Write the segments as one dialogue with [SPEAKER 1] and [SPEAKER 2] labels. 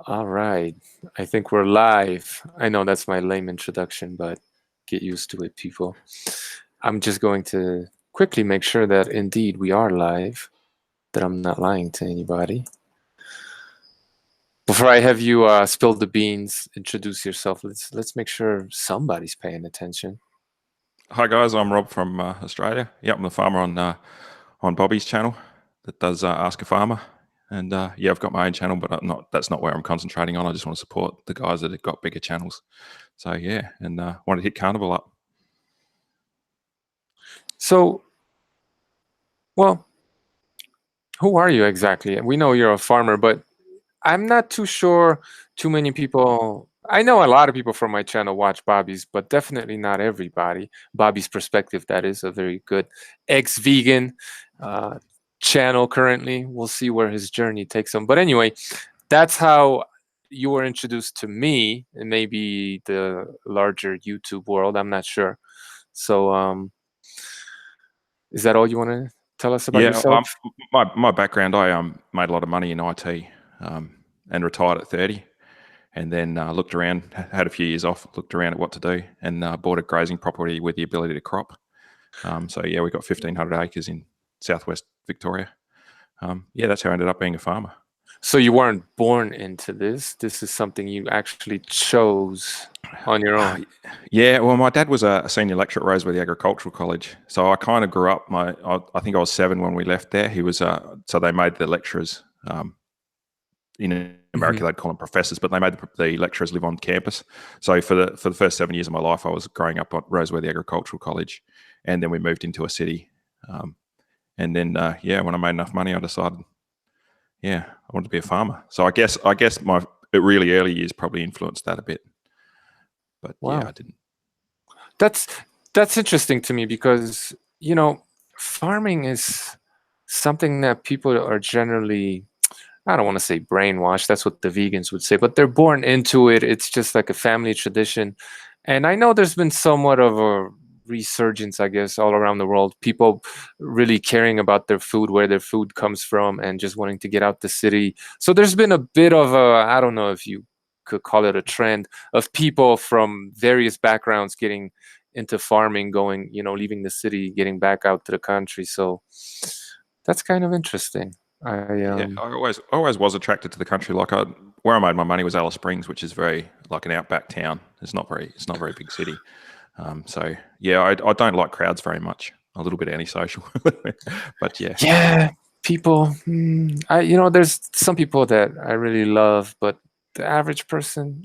[SPEAKER 1] All right. I think we're live. I know that's my lame introduction, but get used to it, people. I'm just going to quickly make sure that indeed we are live, that I'm not lying to anybody. Before I have you spill the beans, introduce yourself. Let's make sure somebody's paying attention.
[SPEAKER 2] Hi guys, I'm Rob from Australia. Yeah, I'm the farmer on Bobby's channel that does Ask a Farmer, and yeah, I've got my own channel, but I'm not. That's not where I'm concentrating on. I just want to support the guys that have got bigger channels. So yeah, and wanted to hit Carneval up.
[SPEAKER 1] So, well, who are you exactly? We know you're a farmer, but I'm not too sure too many people. I know a lot of people from my channel watch Bobby's, but definitely not everybody. Bobby's Perspective, that is a very good ex-vegan uh, channel currently. We'll see where his journey takes him. But anyway, that's how you were introduced to me and maybe the larger YouTube world. I'm not sure. So is that all you want to tell us about
[SPEAKER 2] Yeah,
[SPEAKER 1] yourself?
[SPEAKER 2] my background, I made a lot of money in IT and retired at 30. And then looked around, had a few years off, looked around at what to do, and bought a grazing property with the ability to crop. So yeah, we got 1,500 acres in southwest Victoria. Yeah, that's how I ended up being a farmer.
[SPEAKER 1] So you weren't born into this. This is something you actually chose on your own.
[SPEAKER 2] Yeah, well, my dad was a senior lecturer at Roseworthy Agricultural College, so I kind of grew up. I think I was 7 when we left there. He was so they made the lecturers in America, they'd call them professors, but they made the lecturers live on campus. So for the first 7 years of my life, I was growing up at Roseworthy Agricultural College, and then we moved into a city. And then yeah, when I made enough money, I decided, yeah, I wanted to be a farmer. So I guess my really early years probably influenced that a bit. But
[SPEAKER 1] Wow.
[SPEAKER 2] yeah, I didn't.
[SPEAKER 1] That's interesting to me because, you know, farming is something that people are generally, I don't want to say brainwashed, that's what the vegans would say, but they're born into it. It's just like a family tradition. And I know there's been somewhat of a resurgence, I guess, all around the world. People really caring about their food, where their food comes from, and just wanting to get out the city. So there's been a bit of a, I don't know if you could call it a trend of people from various backgrounds getting into farming, going, you know, leaving the city, getting back out to the country. So that's kind of interesting.
[SPEAKER 2] Yeah, I always was attracted to the country. Like where I made my money was Alice Springs, which is very like an outback town. It's not a very big city. So yeah, I don't like crowds very much. A little bit antisocial, but yeah.
[SPEAKER 1] Yeah, people. You know, there's some people that I really love, but the average person,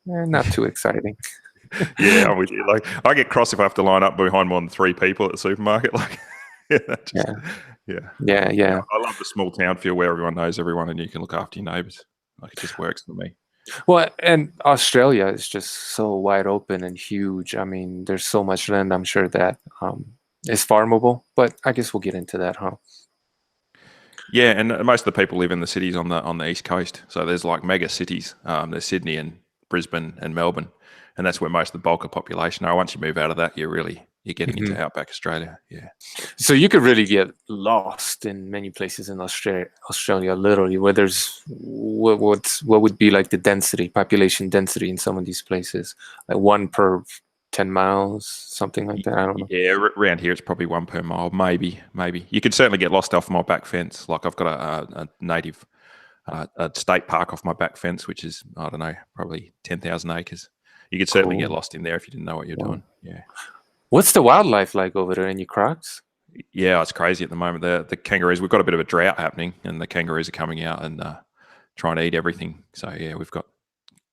[SPEAKER 1] not too exciting.
[SPEAKER 2] Yeah, I'm with you. Like, I get cross if I have to line up behind more than 3 people at the supermarket. Like, yeah, just,
[SPEAKER 1] Yeah,
[SPEAKER 2] yeah.
[SPEAKER 1] yeah.
[SPEAKER 2] I love the small town feel where everyone knows everyone and you can look after your neighbours. Like, it just works for me.
[SPEAKER 1] Well, and Australia is just so wide open and huge. I mean, there's so much land. I'm sure that is farmable, but I guess we'll get into that, huh?
[SPEAKER 2] Yeah, and most of the people live in the cities on the east coast. So there's like mega cities. There's Sydney and Brisbane and Melbourne, and that's where most of the bulk of population are. Once you move out of that, you're getting into outback Australia. Yeah.
[SPEAKER 1] So you could really get lost in many places in Australia, literally, where there's what would be like the density, population density in some of these places, like 1 per 10 miles, something like that. I don't know.
[SPEAKER 2] Yeah, around here it's probably 1 per mile, maybe. You could certainly get lost off my back fence. Like I've got a native a state park off my back fence, which is, I don't know, probably 10,000 acres. You could certainly get lost in there if you didn't know what you're doing. Yeah.
[SPEAKER 1] What's the wildlife like over there? Any crocs?
[SPEAKER 2] Yeah, it's crazy at the moment. The kangaroos, we've got a bit of a drought happening, and the kangaroos are coming out and trying to eat everything. So yeah, we've got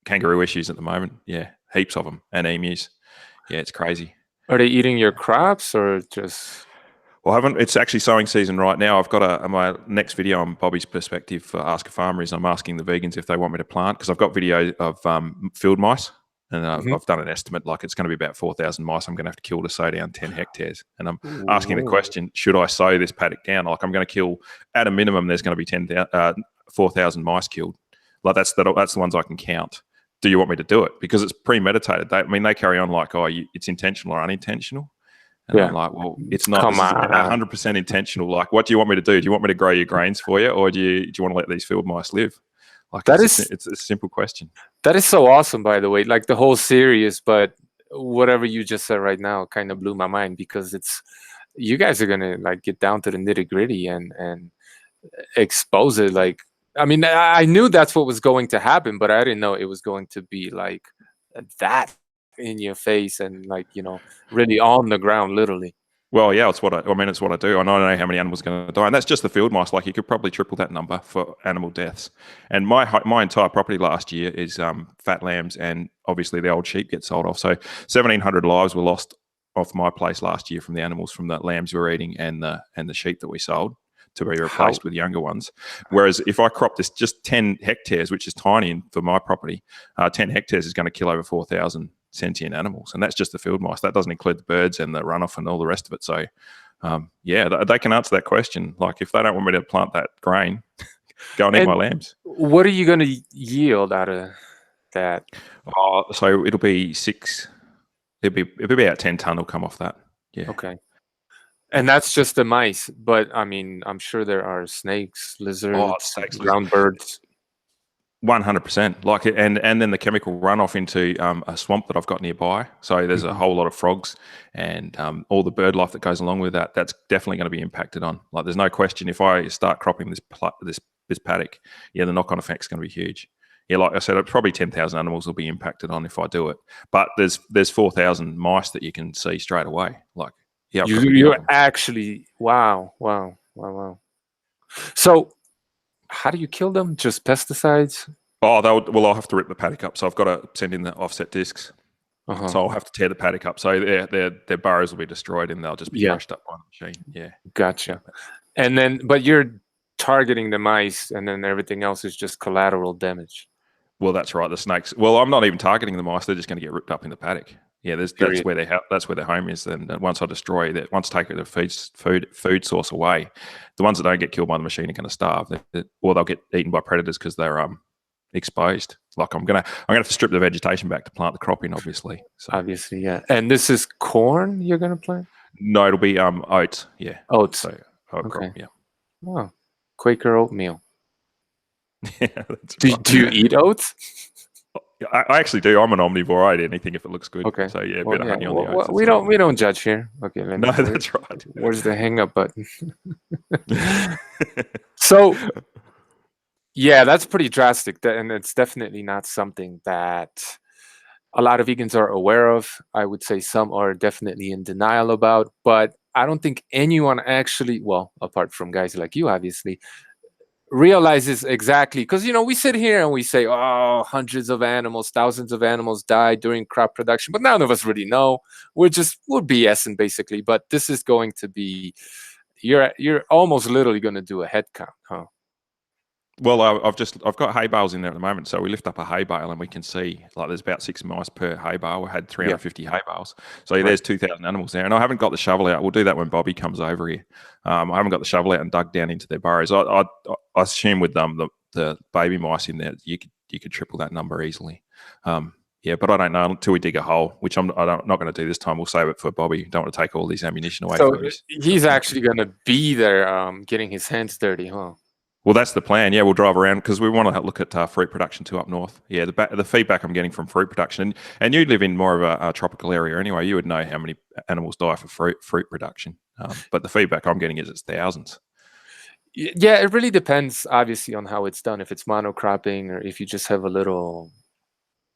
[SPEAKER 2] kangaroo issues at the moment. Yeah, heaps of them, and emus. Yeah, it's crazy.
[SPEAKER 1] Are they eating your crops or just?
[SPEAKER 2] Well, it's actually sowing season right now. I've got my next video on Bobby's Perspective for Ask a Farmer is I'm asking the vegans if they want me to plant, because I've got video of field mice, and I've done an estimate, like it's going to be about 4,000 mice I'm going to have to kill to sow down 10 hectares. And I'm asking the question, should I sow this paddock down? Like I'm going to kill, at a minimum, there's going to be 4,000 mice killed. Like that's the ones I can count. Do you want me to do it? Because it's premeditated. They carry on like, it's intentional or unintentional. And I'm like, well, it's not. This is 100% intentional. Like, what do you want me to do? Do you want me to grow your grains for you, or do you want to let these field mice live? Like
[SPEAKER 1] That
[SPEAKER 2] it's
[SPEAKER 1] is
[SPEAKER 2] it's a simple question.
[SPEAKER 1] that is so awesome, by the way. Like the whole series, but whatever you just said right now kind of blew my mind because it's you guys are gonna like get down to the nitty gritty and expose it. Like, I mean, I knew that's what was going to happen, but I didn't know it was going to be like that in your face and like really on the ground, literally.
[SPEAKER 2] Well, yeah, it's what I mean. It's what I do. I know how many animals are going to die, and that's just the field mice. Like you could probably triple that number for animal deaths. And my entire property last year is fat lambs, and obviously the old sheep get sold off. So 1,700 lives were lost off my place last year from the animals, from the lambs we were eating and the sheep that we sold to be replaced with younger ones. Whereas if I crop this just 10 hectares, which is tiny for my property, 10 hectares is going to kill over 4,000 sentient animals, and that's just the field mice. That doesn't include the birds and the runoff and all the rest of it. So yeah, they can answer that question. Like if they don't want me to plant that grain, go and eat my lambs.
[SPEAKER 1] What are you going to yield out of that?
[SPEAKER 2] So it'll be about 10 ton will come off that. Yeah.
[SPEAKER 1] Okay. And that's just the mice, but I mean, I'm sure there are snakes, lizards, ground birds.
[SPEAKER 2] 100%. Like, and then the chemical runoff into a swamp that I've got nearby. So there's a whole lot of frogs and all the bird life that goes along with that. That's definitely going to be impacted on. Like, there's no question. If I start cropping this paddock, yeah, the knock-on effect's going to be huge. Yeah, like I said, probably 10,000 animals will be impacted on if I do it. But there's 4,000 mice that you can see straight away. Like, yeah,
[SPEAKER 1] you're actually wow. So, how do you kill them? Just pesticides?
[SPEAKER 2] Oh, I'll have to rip the paddock up. So I've got to send in the offset discs. So I'll have to tear the paddock up. So their burrows will be destroyed and they'll just be crushed up by the machine. Yeah.
[SPEAKER 1] Gotcha. And then, but you're targeting the mice, and then everything else is just collateral damage.
[SPEAKER 2] Well, that's right. The snakes. Well, I'm not even targeting the mice. They're just going to get ripped up in the paddock. Yeah, that's where their home is. And once I destroy that, once I take the food source away, the ones that don't get killed by the machine are going to starve, or they'll get eaten by predators because they're exposed. Like I'm gonna have to strip the vegetation back to plant the crop in, obviously. So.
[SPEAKER 1] Obviously, yeah. And this is corn you're gonna plant?
[SPEAKER 2] No, it'll be oats. Yeah,
[SPEAKER 1] oats.
[SPEAKER 2] So oat crop, yeah.
[SPEAKER 1] Oh, Quaker oatmeal.
[SPEAKER 2] Yeah, that's
[SPEAKER 1] do you eat oats?
[SPEAKER 2] I actually do. I'm an omnivore. I eat anything if it looks good.
[SPEAKER 1] Okay.
[SPEAKER 2] So yeah, a bit of honey on the oats.
[SPEAKER 1] We don't judge here. Okay.
[SPEAKER 2] No, that's right.
[SPEAKER 1] Where's the hang up button? So, yeah, that's pretty drastic, and it's definitely not something that a lot of vegans are aware of. I would say some are definitely in denial about, but I don't think anyone actually, well, apart from guys like you, obviously, realizes exactly, because we sit here and we say, oh, hundreds of animals, thousands of animals die during crop production, but none of us really know. We're BSing basically. But this is going to be, you're almost literally going to do a head count, huh?
[SPEAKER 2] Well, I've got hay bales in there at the moment, so we lift up a hay bale and we can see like there's about 6 mice per hay bale. We had 350 hay bales, so there's 2,000 animals there. And I haven't got the shovel out. We'll do that when Bobby comes over here. I haven't got the shovel out and dug down into their burrows. I assume with the baby mice in there, you could triple that number easily. Yeah, but I don't know until we dig a hole, which I'm not going to do this time. We'll save it for Bobby. Don't want to take all these ammunition away from him.
[SPEAKER 1] He's actually going to be there, getting his hands dirty, huh?
[SPEAKER 2] Well, that's the plan. Yeah, we'll drive around because we want to look at fruit production too up north. Yeah, the feedback I'm getting from fruit production, and you live in more of a tropical area anyway. You would know how many animals die for fruit production. But the feedback I'm getting is it's thousands.
[SPEAKER 1] Yeah, it really depends, obviously, on how it's done. If it's monocropping or if you just have a little,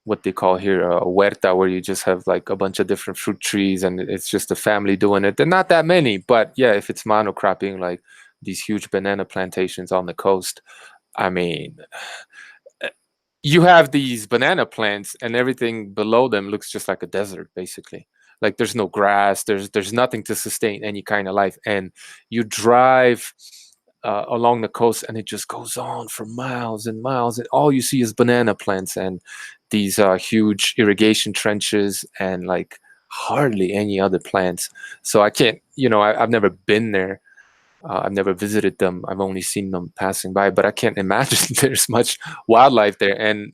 [SPEAKER 1] what they call here, a huerta, where you just have like a bunch of different fruit trees and it's just a family doing it. They're not that many, but yeah, if it's monocropping, like these huge banana plantations on the coast, I mean, you have these banana plants and everything below them looks just like a desert, basically. Like there's no grass, there's nothing to sustain any kind of life. And you drive along the coast and it just goes on for miles and miles, and all you see is banana plants and these huge irrigation trenches and like hardly any other plants. So I can't, I've never been there. I've never visited them. I've only seen them passing by, but I can't imagine there's much wildlife there. And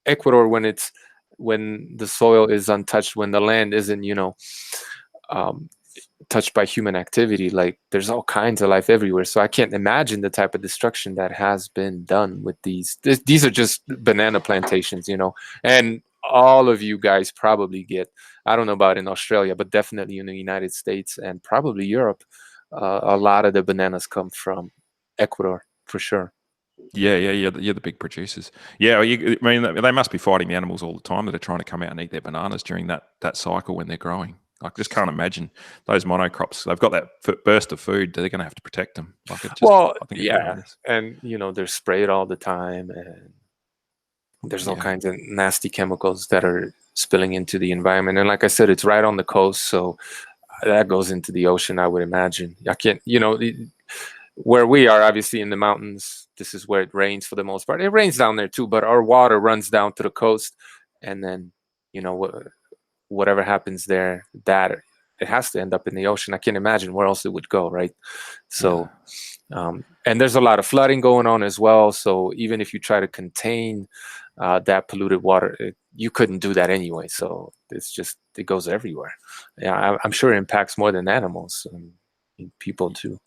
[SPEAKER 1] Ecuador, when the soil is untouched, when the land isn't, touched by human activity. Like there's all kinds of life everywhere. So I can't imagine the type of destruction that has been done with these. These are just banana plantations, and all of you guys probably get, I don't know about in Australia, but definitely in the United States and probably Europe, a lot of the bananas come from Ecuador for sure.
[SPEAKER 2] Yeah, you're the big producers. Yeah, I mean, they must be fighting the animals all the time that are trying to come out and eat their bananas during that cycle when they're growing. I just can't imagine those monocrops. They've got that burst of food. They're going to have to protect them. Like it just,
[SPEAKER 1] Well,
[SPEAKER 2] I think it's
[SPEAKER 1] yeah,
[SPEAKER 2] horrendous.
[SPEAKER 1] and they're sprayed all the time, and there's all
[SPEAKER 2] Yeah,
[SPEAKER 1] kinds of nasty chemicals that are spilling into the environment. And like I said, it's right on the coast, so that goes into the ocean, I would imagine. I can't, where we are, obviously in the mountains, this is where it rains for the most part. It rains down there too, but our water runs down to the coast, and then, whatever happens there, that it has to end up in the ocean. I can't imagine where else it would go, right? So, and there's a lot of flooding going on as well. So even if you try to contain that polluted water, you couldn't do that anyway. So it goes everywhere. Yeah, I'm sure it impacts more than animals and people too.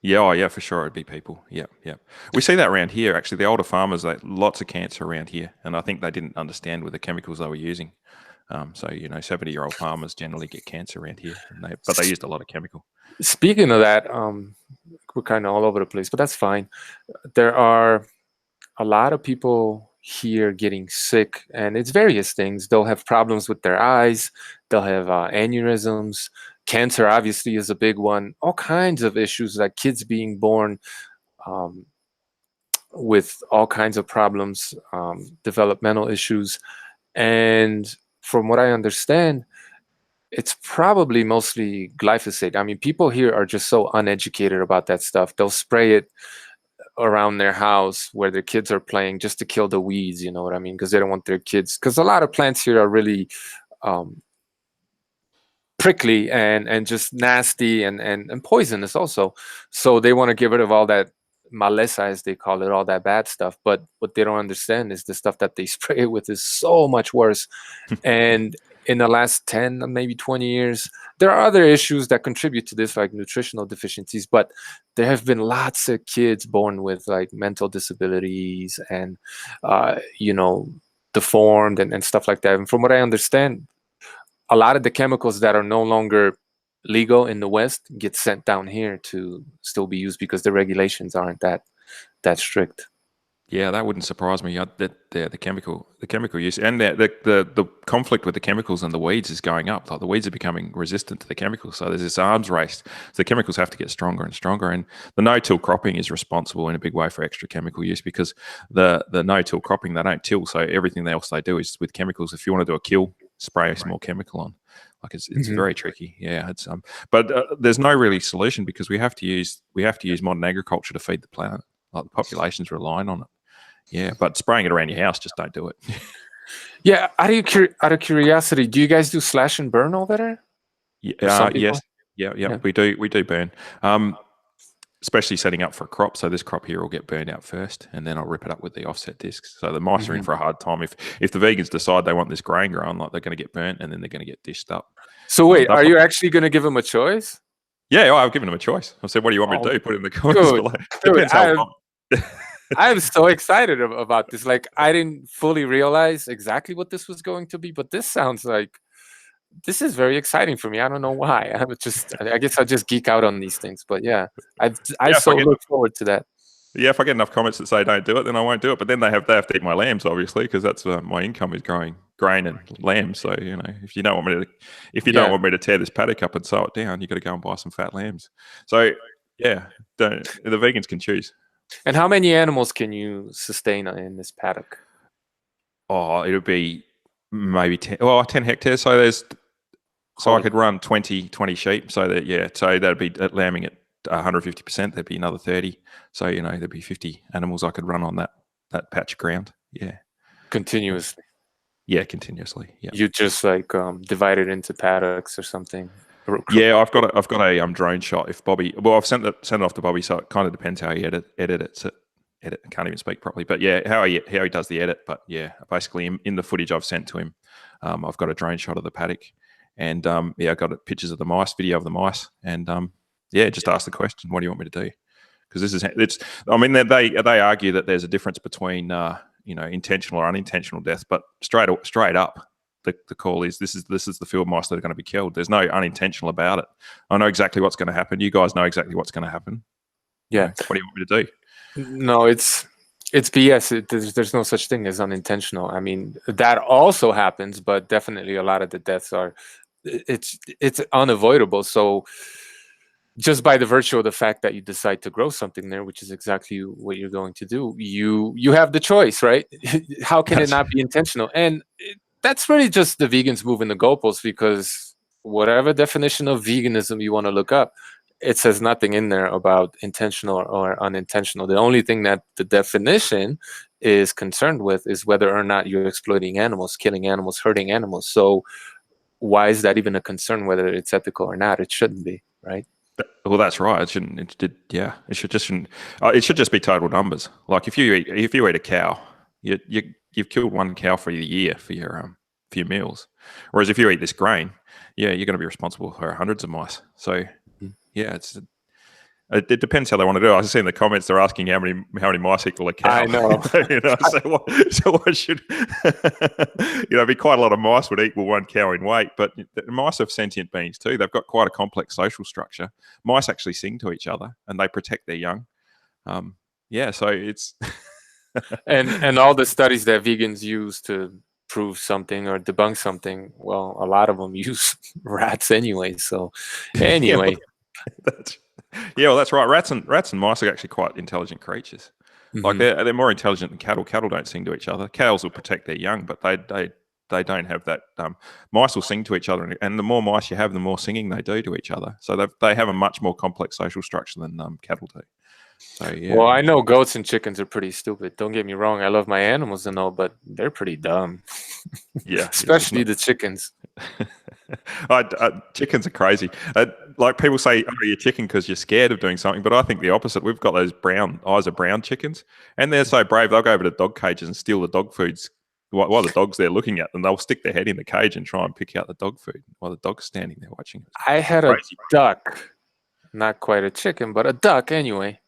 [SPEAKER 2] Yeah, oh, yeah, for sure. It'd be people. Yeah, yeah. We see that around here. Actually, the older farmers, lots of cancer around here, and I think they didn't understand with the chemicals they were using. So 70-year-old farmers generally get cancer around here, but they used a lot of chemical.
[SPEAKER 1] Speaking of that, we're kind of all over the place, but that's fine. There are a lot of people here getting sick, and it's various things. They'll have problems with their eyes, they'll have aneurysms. Cancer obviously is a big one. All kinds of issues, like kids being born with all kinds of problems, developmental issues. And from what I understand, it's probably mostly glyphosate. I mean, people here are just so uneducated about that stuff. They'll spray it around their house where their kids are playing just to kill the weeds, you know what I mean? Because they don't want their kids, because a lot of plants here are really prickly and just nasty and poisonous also. So they want to get rid of all that maleza, as they call it, all that bad stuff. But what they don't understand is the stuff that they spray it with is so much worse. And in the last 10, maybe 20 years, there are other issues that contribute to this, like nutritional deficiencies, but there have been lots of kids born with like mental disabilities and, deformed and stuff like that. And from what I understand, a lot of the chemicals that are no longer legal in the West get sent down here to still be used because the regulations aren't that strict.
[SPEAKER 2] Yeah, that wouldn't surprise me. The chemical use and the conflict with the chemicals and the weeds is going up. Like the weeds are becoming resistant to the chemicals, so there's this arms race. So the chemicals have to get stronger and stronger. And the no-till cropping is responsible in a big way for extra chemical use because the no-till cropping, they don't till, so everything else they do is with chemicals. If you want to do a kill, spray some more chemical on. Like it's very tricky. Yeah, it's but there's no really solution because we have to use modern agriculture to feed the planet. Like the population's relying on it. Yeah, but spraying it around your house, just don't do it.
[SPEAKER 1] Yeah, out of curiosity, do you guys do slash and burn over there?
[SPEAKER 2] Yes, yeah. We do burn. Especially setting up for a crop. So this crop here will get burned out first, and then I'll rip it up with the offset discs. So the mice are in for a hard time. If the vegans decide they want this grain grown, like they're going to get burnt, and then they're going to get dished up.
[SPEAKER 1] So wait, are you actually going to give them a choice?
[SPEAKER 2] Yeah, I've given them a choice. I said, "What do you want me to do?" Put it in the comments below. Depends how.
[SPEAKER 1] I'm so excited about this. Like, I didn't fully realize exactly what this was going to be, but this sounds like this is very exciting for me. I don't know why. I guess I just geek out on these things. But yeah, I look forward to that.
[SPEAKER 2] Yeah, if I get enough comments that say don't do it, then I won't do it. But then they have to eat my lambs, obviously, because that's my income is growing grain and lambs. So if you don't want me to tear this paddock up and sow it down, you got to go and buy some fat lambs. So yeah, the vegans can choose.
[SPEAKER 1] And how many animals can you sustain in this paddock?
[SPEAKER 2] Oh, it would be maybe 10 hectares. So I could run 20 sheep. So that'd be at lambing at 150%. There'd be another 30. So there'd be 50 animals I could run on that patch of ground. Yeah,
[SPEAKER 1] continuously.
[SPEAKER 2] Yeah, continuously. Yeah,
[SPEAKER 1] you just like divide it into paddocks or something.
[SPEAKER 2] Yeah, I've got a drone shot. If Bobby, well, I've sent it off to Bobby, so it kind of depends how he edit it. I can't even speak properly, but yeah, how he does the edit. But yeah, basically in the footage I've sent to him, I've got a drone shot of the paddock, And I got pictures of the mice, video of the mice, and just asked the question, "What do you want me to do?" Because I mean, they argue that there's a difference between intentional or unintentional death, but straight up, the call is this is the field mice that are going to be killed. There's no unintentional about it. I know exactly what's going to happen. You guys know exactly what's going to happen.
[SPEAKER 1] Yeah.
[SPEAKER 2] What do you want me to do?
[SPEAKER 1] No, it's BS. There's no such thing as unintentional. I mean, that also happens, but definitely a lot of the deaths are. It's unavoidable. So just by the virtue of the fact that you decide to grow something there, which is exactly what you're going to do, you have the choice, right? How can it not be intentional? And that's really just the vegans moving the goalposts, because whatever definition of veganism you want to look up, it says nothing in there about intentional or unintentional. The only thing that the definition is concerned with is whether or not you're exploiting animals, killing animals, hurting animals. So why is that even a concern, whether it's ethical or not? It shouldn't be, right?
[SPEAKER 2] Well, that's right. It shouldn't. It should just be total numbers. Like if you eat a cow, you've killed one cow for the year for your meals. Whereas if you eat this grain, you're going to be responsible for hundreds of mice. So it depends how they want to do it. I see in the comments they're asking how many mice equal a cow.
[SPEAKER 1] I know.
[SPEAKER 2] So what should be quite a lot of mice would equal one cow in weight. But mice are sentient beings too. They've got quite a complex social structure. Mice actually sing to each other and they protect their young. So it's
[SPEAKER 1] and all the studies that vegans use to prove something or debunk something, well, a lot of them use rats anyway. So anyway.
[SPEAKER 2] That's right. Rats and mice are actually quite intelligent creatures. Like they're more intelligent than cattle. Cattle don't sing to each other. Cows will protect their young, but they don't have that. Mice will sing to each other, and the more mice you have, the more singing they do to each other. So they have a much more complex social structure than cattle do. So
[SPEAKER 1] Well, I know goats and chickens are pretty stupid. Don't get me wrong. I love my animals and all, but they're pretty dumb.
[SPEAKER 2] Yeah,
[SPEAKER 1] especially the chickens.
[SPEAKER 2] Chickens are crazy. Like people say, "Oh, you're chicken because you're scared of doing something," but I think the opposite. We've got those brown chickens, and they're so brave. They'll go over to dog cages and steal the dog foods while the dog's there looking at them. They'll stick their head in the cage and try and pick out the dog food while the dog's standing there watching.
[SPEAKER 1] I had a duck, not quite a chicken, but a duck anyway,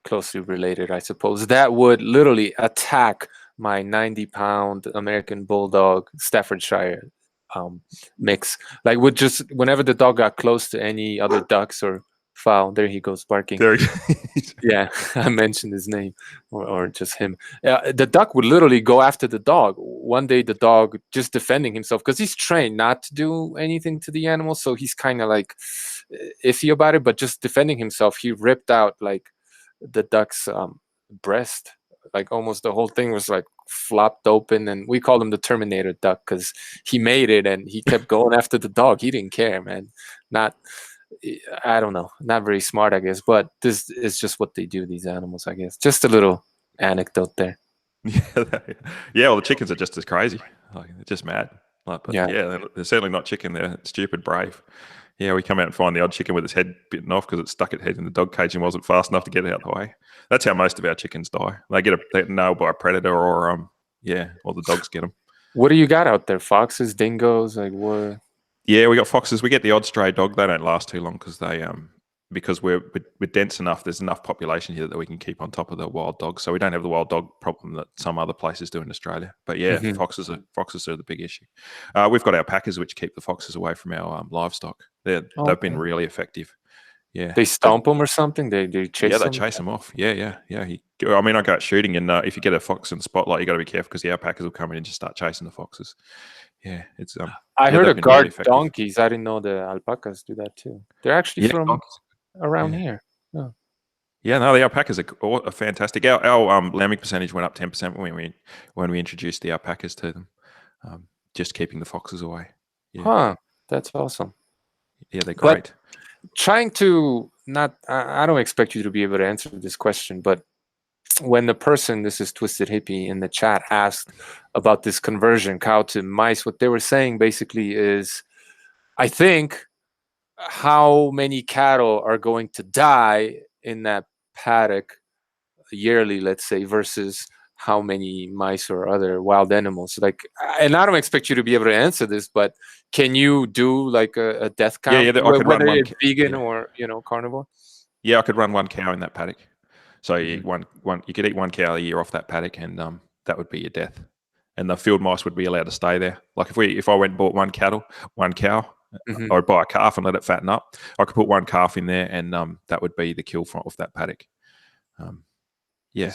[SPEAKER 1] closely related, I suppose, that would literally attack my 90-pound American Bulldog Staffordshire mix. Like, would just, whenever the dog got close to any other ducks or fowl, there he goes barking. Yeah, I mentioned his name, or just him. The duck would literally go after the dog. One day, the dog just defending himself, because he's trained not to do anything to the animal, so he's kind of like iffy about it, but just defending himself, he ripped out like the duck's breast. Like almost the whole thing was like flopped open, and we called him the Terminator duck because he made it and he kept going after the dog. He didn't care, man. I don't know, not very smart, I guess, but this is just what they do, these animals, I guess. Just a little anecdote there.
[SPEAKER 2] Well, the chickens are just as crazy. Like, they're just mad. They're certainly not chicken. They're stupid brave. Yeah, we come out and find the odd chicken with its head bitten off because it stuck its head in the dog cage and wasn't fast enough to get it out of the way. That's how most of our chickens die. They get nailed by a predator, or the dogs get them.
[SPEAKER 1] What do you got out there? Foxes, dingoes, like what?
[SPEAKER 2] Yeah, we got foxes. We get the odd stray dog. They don't last too long because we're dense enough. There's enough population here that we can keep on top of the wild dogs. So we don't have the wild dog problem that some other places do in Australia. But foxes are the big issue. We've got alpacas which keep the foxes away from our livestock. They've been really effective. Yeah,
[SPEAKER 1] they stomp them or something. They chase.
[SPEAKER 2] Yeah, they chase them off. Yeah. I go out shooting, and if you get a fox in the spotlight, you got to be careful because the alpacas will come in and just start chasing the foxes. Yeah, it's.
[SPEAKER 1] I heard of guard donkeys. I didn't know the alpacas do that too. They're actually from around here. Oh.
[SPEAKER 2] Yeah, no, the alpacas are fantastic. Our lambing percentage went up 10% when we introduced the alpacas to them, just keeping the foxes away. Yeah.
[SPEAKER 1] Huh, that's awesome.
[SPEAKER 2] Yeah, they're great.
[SPEAKER 1] But trying to I don't expect you to be able to answer this question, but when the person, this is Twisted Hippie, in the chat asked about this conversion cow to mice, what they were saying basically is, I think, how many cattle are going to die in that paddock yearly, let's say, versus how many mice or other wild animals. Like, and I don't expect you to be able to answer this, but can you do like a death
[SPEAKER 2] Yeah,
[SPEAKER 1] count,
[SPEAKER 2] I could run
[SPEAKER 1] whether
[SPEAKER 2] one.
[SPEAKER 1] it's vegan
[SPEAKER 2] Yeah,
[SPEAKER 1] or carnivore?
[SPEAKER 2] yeah, I could run one cow in that paddock. So
[SPEAKER 1] Hmm.
[SPEAKER 2] you could eat one cow a year off that paddock, and that would be your death. And the field mice would be allowed to stay there. Like if I went and bought one cow,
[SPEAKER 1] Hmm.
[SPEAKER 2] or buy a calf and let it fatten up, I could put one calf in there, and that would be the kill off that paddock. Um, yeah,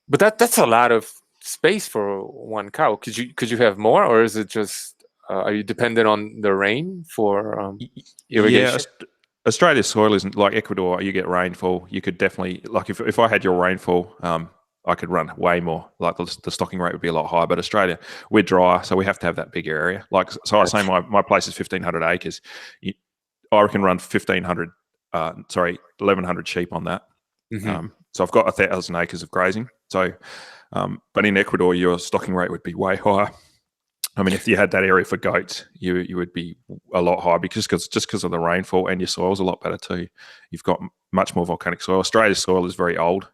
[SPEAKER 1] But that's a lot of space for one cow. Could you have more, or is it just are you dependent on the rain for
[SPEAKER 2] yeah.
[SPEAKER 1] irrigation?
[SPEAKER 2] Australia's soil isn't like Ecuador. You get rainfall. You could definitely, like, if I had your rainfall, I could run way more. Like the stocking rate would be a lot higher. But Australia, we're dry, so we have to have that bigger area. Like, so I was saying, my place is 1,500 acres. I can run 1,100 sheep on that.
[SPEAKER 1] Hmm.
[SPEAKER 2] So I've got 1,000 acres of grazing. So, but in Ecuador, your stocking rate would be way higher. I mean, if you had that area for goats, you would be a lot higher because of the rainfall, and your soil's a lot better too. You've got much more volcanic soil. Australia's soil is very old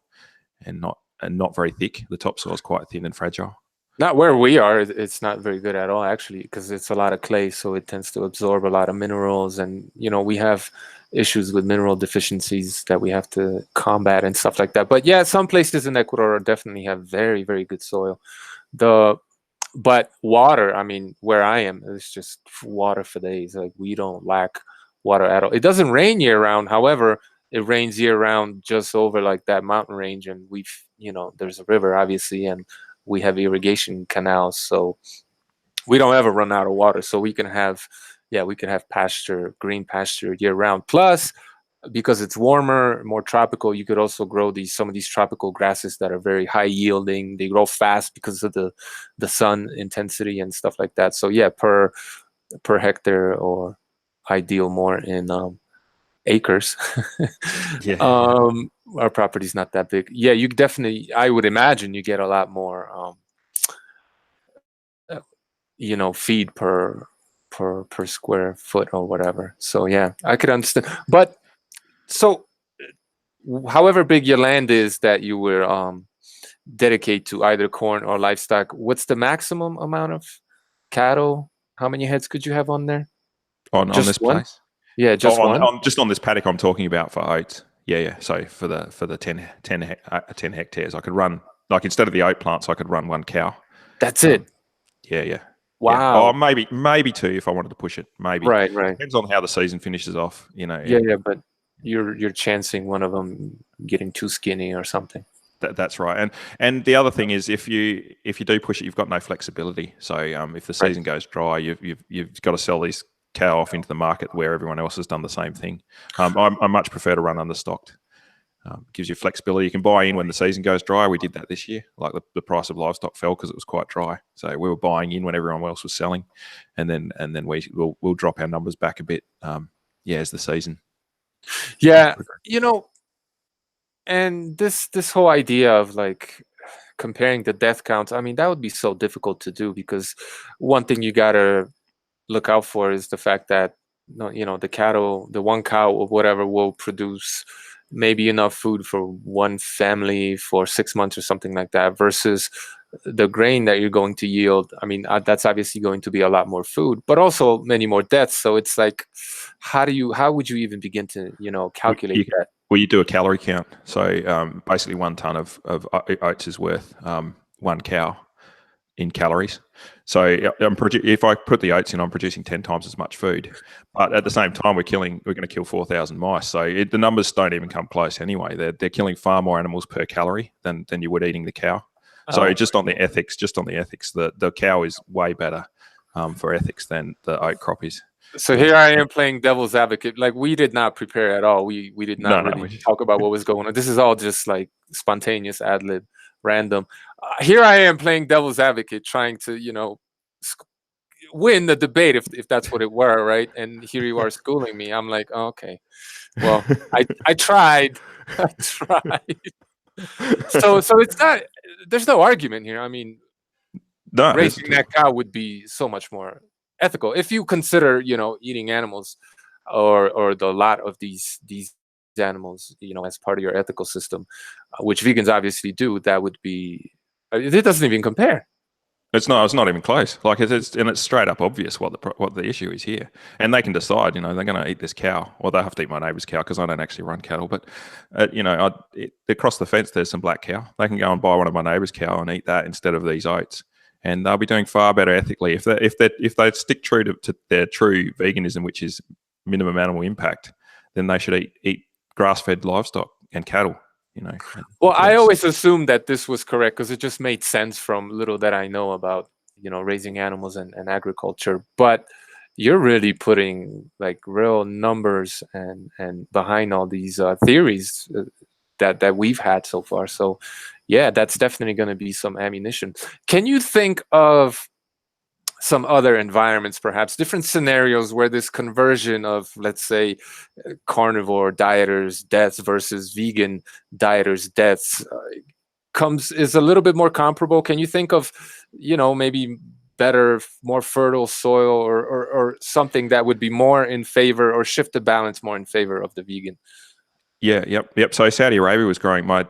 [SPEAKER 2] and not very thick. The topsoil is quite thin and fragile.
[SPEAKER 1] Not where we are. It's not very good at all, actually, because it's a lot of clay, so it tends to absorb a lot of minerals, and we have issues with mineral deficiencies that we have to combat and stuff like that. But yeah, some places in Ecuador definitely have very, very good soil. The But water, I mean, where I am, it's just water for days. Like, we don't lack water at all. It doesn't rain year round. However, it rains year round just over like that mountain range, and there's a river obviously, and we have irrigation canals, so we don't ever run out of water. So we can have green pasture year round. Plus, because it's warmer, more tropical, you could also grow some of these tropical grasses that are very high yielding. They grow fast because of the sun intensity and stuff like that. So yeah, per hectare, or ideal more in acres.
[SPEAKER 2] Yeah,
[SPEAKER 1] Our property's not that big. Yeah, you definitely, I would imagine you get a lot more feed per square foot or whatever. So yeah, I could understand. But so however big your land is that you were dedicate to either corn or livestock, what's the maximum amount of cattle? How many heads could you have on there?
[SPEAKER 2] on
[SPEAKER 1] Just
[SPEAKER 2] this
[SPEAKER 1] one?
[SPEAKER 2] place.
[SPEAKER 1] Yeah,
[SPEAKER 2] Oh,
[SPEAKER 1] just one.
[SPEAKER 2] just on this paddock I'm talking about for oats. Yeah, yeah. So for the 10 hectares, I could run, like, instead of the oat plants, I could run one cow.
[SPEAKER 1] That's
[SPEAKER 2] Um,
[SPEAKER 1] it.
[SPEAKER 2] yeah, yeah, yeah. Oh,
[SPEAKER 1] Wow.
[SPEAKER 2] maybe two if I wanted to push it. Maybe
[SPEAKER 1] Right, right.
[SPEAKER 2] depends on how the season finishes off.
[SPEAKER 1] Yeah, yeah, but you're chancing one of them getting too skinny or something.
[SPEAKER 2] That's right. And the other thing is, if you do push it, you've got no flexibility. So if the
[SPEAKER 1] Right.
[SPEAKER 2] season goes dry, you've got to sell these cow off into the market where everyone else has done the same thing. I much prefer to run understocked. Gives you flexibility. You can buy in when the season goes dry. We did that this year. Like, the price of livestock fell because it was quite dry, so we were buying in when everyone else was selling, and then we'll drop our numbers back a bit. As the season.
[SPEAKER 1] Yeah, and this whole idea of like comparing the death counts, I mean, that would be so difficult to do, because one thing you gotta look out for is the fact that the one cow or whatever will produce maybe enough food for one family for 6 months or something like that, versus the grain that you're going to yield. I mean, that's obviously going to be a lot more food, but also many more deaths. So it's like, how would you even begin to calculate
[SPEAKER 2] You,
[SPEAKER 1] that?
[SPEAKER 2] well, you do a calorie count. So basically, 1 ton of oats is worth 1 cow in calories. So if I put the oats in, I'm producing 10 times as much food. But at the same time, we're going to kill 4,000 mice. So the numbers don't even come close anyway. They're killing far more animals per calorie than you would eating the cow. So
[SPEAKER 1] Oh.
[SPEAKER 2] just on the ethics, the cow is way better for ethics than the oat crop is.
[SPEAKER 1] So
[SPEAKER 2] Yeah.
[SPEAKER 1] here I am playing devil's advocate. Like, we did not prepare at all. We did not
[SPEAKER 2] No.
[SPEAKER 1] really talk about what was going on. This is all just like spontaneous ad lib, random. Here I am playing devil's advocate, trying to win the debate, if that's what it were, right? And here you are schooling me. I'm like, oh, okay, well, I tried, I tried. So it's not. There's no argument here. I mean,
[SPEAKER 2] No,
[SPEAKER 1] raising that cow would be so much more ethical if you consider eating animals, or the lot of these animals, as part of your ethical system, which vegans obviously do, that would be, it doesn't even compare.
[SPEAKER 2] It's not even close. Like it's straight up obvious what the issue is here, and they can decide. They're going to eat this cow, or they have to eat my neighbour's cow because I don't actually run cattle. But across the fence, there's some black cow. They can go and buy one of my neighbour's cow and eat that instead of these oats, and they'll be doing far better ethically if they stick true to their true veganism, which is minimum animal impact. Then they should eat grass-fed livestock and cattle.
[SPEAKER 1] Well, I always assumed that this was correct because it just made sense from little that I know about, raising animals and agriculture. But you're really putting like real numbers and behind all these theories that we've had so far. So, yeah, that's definitely going to be some ammunition. Can you think of some other environments, perhaps different scenarios where this conversion of, let's say, carnivore dieters' deaths versus vegan dieters' deaths is a little bit more comparable? Can you think of, maybe better, more fertile soil or something that would be more in favor or shift the balance more in favor of the vegan?
[SPEAKER 2] Yeah, yep. So Saudi Arabia was growing. My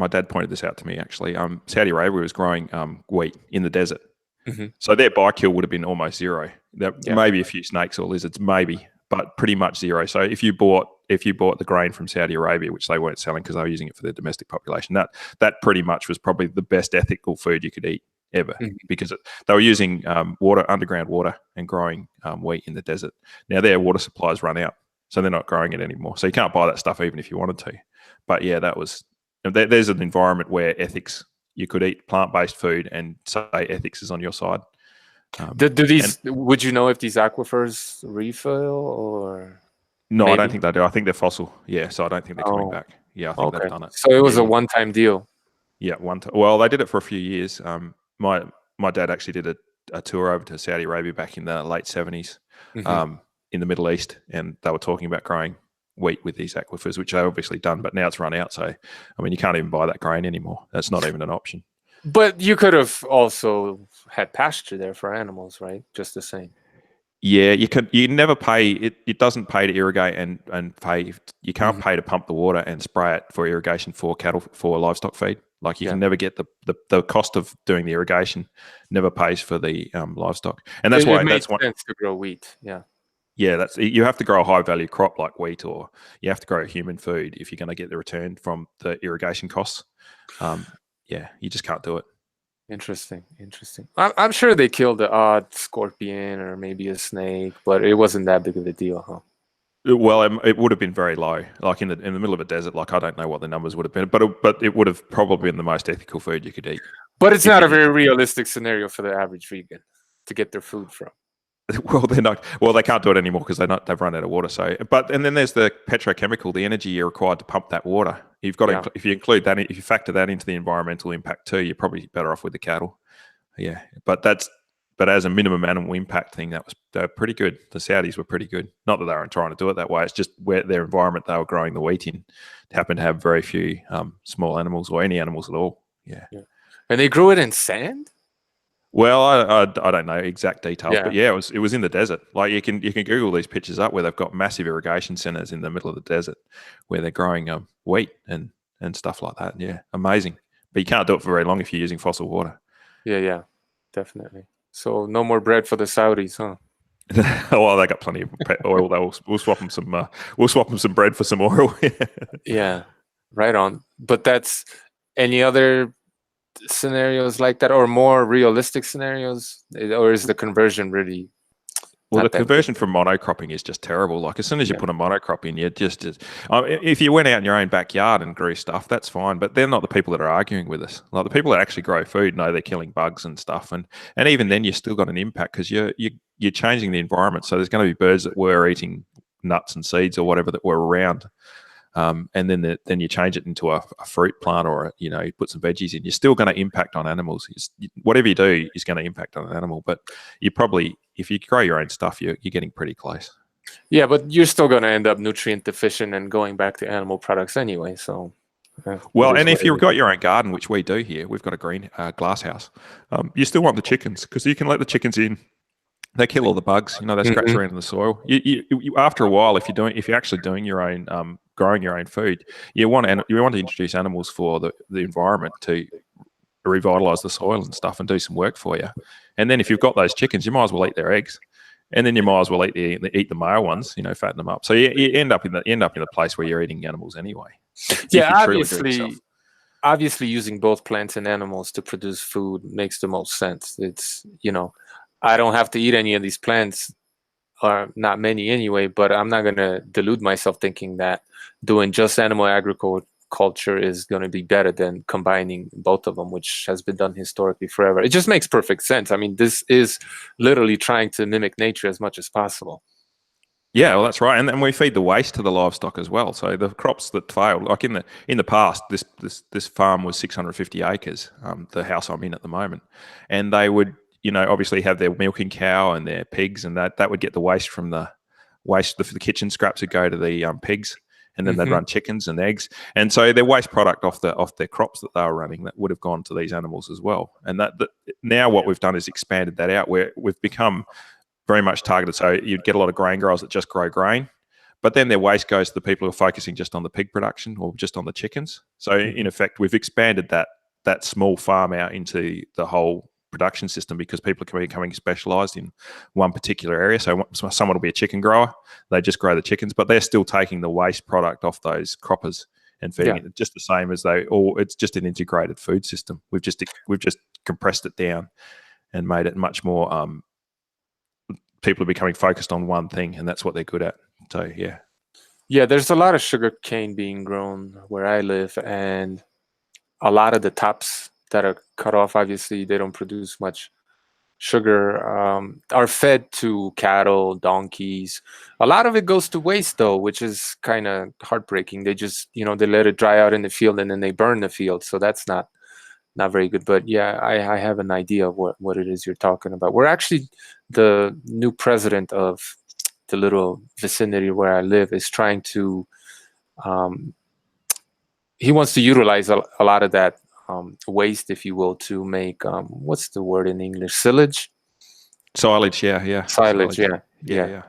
[SPEAKER 2] dad pointed this out to me actually. Saudi Arabia was growing wheat in the desert. Mm-hmm. So their biokill would have been almost zero. Maybe a few snakes or lizards, maybe, but pretty much zero. So if you bought the grain from Saudi Arabia, which they weren't selling because they were using it for their domestic population, that pretty much was probably the best ethical food you could eat ever, because they were using underground water and growing wheat in the desert. Now their water supplies run out, so they're not growing it anymore. So you can't buy that stuff even if you wanted to. But yeah, there's an environment where ethics. You could eat plant-based food and say ethics is on your side.
[SPEAKER 1] Would you know if these aquifers refill or?
[SPEAKER 2] No, maybe? I don't think they do. I think they're fossil. Yeah, so I don't think they're coming back. Yeah, I think they've done it.
[SPEAKER 1] So it was a one-time deal.
[SPEAKER 2] Yeah, well, they did it for a few years. My dad actually did a tour over to Saudi Arabia back in the late 70s, in the Middle East, and they were talking about growing wheat with these aquifers, which they've obviously done, but now it's run out. So, I mean, you can't even buy that grain anymore. That's not even an option.
[SPEAKER 1] But you could have also had pasture there for animals, right? Just the same.
[SPEAKER 2] Yeah, you can. You never pay. It doesn't pay to irrigate and pay. You can't pay to pump the water and spray it for irrigation for cattle for livestock feed. Like you can never get the cost of doing the irrigation. Never pays for the livestock, and that's why
[SPEAKER 1] it makes sense to grow wheat. Yeah.
[SPEAKER 2] Yeah, you have to grow a high value crop like wheat, or you have to grow human food if you're going to get the return from the irrigation costs. Yeah, you just can't do it.
[SPEAKER 1] Interesting. I'm sure they killed the odd scorpion or maybe a snake, but it wasn't that big of a deal, huh?
[SPEAKER 2] Well, it would have been very low, like in the middle of a desert. Like I don't know what the numbers would have been, but it would have probably been the most ethical food you could eat.
[SPEAKER 1] But it's not a very realistic scenario for the average vegan to get their food from.
[SPEAKER 2] Well, they're not. Well, they can't do it anymore because they've run out of water. So, and then there's the petrochemical, the energy you're required to pump that water. You've got to, if you include that, if you factor that into the environmental impact too, you're probably better off with the cattle. Yeah, but as a minimum animal impact thing, they're pretty good. The Saudis were pretty good. Not that they weren't trying to do it that way. It's just where their environment they were growing the wheat in happened to have very few small animals or any animals at all. Yeah.
[SPEAKER 1] And they grew it in sand.
[SPEAKER 2] Well, I don't know exact details, but yeah, it was in the desert. Like you can Google these pictures up where they've got massive irrigation centers in the middle of the desert where they're growing wheat and stuff like that. Yeah, amazing. But you can't do it for very long if you're using fossil water.
[SPEAKER 1] Yeah, definitely. So no more bread for the Saudis, huh?
[SPEAKER 2] Well, they got plenty of oil. We'll swap them some. We'll swap them some bread for some oil.
[SPEAKER 1] Yeah, right on. But that's any other scenarios like that, or more realistic scenarios, or is the conversion really?
[SPEAKER 2] Well, the conversion from monocropping is just terrible. Like as soon as you put a monocrop in, you just if you went out in your own backyard and grew stuff, that's fine. But they're not the people that are arguing with us. Like the people that actually grow food know they're killing bugs and stuff, and even then, you still got an impact because you're changing the environment. So there's going to be birds that were eating nuts and seeds or whatever that were around. And then you change it into a fruit plant, or you put some veggies in. You're still going to impact on animals. Whatever you do is going to impact on an animal. But you probably, if you grow your own stuff, you're getting pretty close.
[SPEAKER 1] Yeah, but you're still going to end up nutrient deficient and going back to animal products anyway. So,
[SPEAKER 2] well, and if you've got your own garden, which we do here, we've got a green glass house. You still want the chickens because you can let the chickens in. They kill all the bugs. They scratch around in the soil. You after a while, if you're actually doing your own growing your own food, you want to introduce animals for the environment to revitalize the soil and stuff and do some work for you. And then if you've got those chickens, you might as well eat their eggs, and then you might as well eat the male ones, fatten them up. So you end up in the place where you're eating animals anyway.
[SPEAKER 1] Yeah, obviously using both plants and animals to produce food makes the most sense. It's, I don't have to eat any of these plants, or not many anyway, but I'm not going to delude myself thinking that doing just animal agriculture is going to be better than combining both of them, which has been done historically forever. It just makes perfect sense. I mean, this is literally trying to mimic nature as much as possible.
[SPEAKER 2] Yeah, well, that's right, and we feed the waste to the livestock as well. So the crops that failed, like in the past, this farm was 650 acres, the house I'm in at the moment, and they would, obviously have their milking cow and their pigs, and that would get the waste from the kitchen scraps would go to the pigs, and then they'd run chickens and eggs, and so their waste product off their crops that they were running that would have gone to these animals as well. And that now what we've done is expanded that out, where we've become very much targeted. So you'd get a lot of grain growers that just grow grain, but then their waste goes to the people who are focusing just on the pig production or just on the chickens. So in effect, we've expanded that small farm out into the whole production system, because people are becoming specialized in one particular area. So someone will be a chicken grower, they just grow the chickens, but they're still taking the waste product off those croppers and feeding it just the same as it's just an integrated food system. We've just compressed it down and made it much more people are becoming focused on one thing, and that's what they're good at. So
[SPEAKER 1] yeah, there's a lot of sugar cane being grown where I live, and a lot of the tops that are cut off, obviously they don't produce much sugar, are fed to cattle, donkeys. A lot of it goes to waste though, which is kind of heartbreaking. They just they let it dry out in the field and then they burn the field, so that's not very good. But yeah, I have an idea of what it is you're talking about. We're actually, the new president of the little vicinity where I live is trying to, he wants to utilize a lot of that waste, if you will, to make, what's the word in English? Silage?
[SPEAKER 2] Silage, yeah.
[SPEAKER 1] Silage, yeah.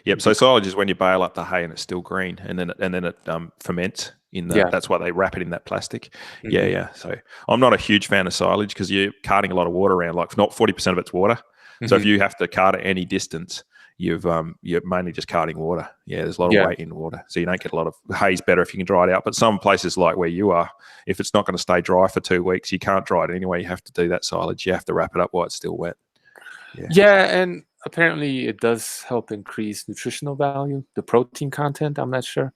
[SPEAKER 2] Yep. So silage is when you bale up the hay and it's still green, and then it ferments in the. That's why they wrap it in that plastic. Yeah. So I'm not a huge fan of silage because you're carting a lot of water around. Like, not 40% of it's water. So if you have to cart at any distance, you're mainly just carting water. Yeah, there's a lot of weight in water, so you don't get a lot of hay's better if you can dry it out. But some places like where you are, if it's not going to stay dry for 2 weeks, you can't dry it anyway. You have to do that silage. You have to wrap it up while it's still wet.
[SPEAKER 1] Yeah, and apparently it does help increase nutritional value, the protein content. I'm not sure.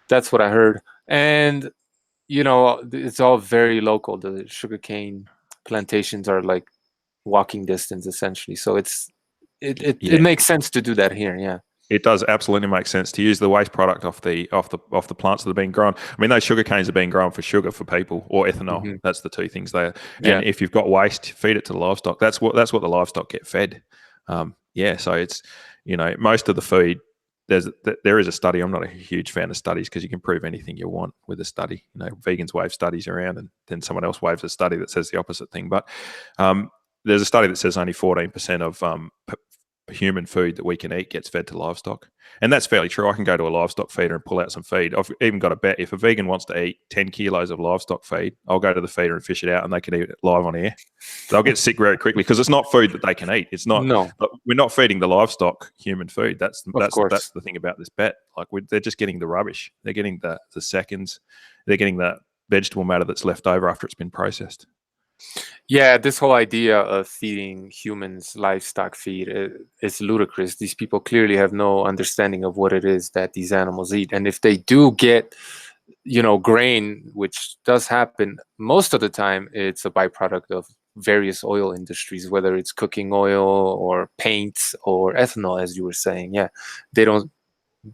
[SPEAKER 1] That's what I heard. And, it's all very local. The sugarcane plantations are like walking distance, essentially. So it makes sense to do that here. Yeah.
[SPEAKER 2] It does absolutely make sense to use the waste product off the plants that are being grown. I mean, those sugar canes are being grown for sugar for people, or ethanol. That's the two things there. And if you've got waste, feed it to the livestock. That's what the livestock get fed. So it's most of the feed. There is a study. I'm not a huge fan of studies because you can prove anything you want with a study. Vegans wave studies around, and then someone else waves a study that says the opposite thing. But there's a study that says only 14% of human food that we can eat gets fed to livestock, and that's fairly true. I can go to a livestock feeder and pull out some feed. I've even got a bet, if a vegan wants to eat 10 kilos of livestock feed, I'll go to the feeder and fish it out, and they can eat it live on air. They'll get sick very quickly because it's not food that they can eat. It's not. No, we're not feeding the livestock human food. That's the thing about this bet. Like, they're just getting the rubbish. They're getting the seconds. They're getting the vegetable matter that's left over after it's been processed.
[SPEAKER 1] Yeah, this whole idea of feeding humans livestock feed is ludicrous. These people clearly have no understanding of what it is that these animals eat. And if they do get, grain, which does happen most of the time, it's a byproduct of various oil industries, whether it's cooking oil or paints or ethanol, as you were saying. Yeah,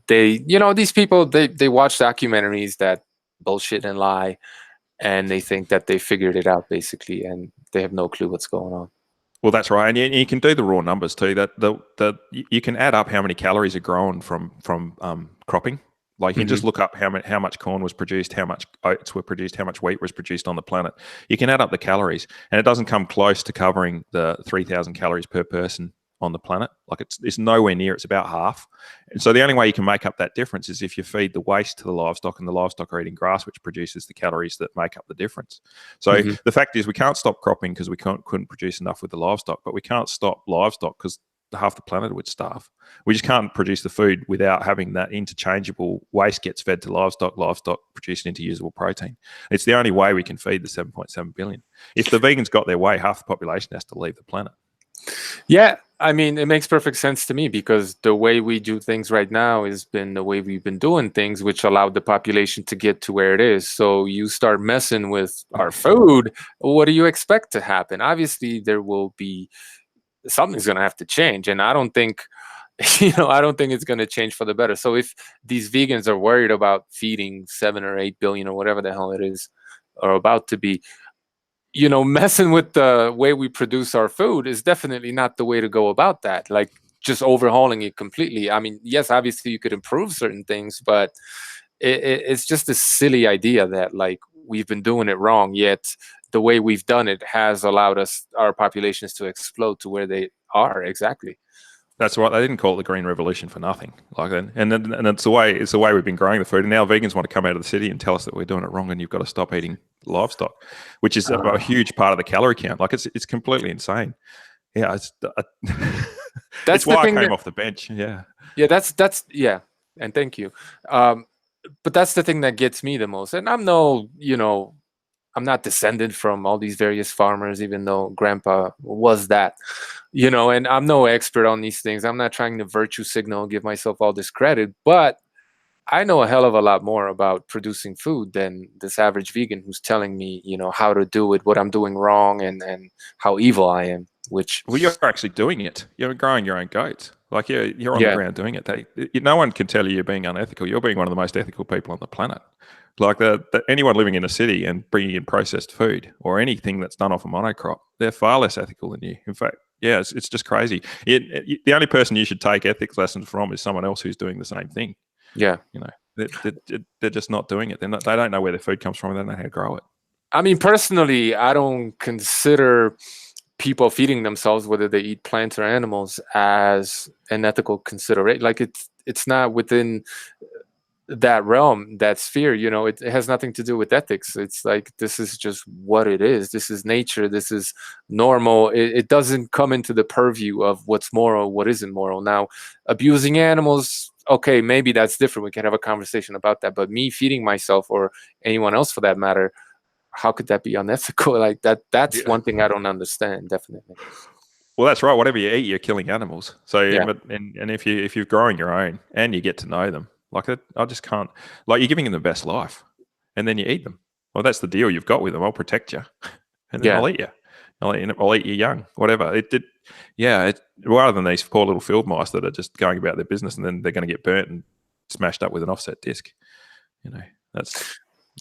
[SPEAKER 1] these people, they watch documentaries that bullshit and lie, and they think that they figured it out, basically, and they have no clue what's going on.
[SPEAKER 2] Well, that's right, and you can do the raw numbers too. That you can add up how many calories are grown from cropping. Like, you can just look up how much corn was produced, how much oats were produced, how much wheat was produced on the planet. You can add up the calories, and it doesn't come close to covering the 3,000 calories per person on the planet. Like it's nowhere near. It's about half. And so the only way you can make up that difference is if you feed the waste to the livestock, and the livestock are eating grass, which produces the calories that make up the difference. So the fact is, we can't stop cropping because we couldn't produce enough with the livestock, but we can't stop livestock because half the planet would starve. We just can't produce the food without having that interchangeable waste gets fed to livestock produced into usable protein. It's the only way we can feed the 7.7 billion. If the vegans got their way, half the population has to leave the planet.
[SPEAKER 1] Yeah, I mean, it makes perfect sense to me, because the way we do things right now has been the way we've been doing things, which allowed the population to get to where it is. So you start messing with our food, what do you expect to happen? Obviously, there will be something's going to have to change, and I don't think I don't think it's going to change for the better. So if these vegans are worried about feeding 7 or 8 billion or whatever the hell it is, or about to be, messing with the way we produce our food is definitely not the way to go about that. Like, just overhauling it completely. I mean, yes, obviously you could improve certain things, but it's just a silly idea that, like, we've been doing it wrong, yet the way we've done it has allowed our populations to explode to where they are exactly.
[SPEAKER 2] That's right. They didn't call it the Green Revolution for nothing. Like that, and it's the way we've been growing the food. And now vegans want to come out of the city and tell us that we're doing it wrong, and you've got to stop eating livestock, which is a huge part of the calorie count. Like it's completely insane. Yeah, that's why I came off the bench. Yeah,
[SPEAKER 1] that's yeah, and thank you. But that's the thing that gets me the most. And I'm not descended from all these various farmers, even though grandpa was that, and I'm no expert on these things. I'm not trying to virtue signal, give myself all this credit, but I know a hell of a lot more about producing food than this average vegan who's telling me, how to do it, what I'm doing wrong, and how evil I am.
[SPEAKER 2] Well, you're actually doing it. You're growing your own goats. Like you're on the ground doing it. No one can tell you're being unethical. You're being one of the most ethical people on the planet. Like anyone living in a city and bringing in processed food or anything that's done off a monocrop, they're far less ethical than you. In fact, yeah, it's just crazy. The only person you should take ethics lessons from is someone else who's doing the same thing.
[SPEAKER 1] Yeah,
[SPEAKER 2] they're just not doing it. They don't know where their food comes from. They don't know how to grow it.
[SPEAKER 1] I mean, personally, I don't consider people feeding themselves, whether they eat plants or animals, as an ethical consideration. Like, it's not within that realm, that sphere. It has nothing to do with ethics. It's like, this is just what it is. This is nature. This is normal. It doesn't come into the purview of what's moral, what isn't moral. Now, abusing animals, okay, maybe that's different. We can have a conversation about that. But me feeding myself, or anyone else for that matter, how could that be unethical? Like that's one thing I don't understand, definitely.
[SPEAKER 2] Well, that's right. Whatever you eat, you're killing animals. So, and if you're growing your own and you get to know them, like that, I just can't. Like, you're giving them the best life, and then you eat them. Well, that's the deal you've got with them. I'll protect you, and then I'll eat you. I'll eat you young. Whatever. Rather than these poor little field mice that are just going about their business, and then they're going to get burnt and smashed up with an offset disc. That's.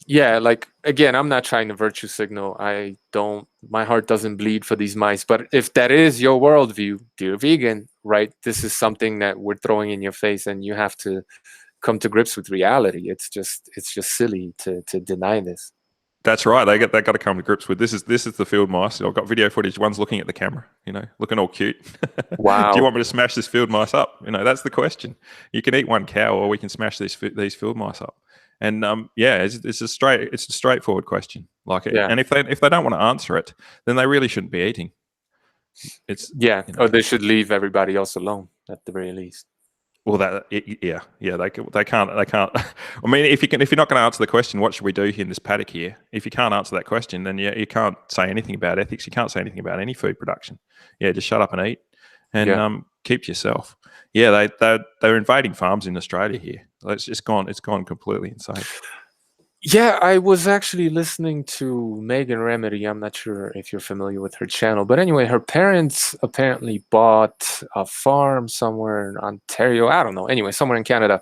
[SPEAKER 1] Yeah, like, again, I'm not trying to virtue signal. My heart doesn't bleed for these mice. But if that is your worldview, dear vegan, right, this is something that we're throwing in your face, and you have to come to grips with reality. It's just silly to deny this.
[SPEAKER 2] That's right. They got to come to grips with this. Is the field mice? I've got video footage. One's looking at the camera, looking all cute.
[SPEAKER 1] Wow.
[SPEAKER 2] Do you want me to smash this field mice up? That's the question. You can eat one cow, or we can smash these field mice up. And it's a straightforward question. And if they don't want to answer it, then they really shouldn't be eating.
[SPEAKER 1] Or they should leave everybody else alone at the very least.
[SPEAKER 2] Well, they can't. I mean, if you're not going to answer the question, what should we do here in this paddock here? If you can't answer that question, then you can't say anything about ethics. You can't say anything about any food production. Yeah, just shut up and eat, and keep to yourself. Yeah, they're invading farms in Australia here. It's gone completely insane.
[SPEAKER 1] Yeah, I was actually listening to Megan Remedy. I'm not sure if you're familiar with her channel, but anyway, her parents apparently bought a farm somewhere in Ontario. I don't know. Anyway, somewhere in Canada.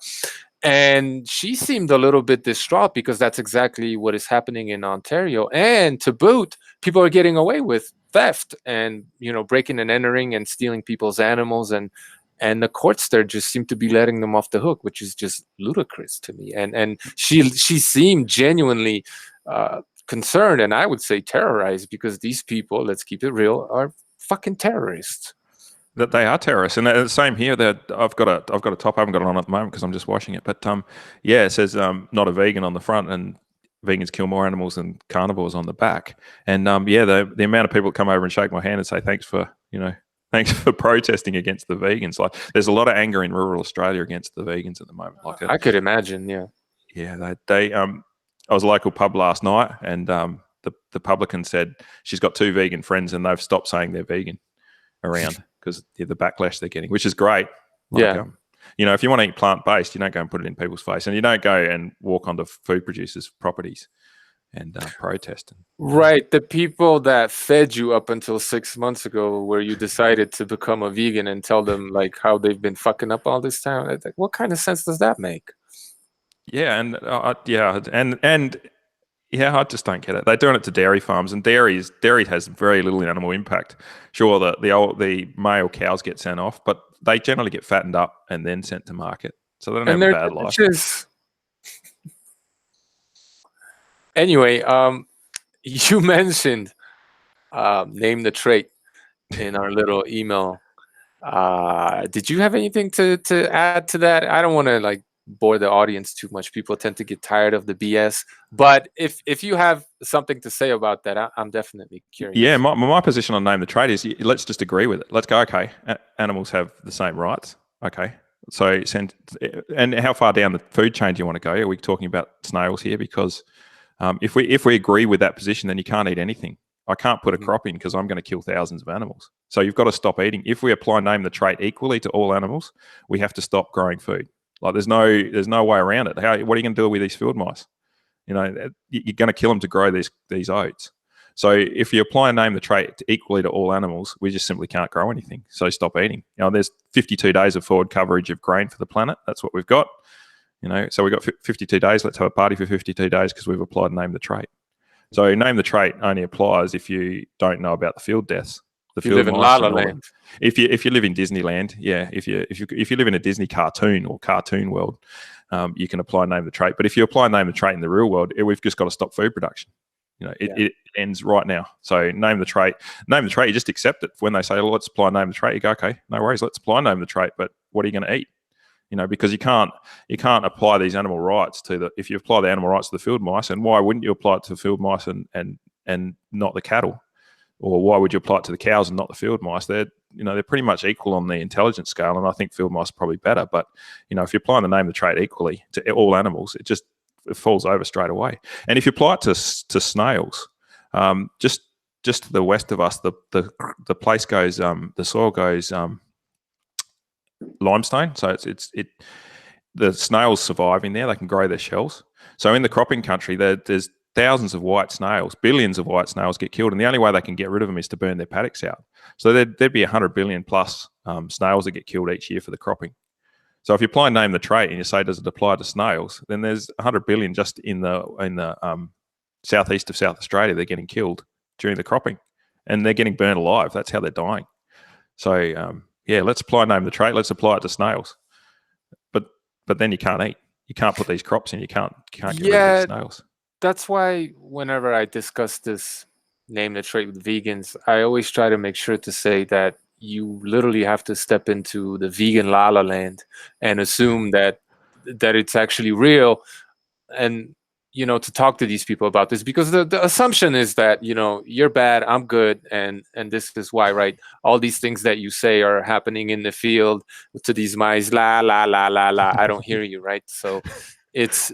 [SPEAKER 1] And she seemed a little bit distraught, because that's exactly what is happening in Ontario. And to boot, people are getting away with theft and, breaking and entering and stealing people's animals. And the courts there just seem to be letting them off the hook, which is just ludicrous to me. And she seemed genuinely concerned, and I would say terrorized, because these people, let's keep it real, are fucking terrorists.
[SPEAKER 2] That they are terrorists, and the same here. That I've got a top. I haven't got it on at the moment because I'm just washing it. But yeah, it says not a vegan on the front, and vegans kill more animals than carnivores on the back. And yeah, the amount of people that come over and shake my hand and say thanks for thanks for protesting against the vegans. Like, there's a lot of anger in rural Australia against the vegans at the moment. Like,
[SPEAKER 1] I could imagine. Yeah.
[SPEAKER 2] yeah, they I was at a local pub last night, and the publican said she's got 2 vegan friends, and they've stopped saying they're vegan around because the backlash they're getting, which is great. Like,
[SPEAKER 1] yeah.
[SPEAKER 2] If you want to eat plant-based, you don't go and put it in people's face, and you don't go and walk onto food producers' properties and protest.
[SPEAKER 1] Right. The people that fed you up until 6 months ago, where you decided to become a vegan and tell them like how they've been fucking up all this time. Like, what kind of sense does that make?
[SPEAKER 2] Yeah, and I just don't get it. They're doing it to dairy farms, and dairy has very little animal impact. Sure, the male cows get sent off, but they generally get fattened up and then sent to market, so they don't have a bad life.
[SPEAKER 1] Anyway, you mentioned name the trait in our little email. Did you have anything to add to that? I don't want to like bore the audience too much. People tend to get tired of the BS. But if you have something to say about that, I'm definitely curious.
[SPEAKER 2] Yeah, my position on name the trait is let's just agree with it. Let's go, okay, animals have the same rights. Okay. So and how far down the food chain do you want to go? Are we talking about snails here? Because if we agree with that position, then you can't eat anything. I can't put a crop in because I'm going to kill thousands of animals. So you've got to stop eating. If we apply name the trait equally to all animals, we have to stop growing food. Like, there's no way around it. What are you going to do with these field mice? You're going to kill them to grow these oats. So if you apply name the trait equally to all animals, we just simply can't grow anything. So stop eating. There's 52 days of forward coverage of grain for the planet. That's what we've got. So we've got 52 days. Let's have a party for 52 days because we've applied name the trait. So name the trait only applies if you don't know about the field deaths.
[SPEAKER 1] If you live in La La Land.
[SPEAKER 2] If you live in Disneyland, yeah. If you live in a Disney cartoon or cartoon world, you can apply name the trait. But if you apply name the trait in the real world, we've just got to stop food production. It ends right now. So name the trait. You just accept it. When they say, well, let's apply name the trait, you go, okay, no worries, let's apply name the trait. But what are you going to eat? Because you can't apply these animal rights if you apply the animal rights to the field mice, and why wouldn't you apply it to the field mice and not the cattle? Or why would you apply it to the cows and not the field mice? They're pretty much equal on the intelligence scale, and I think field mice are probably better. But if you apply the name of the trait equally to all animals, it falls over straight away. And if you apply it to snails, just to the west of us, the place goes, the soil goes limestone, so the snails survive in there. They can grow their shells. So in the cropping country, there's thousands of white snails, billions of white snails get killed, and the only way they can get rid of them is to burn their paddocks out. So there'd be 100 billion plus snails that get killed each year for the cropping. So if you apply name the trait and you say, does it apply to snails, then there's 100 billion just in the southeast of South Australia. They're getting killed during the cropping, and they're getting burned alive. That's how they're dying. So yeah, let's apply name the trait. Let's apply it to snails. But then you can't eat. You can't put these crops in. You can't get rid of the snails.
[SPEAKER 1] That's why whenever I discuss this name the trait with vegans, I always try to make sure to say that you literally have to step into the vegan La La Land and assume that it's actually real, and to talk to these people about this, because the assumption is that you're bad, I'm good, and this is why, right? All these things that you say are happening in the field to these mice, la la la la la. I don't hear you, right? So it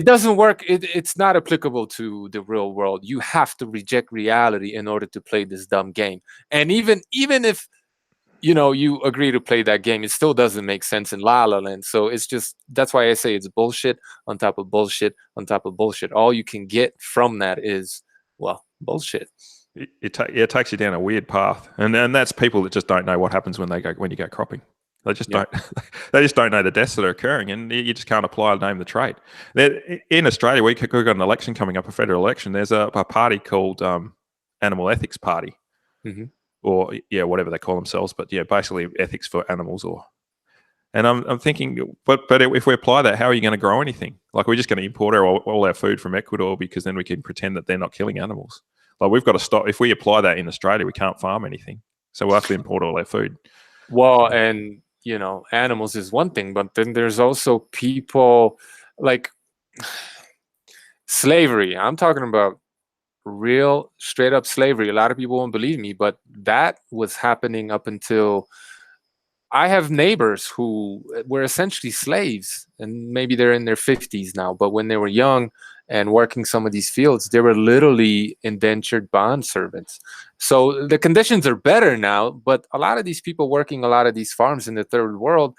[SPEAKER 1] doesn't work. It's not applicable to the real world. You have to reject reality in order to play this dumb game. And even if you agree to play that game, it still doesn't make sense in La La Land. So that's why I say it's bullshit on top of bullshit on top of bullshit. All you can get from that is, well, bullshit.
[SPEAKER 2] It takes you down a weird path, and that's people that just don't know what happens when you go cropping. They just don't. They just don't know the deaths that are occurring, and you just can't apply name the trait. In Australia, we've got an election coming up, a federal election. There's a party called Animal Ethics Party.
[SPEAKER 1] Mm-hmm.
[SPEAKER 2] Or whatever they call themselves, but basically ethics for animals. And I'm thinking, but if we apply that, how are you going to grow anything? Like, we're just going to import all our food from Ecuador because then we can pretend that they're not killing animals. Like, we've got to stop. If we apply that in Australia, we can't farm anything. So we'll have to import all their food.
[SPEAKER 1] Well, and animals is one thing, but then there's also people like slavery. I'm talking about real straight up slavery. A lot of people won't believe me, but that was happening up until I have neighbors who were essentially slaves, and maybe they're in their 50s now, but when they were young and working some of these fields, they were literally indentured bond servants. So the conditions are better now, but a lot of these people working a lot of these farms in the third world,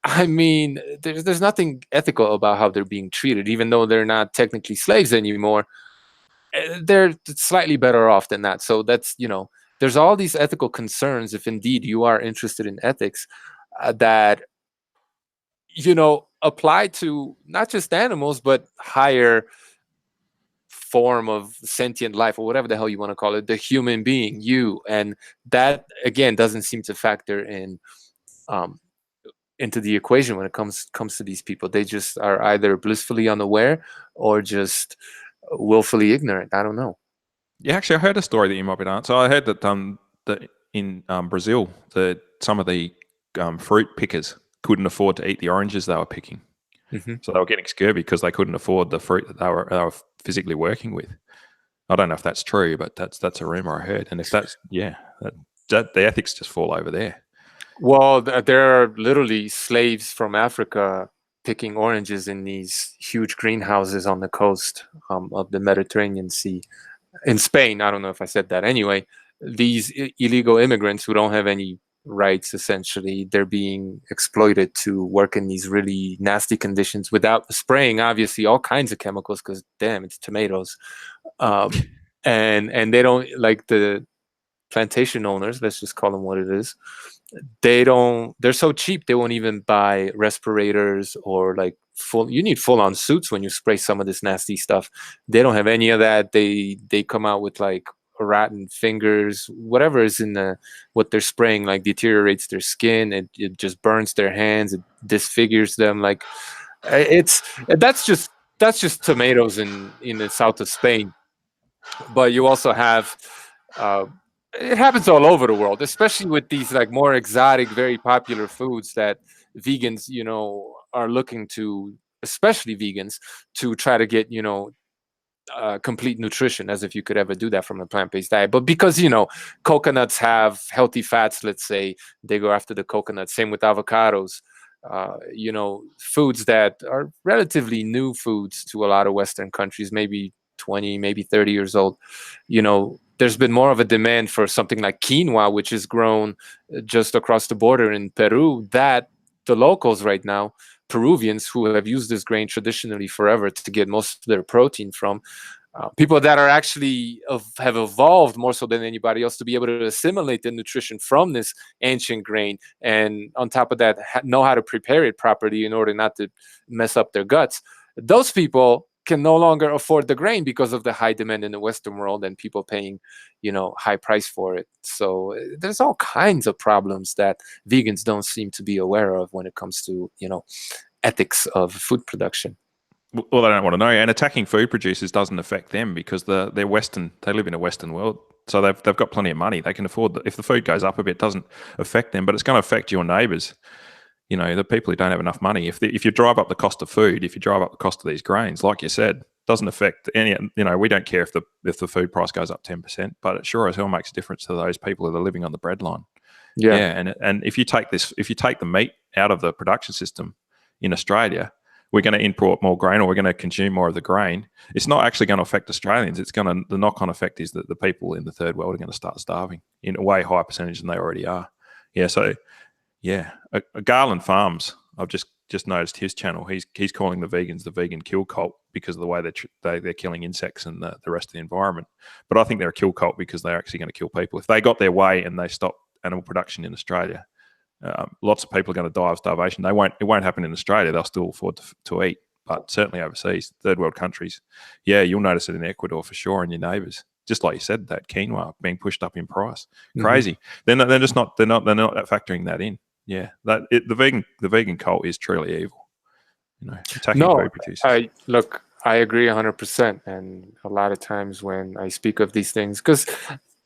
[SPEAKER 1] I mean, there's nothing ethical about how they're being treated, even though they're not technically slaves anymore. They're slightly better off than that. So that's, there's all these ethical concerns if indeed you are interested in ethics that, apply to not just animals, but higher form of sentient life or whatever the hell you want to call it, the human being, you. And that, again, doesn't seem to factor in into the equation when it comes to these people. They just are either blissfully unaware or just willfully ignorant. I don't know.
[SPEAKER 2] Yeah, actually, I heard a story that you might be on. So I heard that that in Brazil, that some of the fruit pickers couldn't afford to eat the oranges they were picking, so they were getting scurvy because they couldn't afford the fruit that they were physically working with. I don't know if that's true, but that's a rumor I heard. And if that's that the ethics just fall over there.
[SPEAKER 1] Well, there are literally slaves from Africa picking oranges in these huge greenhouses on the coast of the Mediterranean Sea. In Spain, I don't know if I said that. Anyway, these illegal immigrants who don't have any rights, essentially, they're being exploited to work in these really nasty conditions without spraying, obviously, all kinds of chemicals because, damn, it's tomatoes. And they don't, like the plantation owners, let's just call them what it is, they're so cheap they won't even buy respirators or like you need full-on suits when you spray some of this nasty stuff. They don't have any of that. They come out with like rotten fingers. Whatever is in what they're spraying like deteriorates their skin. It just burns their hands. It disfigures them. Like it's that's just tomatoes in the south of Spain. But you also have it happens all over the world, especially with these like more exotic, very popular foods that vegans, are looking to, especially vegans, to try to get, complete nutrition, as if you could ever do that from a plant-based diet. But because, coconuts have healthy fats, let's say, they go after the coconut. Same with avocados. Foods that are relatively new foods to a lot of Western countries, maybe 20, maybe 30 years old. There's been more of a demand for something like quinoa, which is grown just across the border in Peru, that the locals right now, Peruvians who have used this grain traditionally forever to get most of their protein from, people that are actually have evolved more so than anybody else to be able to assimilate the nutrition from this ancient grain, and on top of that, know how to prepare it properly in order not to mess up their guts. Those people can no longer afford the grain because of the high demand in the Western world and people paying, high price for it. So there's all kinds of problems that vegans don't seem to be aware of when it comes to, ethics of food production.
[SPEAKER 2] Well, they don't want to know. And attacking food producers doesn't affect them because they're Western. They live in a Western world, so they've got plenty of money. They can afford if the food goes up a bit, it doesn't affect them, but it's going to affect your neighbours. The people who don't have enough money. If you drive up the cost of food, if you drive up the cost of these grains, like you said, doesn't affect any. We don't care if the food price goes up 10%, but it sure as hell makes a difference to those people that are living on the breadline. Yeah, and if you take the meat out of the production system in Australia, we're going to import more grain, or we're going to consume more of the grain. It's not actually going to affect Australians. The knock-on effect is that the people in the third world are going to start starving in a way higher percentage than they already are. Yeah, so. Yeah, Garland Farms. I've just noticed his channel. He's calling the vegans the vegan kill cult because of the way they're killing insects and the rest of the environment. But I think they're a kill cult because they're actually going to kill people. If they got their way and they stopped animal production in Australia, lots of people are going to die of starvation. It won't happen in Australia. They'll still afford to eat, but certainly overseas, third world countries. Yeah, you'll notice it in Ecuador for sure, and your neighbours. Just like you said, that quinoa being pushed up in price, crazy. Mm-hmm. They're just not factoring that in. Yeah, the vegan cult is truly evil. Attacking food producers.
[SPEAKER 1] I agree 100%. And a lot of times when I speak of these things, because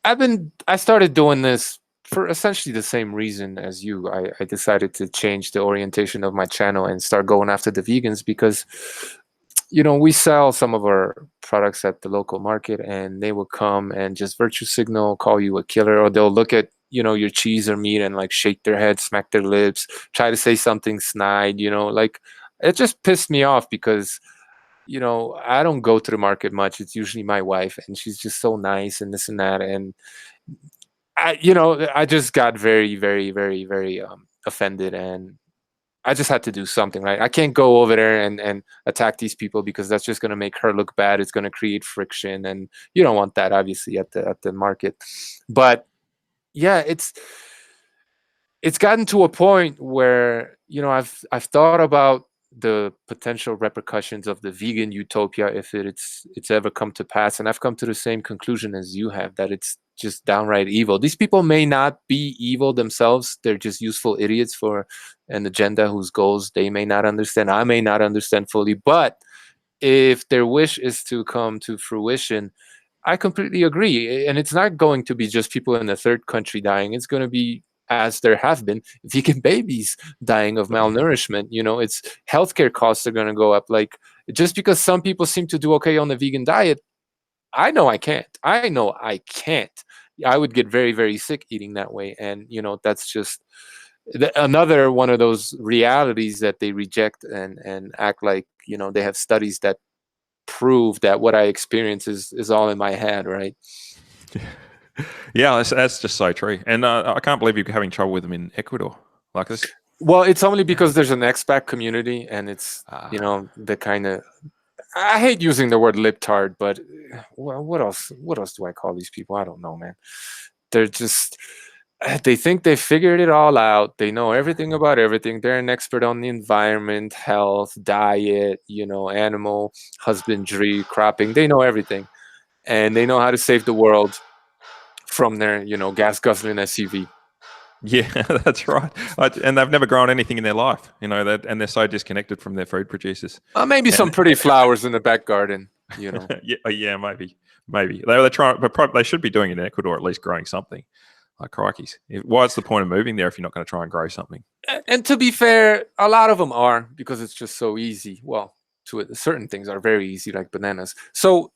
[SPEAKER 1] I started doing this for essentially the same reason as you. I decided to change the orientation of my channel and start going after the vegans because, we sell some of our products at the local market, and they will come and just virtue signal, call you a killer, or they'll look at, your cheese or meat and like shake their head, smack their lips, try to say something snide, like it just pissed me off because, I don't go to the market much. It's usually my wife, and she's just so nice and this and that. And I just got very, very, very, very offended, and I just had to do something, right? I can't go over there and attack these people because that's just going to make her look bad. It's going to create friction, and you don't want that, obviously, at the market. But yeah, it's gotten to a point where I've thought about the potential repercussions of the vegan utopia if it's ever come to pass, and I've come to the same conclusion as you have, that it's just downright evil. These people may not be evil themselves. They're just useful idiots for an agenda whose goals they may not understand, I may not understand fully. But if their wish is to come to fruition, I completely agree. And it's not going to be just people in the third country dying. It's going to be, as there have been, vegan babies dying of malnourishment. It's healthcare costs are going to go up. Like, just because some people seem to do okay on the vegan diet, I know I can't. I know I can't. I would get very, very sick eating that way. And, that's just another one of those realities that they reject and act like, they have studies that prove that what I experience is all in my head, right?
[SPEAKER 2] Yeah, that's just so true. And I can't believe you're having trouble with them in Ecuador like this.
[SPEAKER 1] Well, it's only because there's an expat community, and it's, the kind of, I hate using the word libtard, but well, what else do I call these people? I don't know, man. They're just, they think they figured it all out. They know everything about everything. They're an expert on the environment, health, diet, animal husbandry, cropping. They know everything, and they know how to save the world from their, gas guzzling SUV.
[SPEAKER 2] Yeah, that's right. And they've never grown anything in their life, and they're so disconnected from their food producers.
[SPEAKER 1] Maybe some pretty flowers in the back garden,
[SPEAKER 2] Yeah, maybe. They're trying, but they should be doing it in Ecuador, at least growing something. Like crikeys. What's the point of moving there if you're not going to try and grow something?
[SPEAKER 1] And to be fair, a lot of them are, because it's just so easy. Well, certain things are very easy, like bananas. So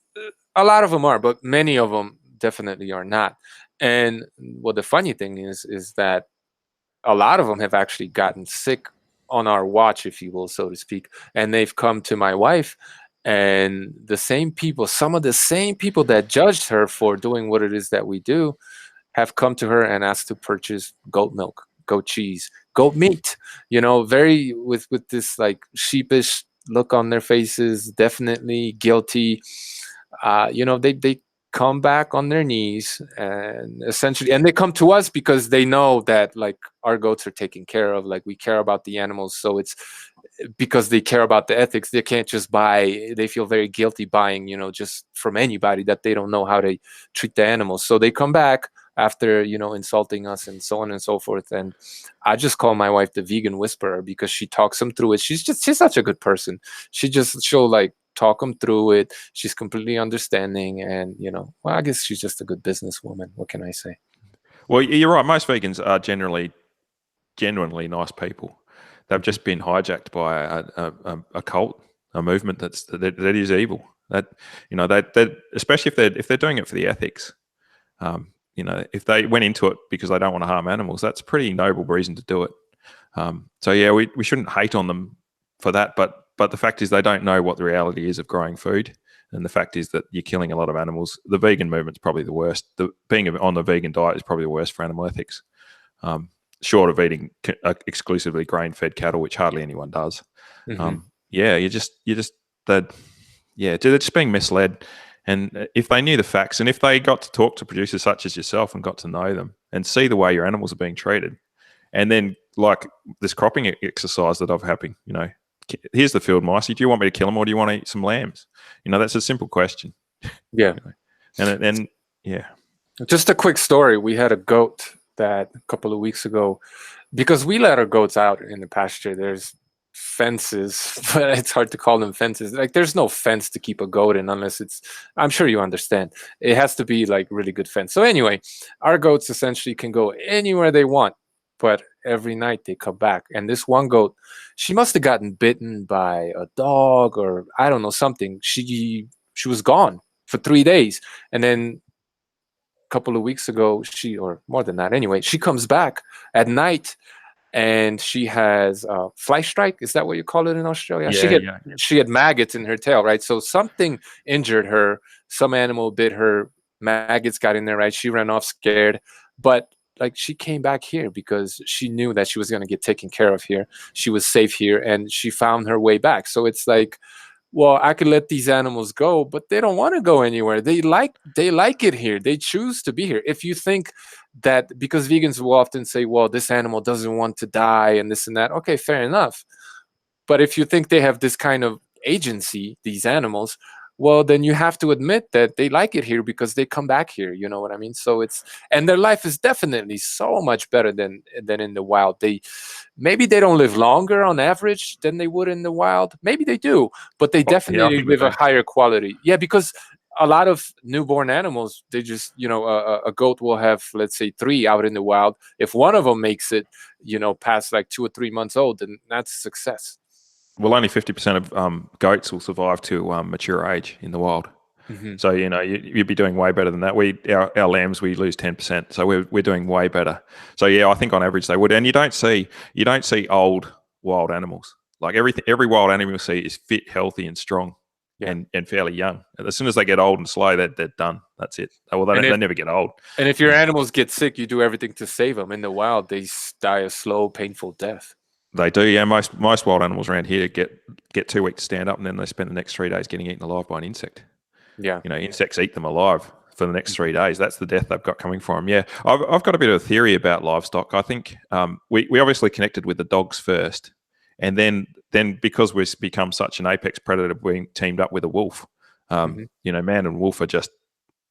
[SPEAKER 1] a lot of them are, but many of them definitely are not. And what the funny thing is that a lot of them have actually gotten sick on our watch, if you will, so to speak. And they've come to my wife, and the same people, some of the same people that judged her for doing what it is that we do, have come to her and asked to purchase goat milk, goat cheese, goat meat, very with this like sheepish look on their faces, definitely guilty. They come back on their knees, and essentially, and they come to us because they know that like our goats are taken care of, like we care about the animals. So it's because they care about the ethics. They can't just buy, they feel very guilty buying, just from anybody that they don't know how to treat the animals. So they come back after, insulting us and so on and so forth. And I just call my wife the vegan whisperer because she talks them through it. She's such a good person. She'll like talk them through it. She's completely understanding. And, well, I guess she's just a good businesswoman. What can I say?
[SPEAKER 2] Well, you're right. Most vegans are genuinely nice people. They've just been hijacked by a cult, a movement that is evil. That especially if they're doing it for the ethics. If they went into it because they don't want to harm animals, that's a pretty noble reason to do it. So yeah, we shouldn't hate on them for that. But the fact is they don't know what the reality is of growing food. And the fact is that you're killing a lot of animals. The vegan movement's probably the worst. Being on the vegan diet is probably the worst for animal ethics. Short of eating exclusively grain-fed cattle, which hardly anyone does.
[SPEAKER 1] Mm-hmm.
[SPEAKER 2] They're just being misled. And if they knew the facts, and if they got to talk to producers such as yourself and got to know them and see the way your animals are being treated, and then like this cropping exercise that I've happened, here's the field mice. Do you want me to kill them, or do you want to eat some lambs? That's a simple question.
[SPEAKER 1] Yeah.
[SPEAKER 2] And yeah.
[SPEAKER 1] Just a quick story. We had a goat that a couple of weeks ago, because we let our goats out in the pasture. There's fences, but it's hard to call them fences. Like there's no fence to keep a goat in unless it's, I'm sure you understand. It has to be like really good fence. So anyway, our goats essentially can go anywhere they want, but every night they come back. And this one goat, she must have gotten bitten by a dog or I don't know, something. She was gone for 3 days. And then a couple of weeks ago, or more than that anyway, she comes back at night and she has fly strike. Is that what you call it in Australia?
[SPEAKER 2] Yeah, yeah.
[SPEAKER 1] She had maggots in her tail, right? So something injured her. Some animal bit her. Maggots got in there, right? She ran off scared, but like she came back here because she knew that she was going to get taken care of here. She was safe here, and she found her way back. So it's like, well, I could let these animals go, but they don't want to go anywhere. They like it here. They choose to be here. If you think that, because vegans will often say, well, this animal doesn't want to die and this and that. Okay, fair enough. But if you think they have this kind of agency, these animals, well, then you have to admit that they like it here because they come back here. You know what I mean? So and their life is definitely so much better than in the wild. Maybe they don't live longer on average than they would in the wild. Maybe they do, but they
[SPEAKER 2] Oh, yeah, I
[SPEAKER 1] definitely
[SPEAKER 2] think they
[SPEAKER 1] live a
[SPEAKER 2] do.
[SPEAKER 1] higher quality. Yeah, because a lot of newborn animals, they just, a goat will have, let's say, 3 out in the wild. If one of them makes it, past like 2 or 3 months old, then that's success.
[SPEAKER 2] Well, only 50% of goats will survive to mature age in the wild.
[SPEAKER 1] Hmm.
[SPEAKER 2] So you'd be doing way better than that. Our lambs, we lose 10%, so we're doing way better. So yeah, I think on average they would. And you don't see old wild animals. Like every wild animal you see is fit, healthy, and strong,
[SPEAKER 1] Yeah.
[SPEAKER 2] and fairly young. And as soon as they get old and slow, they're done. That's it. Well, they never get old.
[SPEAKER 1] And if your animals get sick, you do everything to save them. In the wild, they die a slow, painful death.
[SPEAKER 2] They do. Yeah, most wild animals around here get 2 weeks to stand up, and then they spend the next 3 days getting eaten alive by an insect.
[SPEAKER 1] Yeah.
[SPEAKER 2] Insects eat them alive for the next 3 days. That's the death they've got coming for them. Yeah, I've got a bit of a theory about livestock. I think we obviously connected with the dogs first, and then because we've become such an apex predator, being teamed up with a wolf. Man and wolf are just.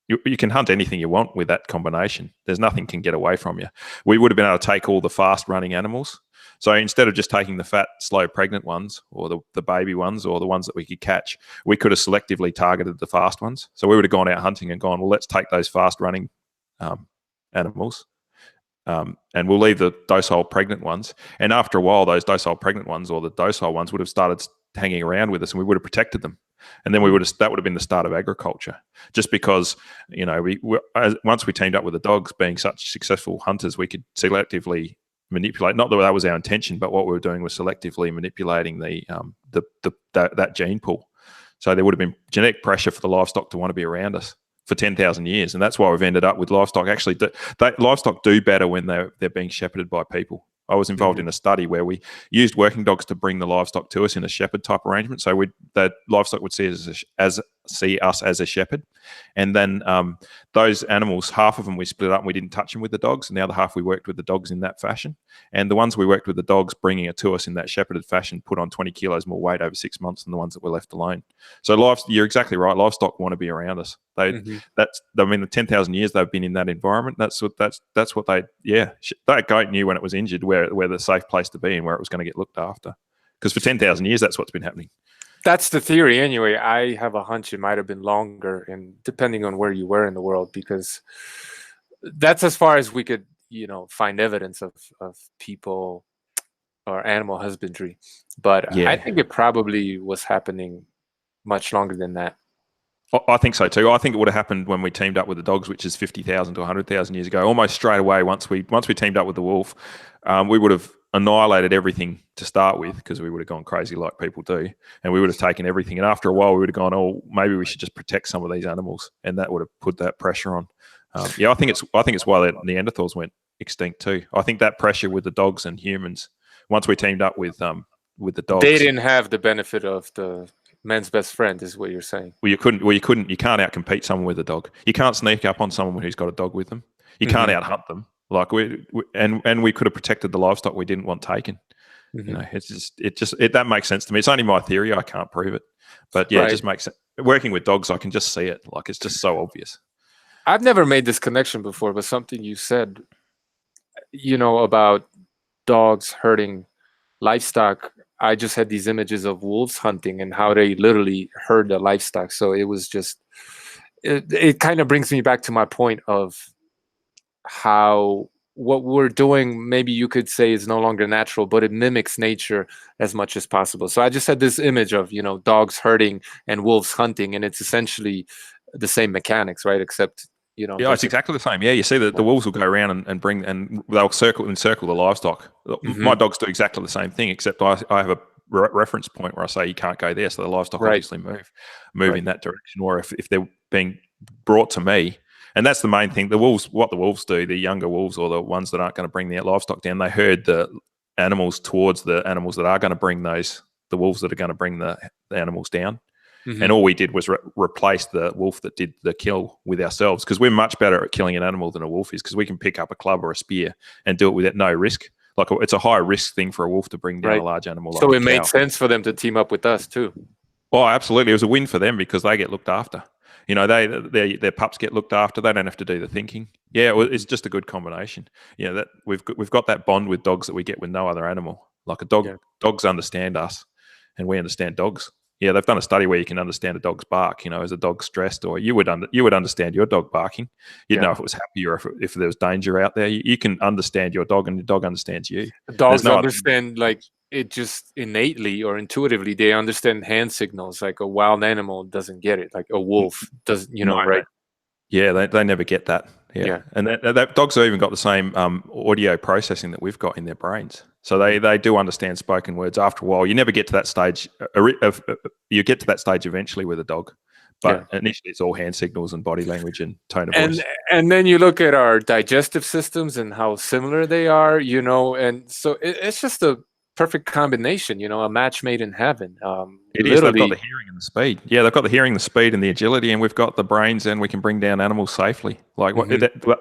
[SPEAKER 2] You can hunt anything you want with that combination. There's nothing can get away from you. We would have been able to take all the fast-running animals. So instead of just taking the fat, slow, pregnant ones, or the baby ones, or the ones that we could catch, we could have selectively targeted the fast ones. So we would have gone out hunting and gone, well, let's take those fast-running animals, and we'll leave the docile pregnant ones. And after a while, those docile pregnant ones or the docile ones would have started hanging around with us, and we would have protected them. And then that would have been the start of agriculture, just because once we teamed up with the dogs, being such successful hunters, we could selectively manipulate. Not that was our intention, but what we were doing was selectively manipulating that gene pool. So there would have been genetic pressure for the livestock to want to be around us for 10,000 years, and that's why we've ended up with livestock. Actually, livestock do better when they're being shepherded by people. I was involved in a study where we used working dogs to bring the livestock to us in a shepherd type arrangement. So that livestock would see us as a shepherd, and then those animals, half of them we split up and we didn't touch them with the dogs, and the other half we worked with the dogs in that fashion. And the ones we worked with the dogs, bringing it to us in that shepherded fashion, put on 20 kilos more weight over 6 months than the ones that were left alone. So you're exactly right. Livestock want to be around us. The 10,000 years they've been in that environment. That's what that goat knew when it was injured where the safe place to be and where it was going to get looked after. Because for 10,000 years, that's what's been happening.
[SPEAKER 1] That's the theory anyway. I have a hunch it might have been longer, and depending on where you were in the world, because that's as far as we could, find evidence of people or animal husbandry. But
[SPEAKER 2] Yeah.
[SPEAKER 1] I think it probably was happening much longer than that.
[SPEAKER 2] I think so too. I think it would have happened when we teamed up with the dogs, which is 50,000 to 100,000 years ago. Almost straight away, once we teamed up with the wolf, we would have annihilated everything to start with, because we would have gone crazy like people do, and we would have taken everything. And after a while, we would have gone, oh, maybe we should just protect some of these animals, and that would have put that pressure on. I think it's why the Neanderthals went extinct too. I think that pressure with the dogs and humans, once we teamed up with the dogs,
[SPEAKER 1] they didn't have the benefit of the man's best friend, is what you're saying.
[SPEAKER 2] You can't outcompete someone with a dog. You can't sneak up on someone who's got a dog with them. You can't out-hunt them. Like we could have protected the livestock we didn't want taken. That makes sense to me. It's only my theory. I can't prove it, but yeah, It just makes sense. Working with dogs, I can just see it. Like, it's just so obvious.
[SPEAKER 1] I've never made this connection before, but something you said, about dogs hurting livestock. I just had these images of wolves hunting and how they literally herd the livestock. So it was just, it kind of brings me back to my point of how what we're doing, maybe you could say, is no longer natural, but it mimics nature as much as possible. So I just had this image of, dogs herding and wolves hunting, and it's essentially the same mechanics, right? Except,
[SPEAKER 2] Yeah, it's exactly the same. Yeah, you see that the wolves will go around and bring, and they'll encircle the livestock. My dogs do exactly the same thing, except I have a reference point where I say you can't go there, so the livestock
[SPEAKER 1] Right.
[SPEAKER 2] obviously move in that direction. Or if they're being brought to me, and that's the main thing. What the wolves do, the younger wolves or the ones that aren't going to bring their livestock down, they herd the animals towards the animals that are going to bring the wolves that are going to bring the animals down. And all we did was replace the wolf that did the kill with ourselves, because we're much better at killing an animal than a wolf is, because we can pick up a club or a spear and do it with no risk. Like, it's a high risk thing for a wolf to bring down a large animal.
[SPEAKER 1] So
[SPEAKER 2] like
[SPEAKER 1] it made sense for them to team up with us too.
[SPEAKER 2] Oh, absolutely. It was a win for them because they get looked after. Their pups get looked after. They don't have to do the thinking. Yeah, it's just a good combination. That we've got that bond with dogs that we get with no other animal. Like dogs understand us, and we understand dogs. Yeah, they've done a study where you can understand a dog's bark. As a dog's stressed, or you would understand your dog barking. You'd know if it was happy or if there was danger out there. You can understand your dog, and your dog understands you.
[SPEAKER 1] Dogs understand like it just innately or intuitively. They understand hand signals. Like a wild animal doesn't get it. Like a wolf doesn't. Right?
[SPEAKER 2] Yeah, they never get that. Yeah. And that dogs have even got the same audio processing that we've got in their brains. So they do understand spoken words. After a while, you never get to that stage. You get to that stage eventually with a dog, but initially it's all hand signals and body language and tone of voice.
[SPEAKER 1] And then you look at our digestive systems and how similar they are, and so it's just a perfect combination, a match made in heaven.
[SPEAKER 2] It is. They've got the hearing and the speed. Yeah, they've got the hearing, the speed, and the agility, and we've got the brains, and we can bring down animals safely. Like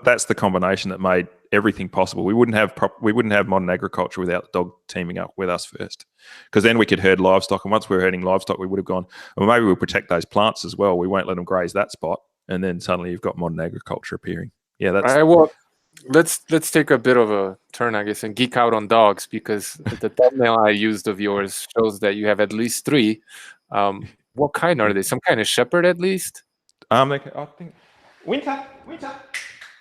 [SPEAKER 2] that's the combination that made everything possible. We wouldn't have modern agriculture without the dog teaming up with us first, because then we could herd livestock, and once we were herding livestock, we would have gone, well, maybe we'll protect those plants as well. We won't let them graze that spot, and then suddenly you've got modern agriculture appearing. Yeah, that's.
[SPEAKER 1] All right, well, let's take a bit of a turn, I guess, and geek out on dogs, because the thumbnail I used of yours shows that you have at least 3. What kind are they? Some kind of shepherd, at least?
[SPEAKER 2] I think Winter.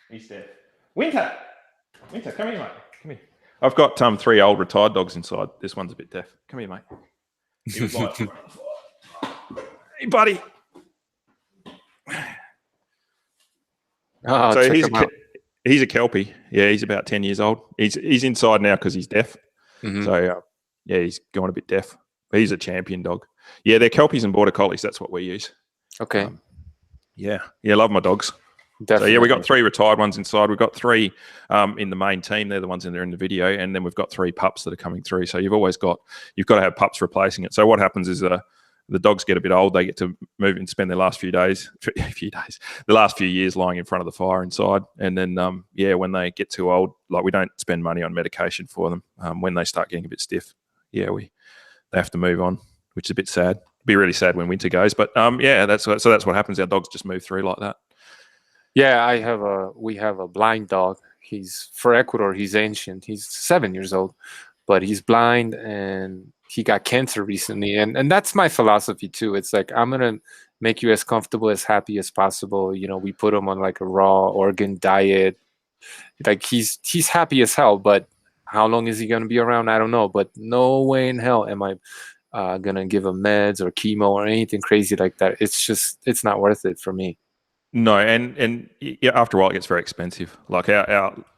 [SPEAKER 2] He's dead. Winter, come here, mate. Come here. I've got 3 old retired dogs inside. This one's a bit deaf. Come here, mate. He was like, hey, buddy.
[SPEAKER 1] Oh, so
[SPEAKER 2] he's a Kelpie. Yeah, he's about 10 years old. He's inside now because he's deaf. So he's gone a bit deaf. But he's a champion dog. Yeah, they're Kelpies and Border Collies. That's what we use.
[SPEAKER 1] Okay.
[SPEAKER 2] Love my dogs.
[SPEAKER 1] Definitely.
[SPEAKER 2] So we got 3 retired ones inside. We've got 3 in the main team. They're the ones in there in the video, and then we've got 3 pups that are coming through. So you've got to have pups replacing it. So what happens is the dogs get a bit old. They get to move and spend their last the last few years lying in front of the fire inside, and then when they get too old, like, we don't spend money on medication for them. When they start getting a bit stiff, they have to move on, which is a bit sad. It'd be really sad when winter goes, but that's what happens. Our dogs just move through like that.
[SPEAKER 1] Yeah, we have a blind dog. He's for Ecuador. He's ancient. He's 7 years old, but he's blind, and he got cancer recently. And that's my philosophy too. It's like, I'm gonna make you as comfortable, as happy as possible. We put him on like a raw organ diet. Like, he's happy as hell, but how long is he gonna be around? I don't know. But no way in hell am I gonna give him meds or chemo or anything crazy like that. It's not worth it for me.
[SPEAKER 2] No, and after a while it gets very expensive. Like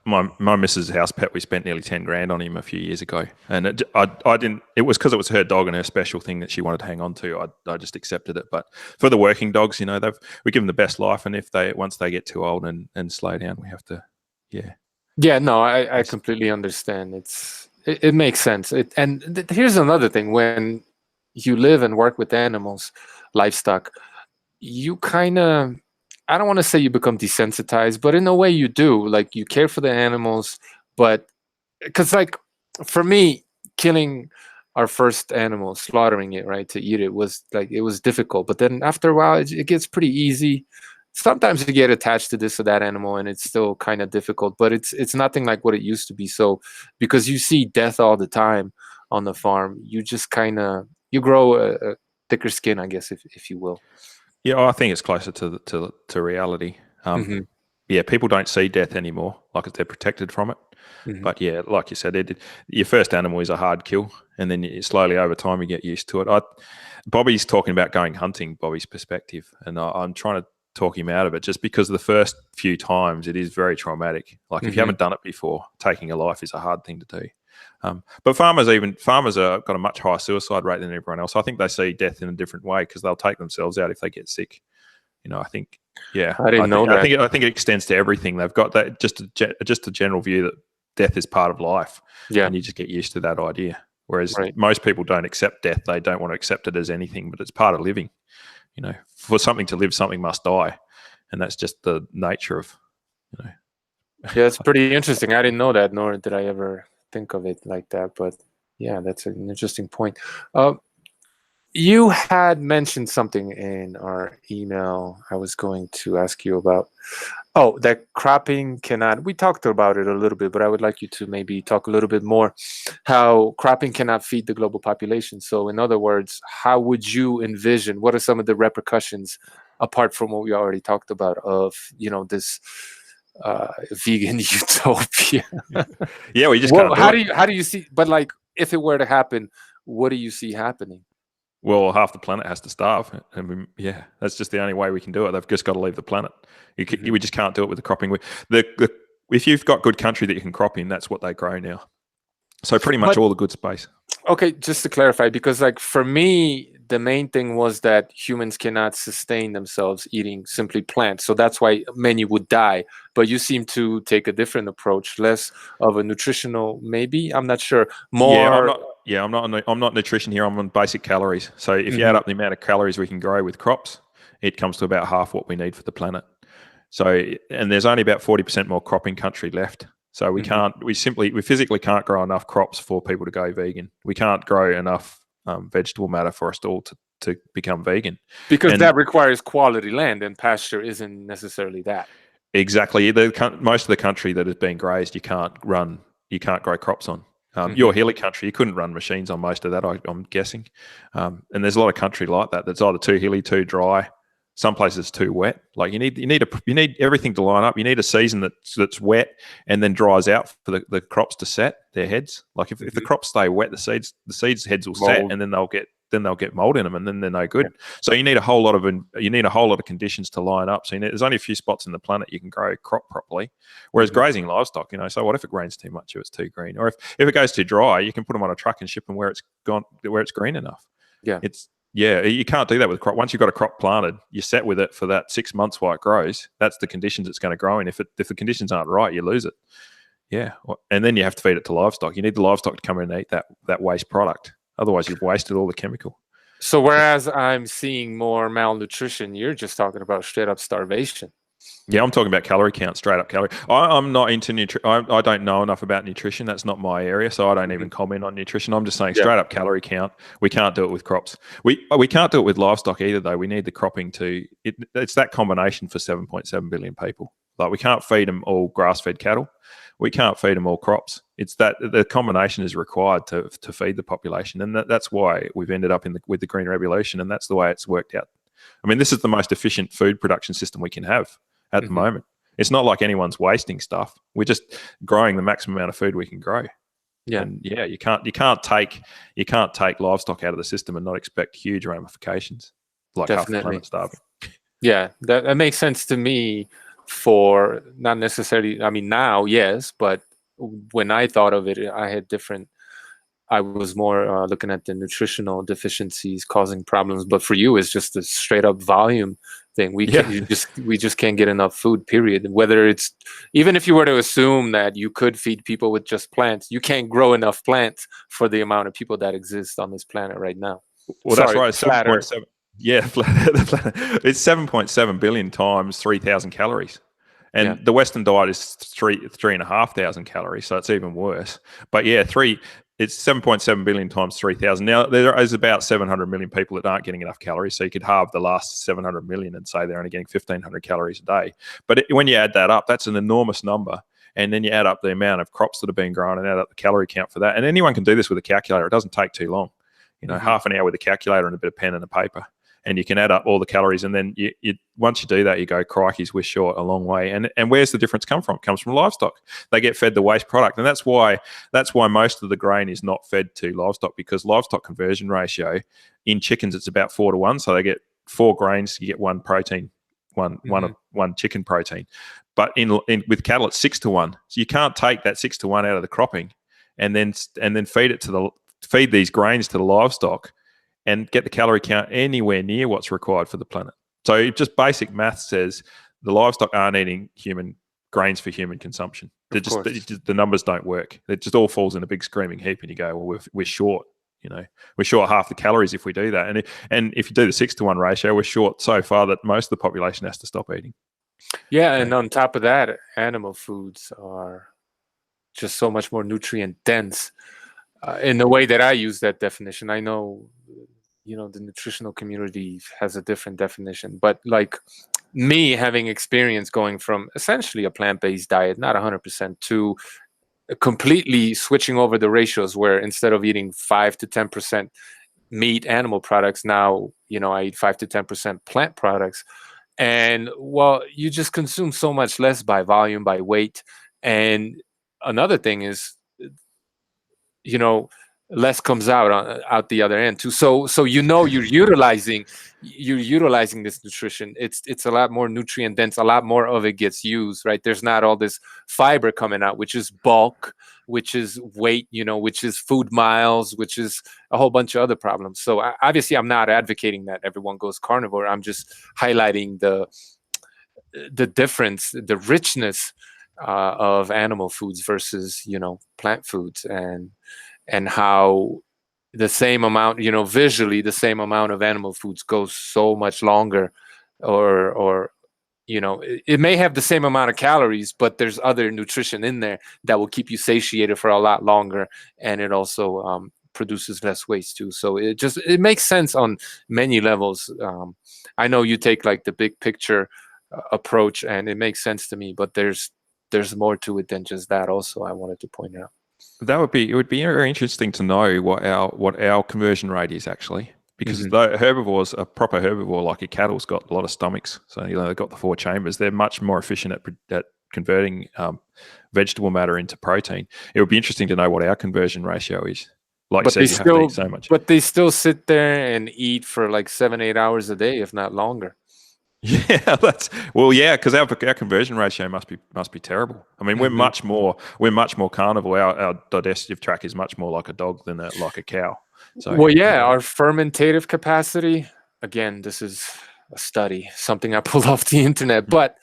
[SPEAKER 2] my missus' house pet, we spent nearly 10 grand on him a few years ago, and I didn't. It was because it was her dog and her special thing that she wanted to hang on to. I just accepted it. But for the working dogs, we give them the best life, and once they get too old and slow down, we have to.
[SPEAKER 1] Yeah, no, I completely understand. It makes sense. Here's another thing: when you live and work with animals, livestock, you kind of. I don't want to say you become desensitized, but in a way you do. Like, you care for the animals, but because, like, for me, killing our first animal, slaughtering it, right, to eat it, was like, it was difficult. But then after a while, it gets pretty easy. Sometimes you get attached to this or that animal, and it's still kind of difficult, but it's nothing like what it used to be. So, because you see death all the time, on the farm, you just kind of you grow a thicker skin, I guess, if you will.
[SPEAKER 2] Yeah, I think it's closer to reality.
[SPEAKER 1] Hmm.
[SPEAKER 2] Yeah, people don't see death anymore, like they're protected from it.
[SPEAKER 1] Hmm.
[SPEAKER 2] But yeah, like you said, your first animal is a hard kill, and then slowly over time you get used to it. Bobby's talking about going hunting, Bobby's perspective, and I'm trying to talk him out of it just because the first few times it is very traumatic. Like if you
[SPEAKER 1] Hmm.
[SPEAKER 2] haven't done it before, taking a life is a hard thing to do. But farmers are got a much higher suicide rate than everyone else. I think they see death in a different way because they'll take themselves out if they get sick. I think, yeah,
[SPEAKER 1] I didn't know that.
[SPEAKER 2] I think it extends to everything. They've got that just a general view that death is part of life,
[SPEAKER 1] Yeah.
[SPEAKER 2] and you just get used to that idea. Whereas
[SPEAKER 1] Right.
[SPEAKER 2] most people don't accept death; they don't want to accept it as anything, but it's part of living. For something to live, something must die, and that's just the nature of.
[SPEAKER 1] Yeah, it's pretty interesting. I didn't know that, nor did I ever think of it like that. But yeah, that's an interesting point. You had mentioned something in our email I was going to ask you about. Oh, that cropping cannot, we talked about it a little bit, but I would like you to maybe talk a little bit more how cropping cannot feed the global population. So in other words, how would you envision, what are some of the repercussions apart from what we already talked about of, this vegan utopia?
[SPEAKER 2] Yeah, we just
[SPEAKER 1] Well,
[SPEAKER 2] can't do it.
[SPEAKER 1] how do you see, but like if it were to happen, what do you see happening?
[SPEAKER 2] Well, half the planet has to starve, and yeah, that's just the only way we can do it. They've just got to leave the planet.
[SPEAKER 1] Mhm.
[SPEAKER 2] We just can't do it with the cropping. If you've got good country that you can crop in, that's what they grow now. So pretty much
[SPEAKER 1] But
[SPEAKER 2] all the good space.
[SPEAKER 1] okay, just to clarify, because like for me, the main thing was that humans cannot sustain themselves eating simply plants. So that's why many would die. But you seem to take a different approach, less of a nutritional, maybe, I'm not sure,
[SPEAKER 2] Yeah, I'm
[SPEAKER 1] more.
[SPEAKER 2] not. Yeah, I'm not nutrition here. I'm on basic calories. So if you add
[SPEAKER 1] Mhm,
[SPEAKER 2] up the amount of calories we can grow with crops, it comes to about half what we need for the planet. So, and there's only about 40% more cropping country left. So
[SPEAKER 1] mhm.
[SPEAKER 2] we physically can't grow enough crops for people to go vegan. We can't grow enough vegetable matter for us all to become vegan.
[SPEAKER 1] Because
[SPEAKER 2] And
[SPEAKER 1] that requires quality land, and pasture isn't necessarily that.
[SPEAKER 2] exactly, most of the country that has been grazed, you can't grow crops on.
[SPEAKER 1] Mhm,
[SPEAKER 2] Your hilly country, you couldn't run machines on most of that, I'm guessing. And there's a lot of country like that that's either too hilly, too dry. Some places too wet. Like you need everything to line up. You need a season that's wet and then dries out for the crops to set their heads. Like if the
[SPEAKER 1] mhm.
[SPEAKER 2] crops stay wet, the seeds heads will set,
[SPEAKER 1] Mold.
[SPEAKER 2] and then they'll get mold in them, and then they're no good.
[SPEAKER 1] Yeah.
[SPEAKER 2] So you need a whole lot of conditions to line up. So there's only a few spots in the planet you can grow crop properly. Whereas
[SPEAKER 1] Mhm.
[SPEAKER 2] grazing livestock, so what if it rains too much or it's too green, or if it goes too dry, you can put them on a truck and ship them where it's green enough.
[SPEAKER 1] Yeah.
[SPEAKER 2] You can't do that with crop. Once you've got a crop planted, you're set with it for that 6 months while it grows. That's the conditions it's going to grow in. If the conditions aren't right, you lose it. Yeah, and then you have to feed it to livestock. You need the livestock to come in and eat that waste product. Otherwise, you've wasted all the chemical.
[SPEAKER 1] So whereas I'm seeing more malnutrition, you're just talking about straight up starvation.
[SPEAKER 2] Yeah, I'm talking about calorie count, straight up calorie. I'm not into nutrition. I don't know enough about nutrition. That's not my area, so I don't
[SPEAKER 1] Mhm.
[SPEAKER 2] even comment on nutrition. I'm just saying
[SPEAKER 1] Yeah.
[SPEAKER 2] straight up calorie count. We can't do it with crops. We can't do it with livestock either, though. We need the cropping it's that combination for 7.7 billion people. Like we can't feed them all grass-fed cattle. We can't feed them all crops. It's that the combination is required to feed the population, and that's why we've ended up with the green revolution, and that's the way it's worked out. I mean, this is the most efficient food production system we can have at the
[SPEAKER 1] Mhm.
[SPEAKER 2] moment. It's not like anyone's wasting stuff. We're just growing the maximum amount of food we can grow.
[SPEAKER 1] Yeah.
[SPEAKER 2] And yeah, you can't take livestock out of the system and not expect huge ramifications, like half the
[SPEAKER 1] Definitely.
[SPEAKER 2] planet starving.
[SPEAKER 1] Yeah, that makes sense to me for not necessarily, I mean, now, yes, but when I thought of it, I was more looking at the nutritional deficiencies causing problems. But for you, it's just a straight up volume thing.
[SPEAKER 2] Yeah.
[SPEAKER 1] We just can't get enough food, period. Whether it's, even if you were to assume that you could feed people with just plants, you can't grow enough plants for the amount of people that exist on this planet right now.
[SPEAKER 2] Well, that's
[SPEAKER 1] Sorry,
[SPEAKER 2] right.
[SPEAKER 1] flat Earth.
[SPEAKER 2] 7.7. Yeah, it's 7.7 billion times 3,000 calories.
[SPEAKER 1] Yeah.
[SPEAKER 2] And the Western diet is 3,500 calories, so it's even worse. But yeah, it's 7.7 billion times 3,000. Now there is about 700 million people that aren't getting enough calories, so you could halve the last 700 million and say they're only getting 1,500 calories a day. But when you add that up, that's an enormous number. and then you add up the amount of crops that have been grown and add up the calorie count for that. And anyone can do this with a calculator. It doesn't take too long. Half an hour with a calculator and a bit of pen and a paper, and you can add up all the calories. And then you once you do that, you go, crikeys, we're short a long way. And where's the difference come from? It comes from livestock. They get fed the waste product, and that's why most of the grain is not fed to livestock, because livestock conversion ratio in chickens, it's about 4-to-1. So they get 4 grains, you get 1 protein, one chicken protein. But in with cattle, it's 6-to-1. So you can't take that 6-to-1 out of the cropping and then feed these grains to the livestock and get the calorie count anywhere near what's required for the planet. So just basic math says the livestock aren't eating human grains for human consumption. The numbers don't work. It just all falls in a big screaming heap, and you go, well, we're short. We're short half the calories if we do that. And if you do the 6-to-1 ratio, we're short so far that most of the population has to stop eating.
[SPEAKER 1] Yeah, and on top of that, animal foods are just so much more nutrient dense. In the way that I use that definition, I know, the nutritional community has a different definition, but like me having experience going from essentially a plant-based diet, not 100%, to completely switching over the ratios where instead of eating 5 to 10% meat animal products, now, I eat 5 to 10% plant products. And well, you just consume so much less by volume, by weight. And another thing is, less comes out the other end too. So you're utilizing this nutrition. It's a lot more nutrient dense. A lot more of it gets used, right? There's not all this fiber coming out, which is bulk, which is weight, which is food miles, which is a whole bunch of other problems. So obviously, I'm not advocating that everyone goes carnivore. I'm just highlighting the difference, the richness of animal foods versus plant foods, and how the same amount, visually the same amount of animal foods goes so much longer, or it may have the same amount of calories, but there's other nutrition in there that will keep you satiated for a lot longer, and it also produces less waste too. So it makes sense on many levels. I know you take like the big picture approach, and it makes sense to me, but there's more to it than just that. Also, I wanted to point out.
[SPEAKER 2] It would be very interesting to know what our conversion rate is actually, because though herbivores, a proper herbivore like a cattle's got a lot of stomachs, so they've got the 4 chambers. They're much more efficient at converting vegetable matter into protein. It would be interesting to know what our conversion ratio is. Like you said, you have to eat so much.
[SPEAKER 1] But they still sit there and eat for like 7-8 hours a day, if not longer.
[SPEAKER 2] Yeah, because our conversion ratio must be terrible. I mean, we're much more carnivore. Our digestive tract is much more like a dog than like a cow. So
[SPEAKER 1] our fermentative capacity. Again, this is a study, something I pulled off the internet. But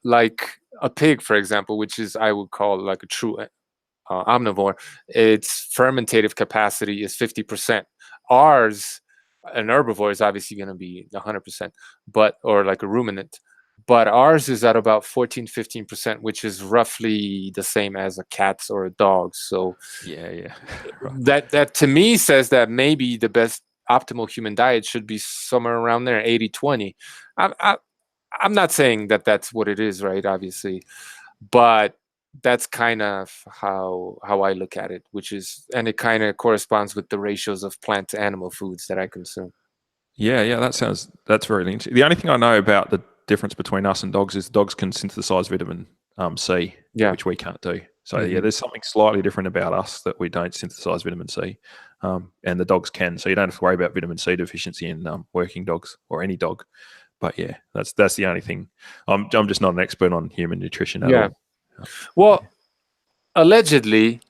[SPEAKER 1] like a pig, for example, which is I would call like a true omnivore, its fermentative capacity is 50%. Ours, an herbivore, is obviously going to be 100%, or like a ruminant, but ours is at about 14-15%, which is roughly the same as a cat's or a dog's. So
[SPEAKER 2] yeah,
[SPEAKER 1] right. that to me says that maybe the best optimal human diet should be somewhere around there, 80-20. I'm not saying that that's what it is, right? Obviously, but that's kind of how I look at it, and it kind of corresponds with the ratios of plant to animal foods that I consume.
[SPEAKER 2] Yeah, that's very interesting. The only thing I know about the difference between us and dogs is dogs can synthesize vitamin C, which we can't do. So there's something slightly different about us that we don't synthesize vitamin C, and the dogs can. So you don't have to worry about vitamin C deficiency in working dogs or any dog. But yeah, that's the only thing. I'm just not an expert on human nutrition at all.
[SPEAKER 1] Well, allegedly,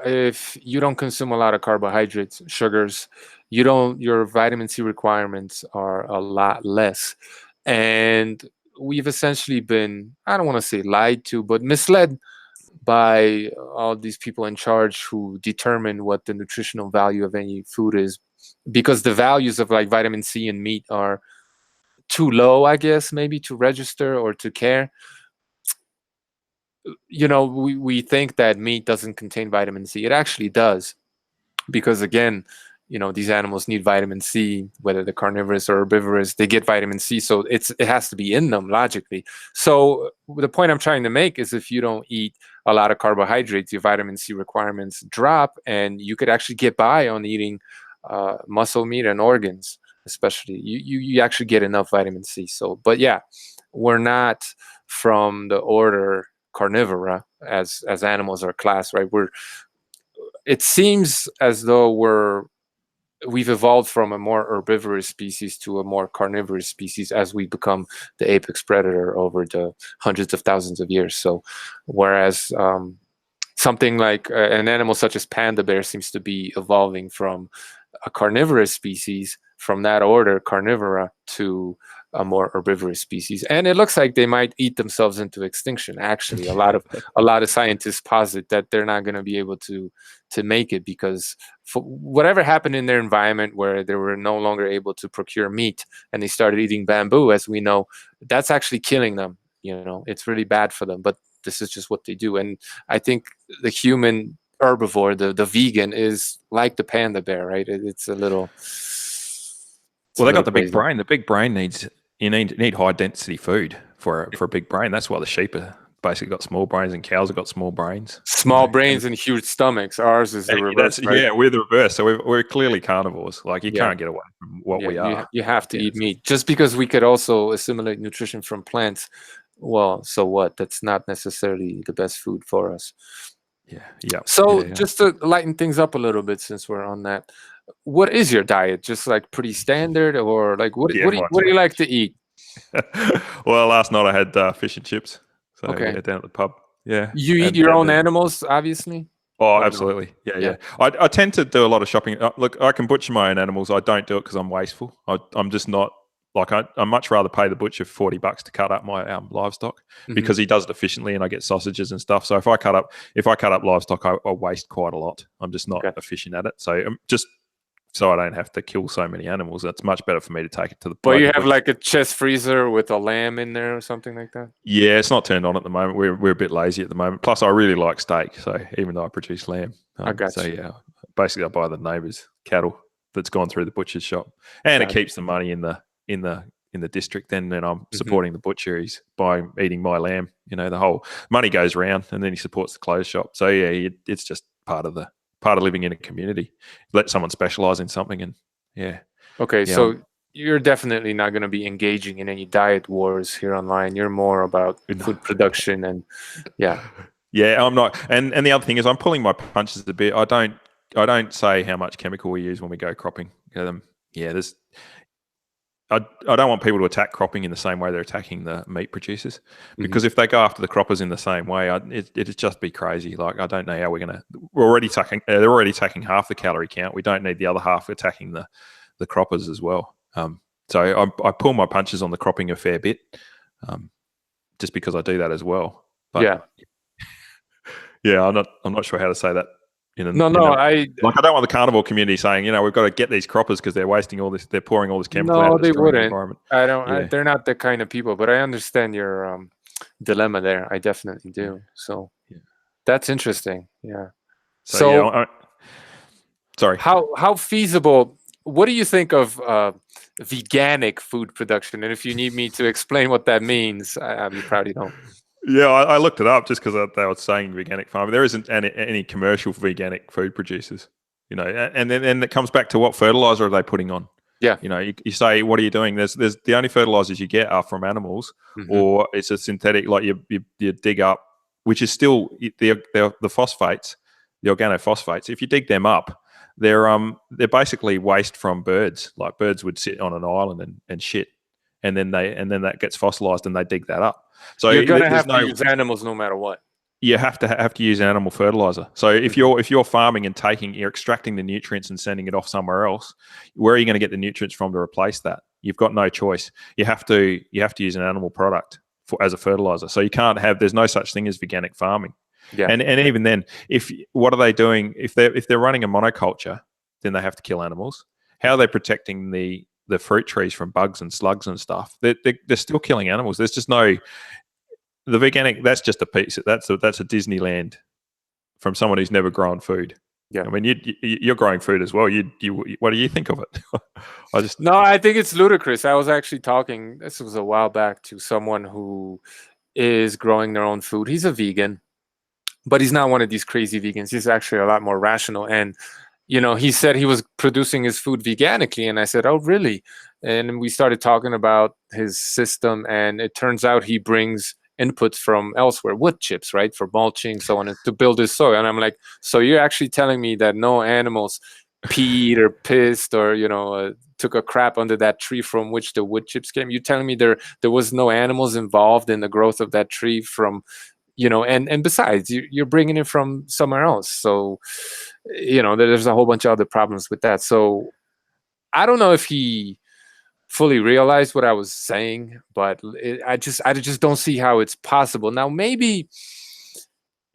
[SPEAKER 1] if you don't consume a lot of carbohydrates, sugars, your vitamin C requirements are a lot less. And we've essentially been, I don't want to say lied to, but misled by all these people in charge who determine what the nutritional value of any food is, because the values of like vitamin C and meat are too low, I guess, maybe to register or to care. We think that meat doesn't contain vitamin C. It actually does, because again, these animals need vitamin C, whether they're carnivorous or herbivorous, they get vitamin C. So it has to be in them logically. So the point I'm trying to make is if you don't eat a lot of carbohydrates, your vitamin C requirements drop, and you could actually get by on eating muscle meat and organs, especially. You actually get enough vitamin C. So, but yeah, we're not from the order carnivora as animals are classed, right? It seems as though we've evolved from a more herbivorous species to a more carnivorous species as we become the apex predator over the hundreds of thousands of years. So whereas something like an animal such as panda bear seems to be evolving from a carnivorous species, from that order carnivora, to a more herbivorous species, and it looks like they might eat themselves into extinction. Actually, a lot of scientists posit that they're not going to be able to make it, because for whatever happened in their environment where they were no longer able to procure meat and they started eating bamboo, as we know, that's actually killing them. It's really bad for them, but this is just what they do. And I think the human herbivore, the vegan, is like the panda bear, right? It's a little.
[SPEAKER 2] Well, they got the big
[SPEAKER 1] crazy.
[SPEAKER 2] brain. The big brain you need high density food for a big brain. That's why the sheep are basically got small brains and cows have got small brains.
[SPEAKER 1] Small brains and huge stomachs. Ours is the reverse, right?
[SPEAKER 2] Yeah, we're the reverse. So we're clearly carnivores. Like you can't get away from what we are.
[SPEAKER 1] You have to eat meat. Just because we could also assimilate nutrition from plants, well, so what? That's not necessarily the best food for us.
[SPEAKER 2] Yeah.
[SPEAKER 1] So just to lighten things up a little bit, since we're on that, what is your diet? Just like pretty standard, or like what do you like to eat?
[SPEAKER 2] Well, last night I had fish and chips. So
[SPEAKER 1] Okay.
[SPEAKER 2] down at the pub. Yeah.
[SPEAKER 1] You eat your own animals, obviously?
[SPEAKER 2] Oh, absolutely. Yeah. I tend to do a lot of shopping. Look, I can butcher my own animals. I don't do it because I'm wasteful. I'm just not. Like I much rather pay the butcher $40 to cut up my livestock, because he does it efficiently and I get sausages and stuff. So if I cut up livestock, I waste quite a lot. I'm just not efficient at it. So just so I don't have to kill so many animals, it's much better for me to take it to the.
[SPEAKER 1] But you have like a chest freezer with a lamb in there or something like that?
[SPEAKER 2] Yeah, it's not turned on at the moment. We're a bit lazy at the moment. Plus, I really like steak. So even though I produce lamb,
[SPEAKER 1] I got
[SPEAKER 2] so
[SPEAKER 1] you.
[SPEAKER 2] yeah, basically I buy the neighbour's cattle that's gone through the butcher's shop, and it keeps the money in the district. Then I'm supporting the butcheries by eating my lamb. The whole money goes round, and then he supports the clothes shop. So yeah, it's just part of living in a community. Let someone specialize in something, and
[SPEAKER 1] Okay, so you're definitely not going to be engaging in any diet wars here online. You're more about food production and yeah,
[SPEAKER 2] I'm not. And the other thing is, I'm pulling my punches a bit. I don't say how much chemical we use when we go cropping. I don't want people to attack cropping in the same way they're attacking the meat producers, because if they go after the croppers in the same way, it'd just be crazy. Like, I don't know how they're already attacking half the calorie count. We don't need the other half attacking the croppers as well. So I pull my punches on the cropping a fair bit, just because I do that as well. But I'm not sure how to say that. I don't want the carnivore community saying, we've got to get these croppers because they're wasting all this, they're pouring all this chemical out of the environment.
[SPEAKER 1] I don't. They're not the kind of people, but I understand your dilemma there. I definitely do. So that's interesting. Yeah. So
[SPEAKER 2] sorry.
[SPEAKER 1] How feasible? What do you think of veganic food production? And if you need me to explain what that means, you probably don't.
[SPEAKER 2] Yeah, I looked it up just because they were saying veganic farming. There isn't any commercial veganic food producers, and then it comes back to what fertilizer are they putting on?
[SPEAKER 1] Yeah.
[SPEAKER 2] You say, what are you doing? There's the only fertilizers you get are from animals, or it's a synthetic, like you dig up, which is still the phosphates, the organophosphates. If you dig them up, they're basically waste from birds. Like, birds would sit on an island and shit, and then that gets fossilized and they dig that up. So
[SPEAKER 1] you're gonna have to use animals no matter what.
[SPEAKER 2] You have to use animal fertilizer. So if you're farming and you're extracting the nutrients and sending it off somewhere else, where are you going to get the nutrients from to replace that? You've got no choice. You have to use an animal product as a fertilizer. So you can't have. There's no such thing as veganic farming. Yeah. And even then, what are they doing? If they're running a monoculture, then they have to kill animals. How are they protecting the fruit trees from bugs and slugs and stuff? They're still killing animals. There's just no. The veganic, that's just a piece. That's a Disneyland from someone who's never grown food.
[SPEAKER 1] Yeah.
[SPEAKER 2] I mean, you're growing food as well. What do you think of it?
[SPEAKER 1] No, I think it's ludicrous. I was actually talking, this was a while back, to someone who is growing their own food. He's a vegan, but he's not one of these crazy vegans. He's actually a lot more rational. And, he said he was producing his food veganically. And I said, oh, really? And we started talking about his system. And it turns out he brings inputs from elsewhere, wood chips, right? For mulching, so on, to build his soil. And I'm like, so you're actually telling me that no animals peed or pissed or, took a crap under that tree from which the wood chips came? You're telling me there was no animals involved in the growth of that tree from, and besides, you're bringing it from somewhere else. So, there's a whole bunch of other problems with that. So I don't know if he fully realized what I was saying, but I just don't see how it's possible. Now, maybe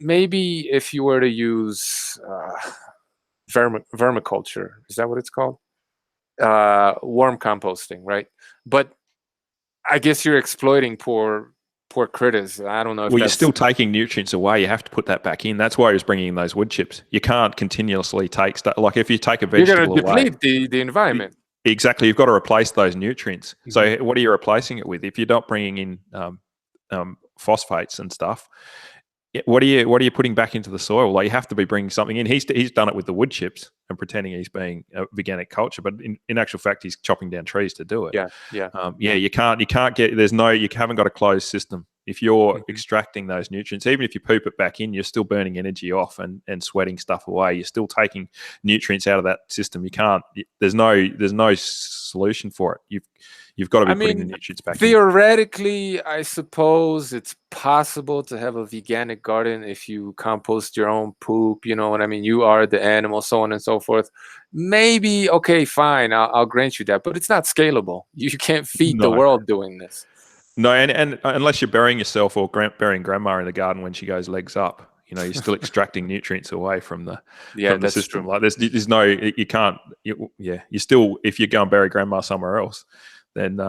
[SPEAKER 1] if you were to use vermiculture, is that what it's called? Worm composting, right? But I guess you're exploiting poor critters. I don't know if
[SPEAKER 2] you're still taking nutrients away. You have to put that back in. That's why he was bringing in those wood chips. You can't continuously take stuff. Like if you take a vegetable
[SPEAKER 1] you're going to deplete the environment.
[SPEAKER 2] Exactly. You've got to replace those nutrients. Mm-hmm. So what are you replacing it with? If you're not bringing in phosphates and stuff, what are you putting back into the soil? Like you have to be bringing something in. He's done it with the wood chips and pretending he's being a veganic culture, but in actual fact, he's chopping down trees to do it. You can't get. You haven't got a closed system. If you're extracting those nutrients, even if you poop it back in, you're still burning energy off and sweating stuff away. You're still taking nutrients out of that system. You can't. There's no solution for it. You've got to be putting the nutrients back in.
[SPEAKER 1] Theoretically, I suppose it's possible to have a veganic garden if you compost your own poop. You know what I mean? You are the animal, so on and so forth. Maybe, okay, fine, I'll grant you that, but it's not scalable. You can't feed the world doing this.
[SPEAKER 2] No, and unless you're burying yourself or burying grandma in the garden when she goes legs up, you're still extracting nutrients away from the system.
[SPEAKER 1] True.
[SPEAKER 2] Like there's no, you can't. You're still, if you go and bury grandma somewhere else, then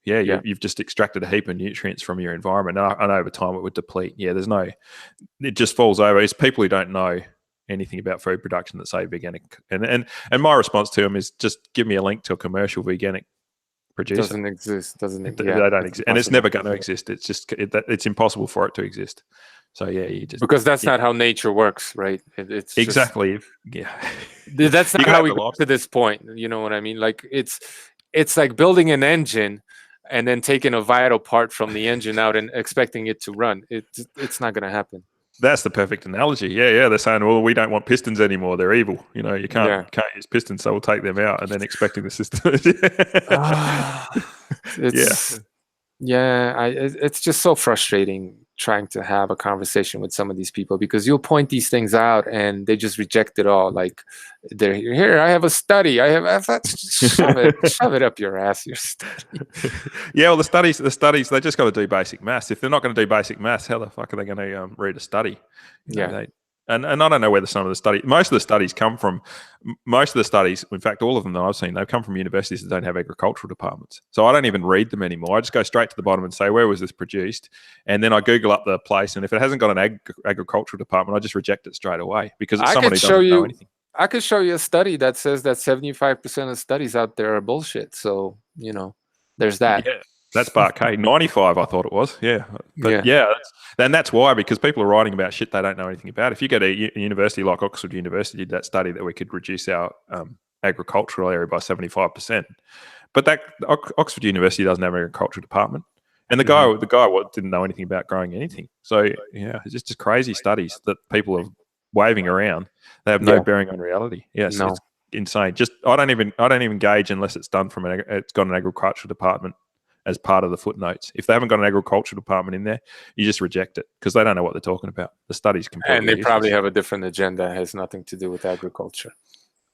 [SPEAKER 2] you've just extracted a heap of nutrients from your environment, and over time it would deplete. It just falls over. It's people who don't know anything about food production that say veganic, and my response to them is just give me a link to a commercial veganic producer.
[SPEAKER 1] Doesn't exist.
[SPEAKER 2] They don't exist, and it's never going to exist. It's just it's impossible for it to exist. So
[SPEAKER 1] because that's not how nature works, right? It's
[SPEAKER 2] exactly
[SPEAKER 1] that's not how we got to this point. You know what I mean? Like it's like building an engine and then taking a vital part from the engine out and expecting it to run. It's not going to happen.
[SPEAKER 2] That's the perfect analogy. Yeah. They're saying, well, we don't want pistons anymore. They're evil. You can't use pistons, so we'll take them out, and then expecting the system.
[SPEAKER 1] It's just so frustrating trying to have a conversation with some of these people, because you'll point these things out and they just reject it all. Like, they're here, I have a study. Shove it up your ass, your study.
[SPEAKER 2] Well, the studies, they just got to do basic maths. If they're not going to do basic maths, how the fuck are they going to read a study? And I don't know whether some of the studies, most of the studies, in fact, all of them that I've seen, they've come from universities that don't have agricultural departments. So I don't even read them anymore. I just go straight to the bottom and say, where was this produced? And then I Google up the place. And if it hasn't got an agricultural department, I just reject it straight away, because it's someone who doesn't know anything.
[SPEAKER 1] I could show you a study that says that 75% of studies out there are bullshit. So, there's that.
[SPEAKER 2] Yeah. That's Barcade. 95, I thought it was. Yeah. But then that's why, because people are writing about shit they don't know anything about. If you go to a university like Oxford University, did that study that we could reduce our agricultural area by 75%. But that Oxford University doesn't have an agricultural department. And the guy didn't know anything about growing anything. So, it's just crazy studies that people are waving around. They have no bearing on reality. Yes, it's insane. Just I don't even gauge unless it's done from it's got an agricultural department as part of the footnotes. If they haven't got an agricultural department in there, you just reject it, because they don't know what they're talking about. The study's completely
[SPEAKER 1] and they probably have a different agenda. It has nothing to do with agriculture.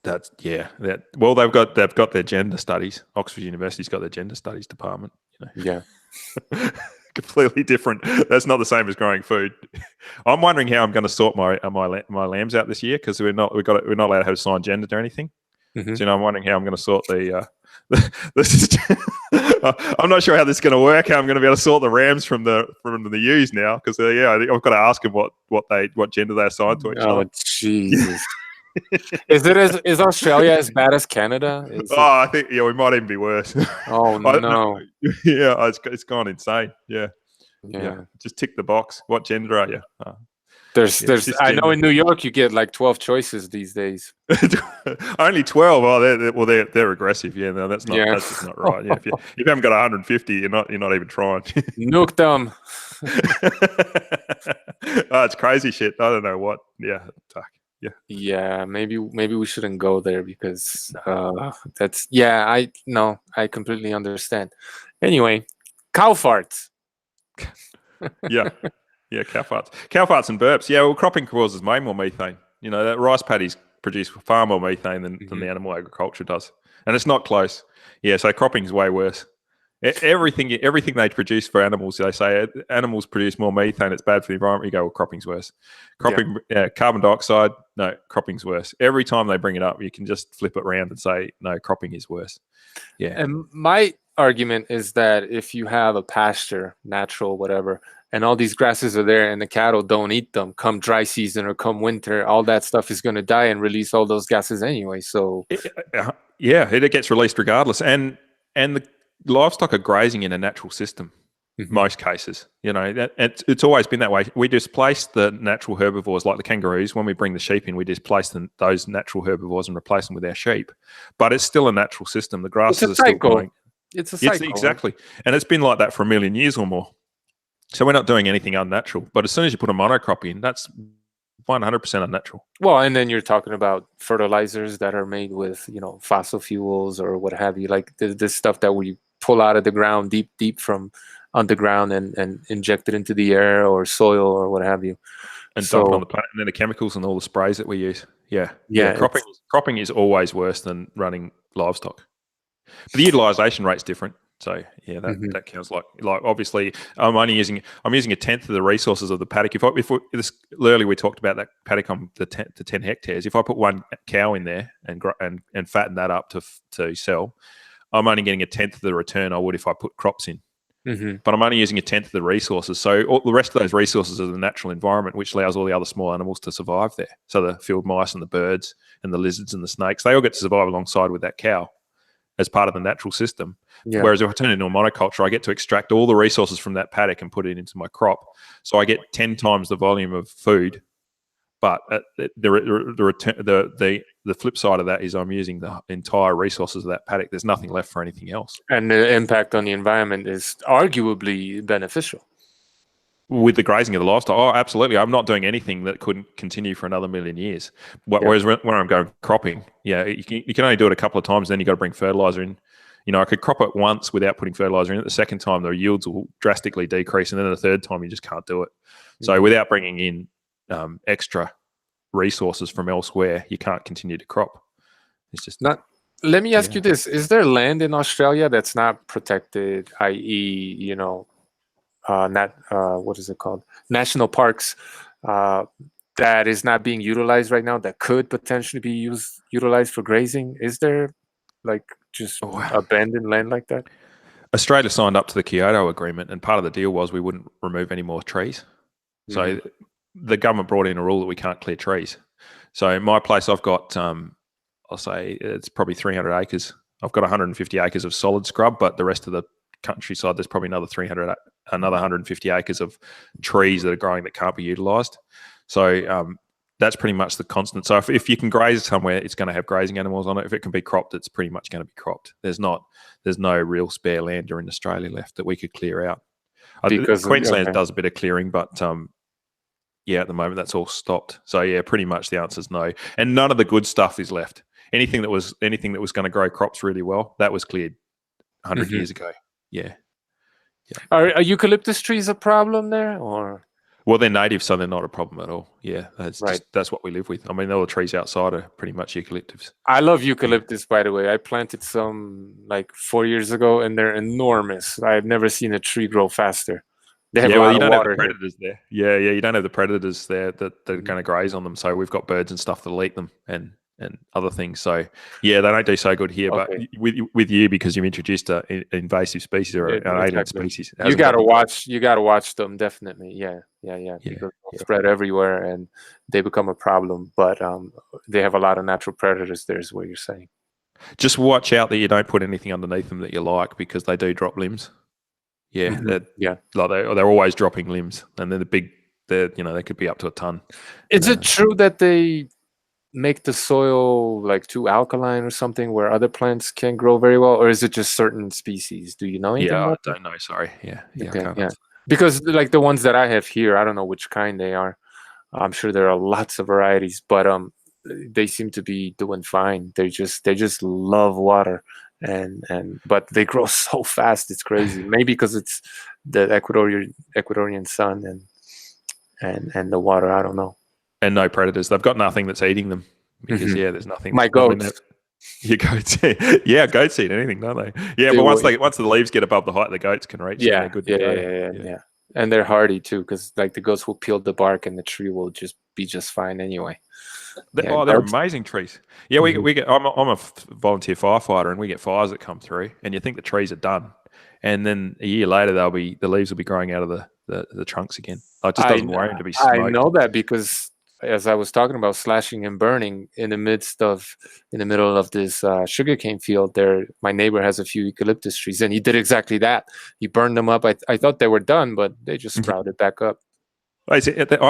[SPEAKER 2] Well, they've got their gender studies. Oxford University's got their gender studies department. Completely different. That's not the same as growing food. I'm wondering how I'm going to sort my lambs out this year, because we're not allowed to have assigned gender or anything. So I'm wondering how I'm going to sort I'm not sure how this is going to work. How I'm going to be able to sort the rams from the ewes now, because I've got to ask them what gender they assign to each other.
[SPEAKER 1] Oh, Jesus. Is Australia as bad as Canada? Is it?
[SPEAKER 2] I think we might even be worse.
[SPEAKER 1] Oh no.
[SPEAKER 2] Yeah, it's gone insane. Yeah, yeah.
[SPEAKER 1] Yeah.
[SPEAKER 2] Just tick the box. What gender are you?
[SPEAKER 1] There's
[SPEAKER 2] Yeah,
[SPEAKER 1] I know
[SPEAKER 2] cisgender.
[SPEAKER 1] in New York you get like 12 choices these days.
[SPEAKER 2] Only 12. Oh, they're aggressive. Yeah, no,
[SPEAKER 1] Yeah.
[SPEAKER 2] that's just not right. Yeah, if you haven't got 150, you're not even trying.
[SPEAKER 1] Nuke them.
[SPEAKER 2] Oh, it's crazy shit. I don't know what. Yeah, fuck. Yeah.
[SPEAKER 1] Yeah, maybe we shouldn't go there because that's yeah, I completely understand. Anyway, cow farts.
[SPEAKER 2] Yeah. Yeah, cow farts and burps. Yeah, well, cropping causes way more methane. You know, that rice paddies produce far more methane than the animal agriculture does, and it's not close. Yeah, so cropping is way worse. Everything they produce for animals, they say animals produce more methane. It's bad for the environment. You go, well, cropping's worse. Cropping, carbon dioxide, no, cropping's worse. Every time they bring it up, you can just flip it around and say, no, cropping is worse. Yeah,
[SPEAKER 1] And my argument is that if you have a pasture, natural, whatever, and all these grasses are there and the cattle don't eat them, come dry season or come winter, all that stuff is going to die and release all those gases anyway. So
[SPEAKER 2] it gets released regardless, and the livestock are grazing in a natural system. Most cases, you know, it's always been that way. We displace the natural herbivores like the kangaroos. When we bring the sheep in, we displace those natural herbivores and replace them with our sheep. But it's still a natural system. The grasses are still growing.
[SPEAKER 1] It's a cycle.
[SPEAKER 2] Exactly. And it's been like that for 1 million years or more. So we're not doing anything unnatural. But as soon as you put a monocrop in, that's 100% unnatural.
[SPEAKER 1] Well, and then you're talking about fertilizers that are made with, fossil fuels or what have you, like this stuff that we pull out of the ground deep from underground and inject it into the air or soil or what have you.
[SPEAKER 2] And dump it on the planet, and then the chemicals and all the sprays that we use. Yeah. Cropping is always worse than running livestock. But the utilization rate's different. So yeah, that counts. Like obviously, I'm using a tenth of the resources of the paddock. Earlier we talked about that paddock on the 10 hectares. If I put one cow in there and fatten that up to sell, I'm only getting a tenth of the return I would if I put crops in. But I'm only using a tenth of the resources. So all the rest of those resources are the natural environment, which allows all the other small animals to survive there. So the field mice and the birds and the lizards and the snakes, they all get to survive alongside with that cow as part of the natural system. Yeah. Whereas if I turn it into a monoculture, I get to extract all the resources from that paddock and put it into my crop. So I get 10 times the volume of food. But the flip side of that is I'm using the entire resources of that paddock. There's nothing left for anything else.
[SPEAKER 1] And the impact on the environment is arguably beneficial.
[SPEAKER 2] With the grazing of the livestock, oh, absolutely. I'm not doing anything that couldn't continue for another 1 million years. Whereas when I'm going cropping, you can only do it a couple of times, then you got to bring fertilizer in. I could crop it once without putting fertilizer in it. The second time, the yields will drastically decrease. And then the third time, you just can't do it. So without bringing in extra resources from elsewhere, you can't continue to crop. It's just
[SPEAKER 1] not. Let me ask you this: is there land in Australia that's not protected, i.e., what is it called? National parks that is not being utilized right now that could potentially be utilized for grazing? Is there just abandoned land like that?
[SPEAKER 2] Australia signed up to the Kyoto Agreement, and part of the deal was we wouldn't remove any more trees. So the government brought in a rule that we can't clear trees. So in my place, I've got, I'll say it's probably 300 acres. I've got 150 acres of solid scrub, but the rest of the countryside, there's probably another 150 acres of trees that are growing that can't be utilised. So that's pretty much the constant. So if you can graze somewhere, it's going to have grazing animals on it. If it can be cropped, it's pretty much going to be cropped. There's no real spare land in Australia left that we could clear out. Because Queensland does a bit of clearing, but at the moment that's all stopped. So pretty much the answer is no. And none of the good stuff is left. Anything that was going to grow crops really well, that was cleared 100 years ago. Yeah.
[SPEAKER 1] Are eucalyptus trees a problem there, or?
[SPEAKER 2] Well, they're native, so they're not a problem at all. Yeah, that's what we live with. I mean, all the trees outside are pretty much eucalyptus.
[SPEAKER 1] I love eucalyptus, by the way. I planted some 4 years ago, and they're enormous. I've never seen a tree grow faster. They have
[SPEAKER 2] you don't have the predators there. Yeah, you don't have the predators there that are going to graze on them. So we've got birds and stuff that'll eat them, and and other things. So yeah, they don't do so good here. But
[SPEAKER 1] Okay.
[SPEAKER 2] with you, because you've introduced an invasive species or an alien
[SPEAKER 1] Exactly.
[SPEAKER 2] species, it
[SPEAKER 1] You
[SPEAKER 2] hasn't got
[SPEAKER 1] gotta
[SPEAKER 2] any-
[SPEAKER 1] watch. You gotta watch them definitely. Yeah,
[SPEAKER 2] yeah,
[SPEAKER 1] because they'll
[SPEAKER 2] yeah.
[SPEAKER 1] spread everywhere and they become a problem. But they have a lot of natural predators. There's what you're saying.
[SPEAKER 2] Just watch out that you don't put anything underneath them that you like, because they do drop limbs. Yeah,
[SPEAKER 1] Yeah.
[SPEAKER 2] like they're always dropping limbs, and they're the big. They could be up to a ton.
[SPEAKER 1] Is it true that they make the soil like too alkaline or something where other plants can't grow very well, or is it just certain species? Do you know anything
[SPEAKER 2] Yeah, I
[SPEAKER 1] about that?
[SPEAKER 2] don't know. Sorry. Yeah, I
[SPEAKER 1] Okay,
[SPEAKER 2] can't
[SPEAKER 1] yeah.
[SPEAKER 2] answer.
[SPEAKER 1] Because like the ones that I have here, I don't know which kind they are. I'm sure there are lots of varieties, but they seem to be doing fine. They just love water, and but they grow so fast, it's crazy. Maybe because it's the Ecuadorian sun and the water. I don't know.
[SPEAKER 2] And no predators. They've got nothing that's eating them, because
[SPEAKER 1] Hmm.
[SPEAKER 2] there's nothing.
[SPEAKER 1] My
[SPEAKER 2] I mean,
[SPEAKER 1] goats.
[SPEAKER 2] your goats, yeah, goats eat anything, don't they? Yeah,
[SPEAKER 1] They
[SPEAKER 2] but
[SPEAKER 1] will.
[SPEAKER 2] once the leaves get above the height the goats can reach, then they're
[SPEAKER 1] Yeah,
[SPEAKER 2] good to
[SPEAKER 1] yeah, yeah,
[SPEAKER 2] go.
[SPEAKER 1] yeah, yeah,
[SPEAKER 2] Yeah,
[SPEAKER 1] yeah. And they're hardy too, because like the goats will peel the bark, and the tree will just be just fine anyway. Yeah,
[SPEAKER 2] they're
[SPEAKER 1] goats.
[SPEAKER 2] amazing trees. Yeah,
[SPEAKER 1] Hmm.
[SPEAKER 2] we get. I'm a volunteer firefighter, and we get fires that come through, and you think the trees are done, and then a year later the leaves will be growing out of the trunks again. Like, it just
[SPEAKER 1] I
[SPEAKER 2] doesn't worry them to be
[SPEAKER 1] I
[SPEAKER 2] smoked.
[SPEAKER 1] know that because as I was talking about slashing and burning in the middle of this sugarcane field, there my neighbor has a few eucalyptus trees, and he did exactly that. He burned them up. I thought they were done, but they just sprouted back up.
[SPEAKER 2] I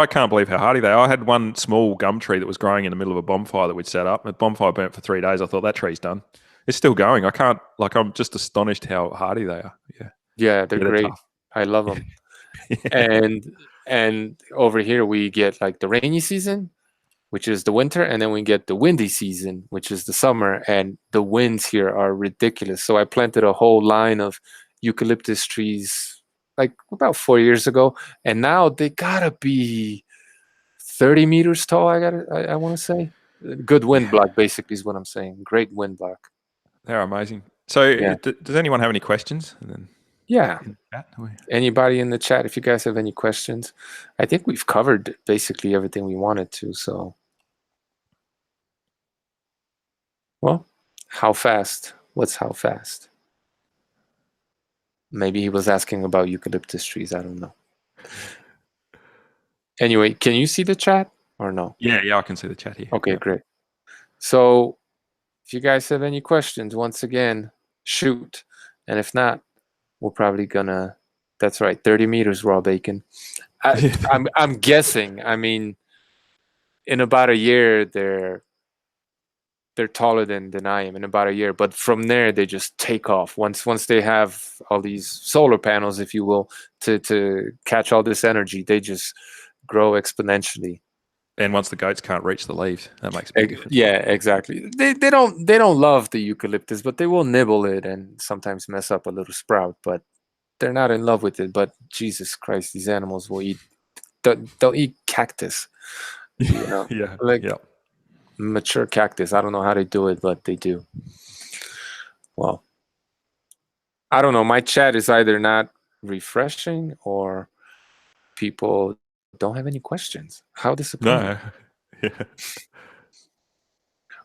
[SPEAKER 2] can't believe how hardy they are. I had one small gum tree that was growing in the middle of a bonfire that we'd set up. The bonfire burnt for 3 days. I thought, that tree's done. It's still going. I can't, like, I'm just astonished how hardy they are. Yeah.
[SPEAKER 1] Yeah, they're
[SPEAKER 2] Yeah, they're
[SPEAKER 1] great.
[SPEAKER 2] tough.
[SPEAKER 1] I love them.
[SPEAKER 2] Yeah.
[SPEAKER 1] And over here we get like the rainy season, which is the winter, and then we get the windy season, which is the summer, and the winds here are ridiculous. So I planted a whole line of eucalyptus trees like about 4 years ago, and now they gotta be 30 meters tall. I want to say good wind
[SPEAKER 2] Yeah.
[SPEAKER 1] block basically is what I'm saying. Great wind block.
[SPEAKER 2] They're amazing. So,
[SPEAKER 1] Yeah,
[SPEAKER 2] does anyone have any questions? And then
[SPEAKER 1] yeah.
[SPEAKER 2] in the chat?
[SPEAKER 1] Anybody in the chat, if you guys have any questions, I think we've covered basically everything we wanted to. So, well, how fast? What's how fast? Maybe he was asking about eucalyptus trees. I don't know. Anyway, can you see the chat or no?
[SPEAKER 2] Yeah, I can see the chat here.
[SPEAKER 1] Okay,
[SPEAKER 2] Yeah.
[SPEAKER 1] great. So if you guys have any questions, once again, shoot. And if not, we're probably gonna. That's right, 30 meters raw bacon. I'm guessing. I mean, in about a year, they're taller than I am in about a year. But from there, they just take off. Once they have all these solar panels, if you will, to catch all this energy, they just grow exponentially.
[SPEAKER 2] And once the goats can't reach the leaves, that makes a big difference.
[SPEAKER 1] Yeah, exactly. They don't love the eucalyptus, but they will nibble it and sometimes mess up a little sprout. But they're not in love with it. But Jesus Christ, these animals will eat. They'll eat cactus. You know,
[SPEAKER 2] Yeah,
[SPEAKER 1] like
[SPEAKER 2] yeah.
[SPEAKER 1] mature cactus. I don't know how they do it, but they do. Well, I don't know. My chat is either not refreshing or people don't have any questions. How disappointing.
[SPEAKER 2] No. Yeah.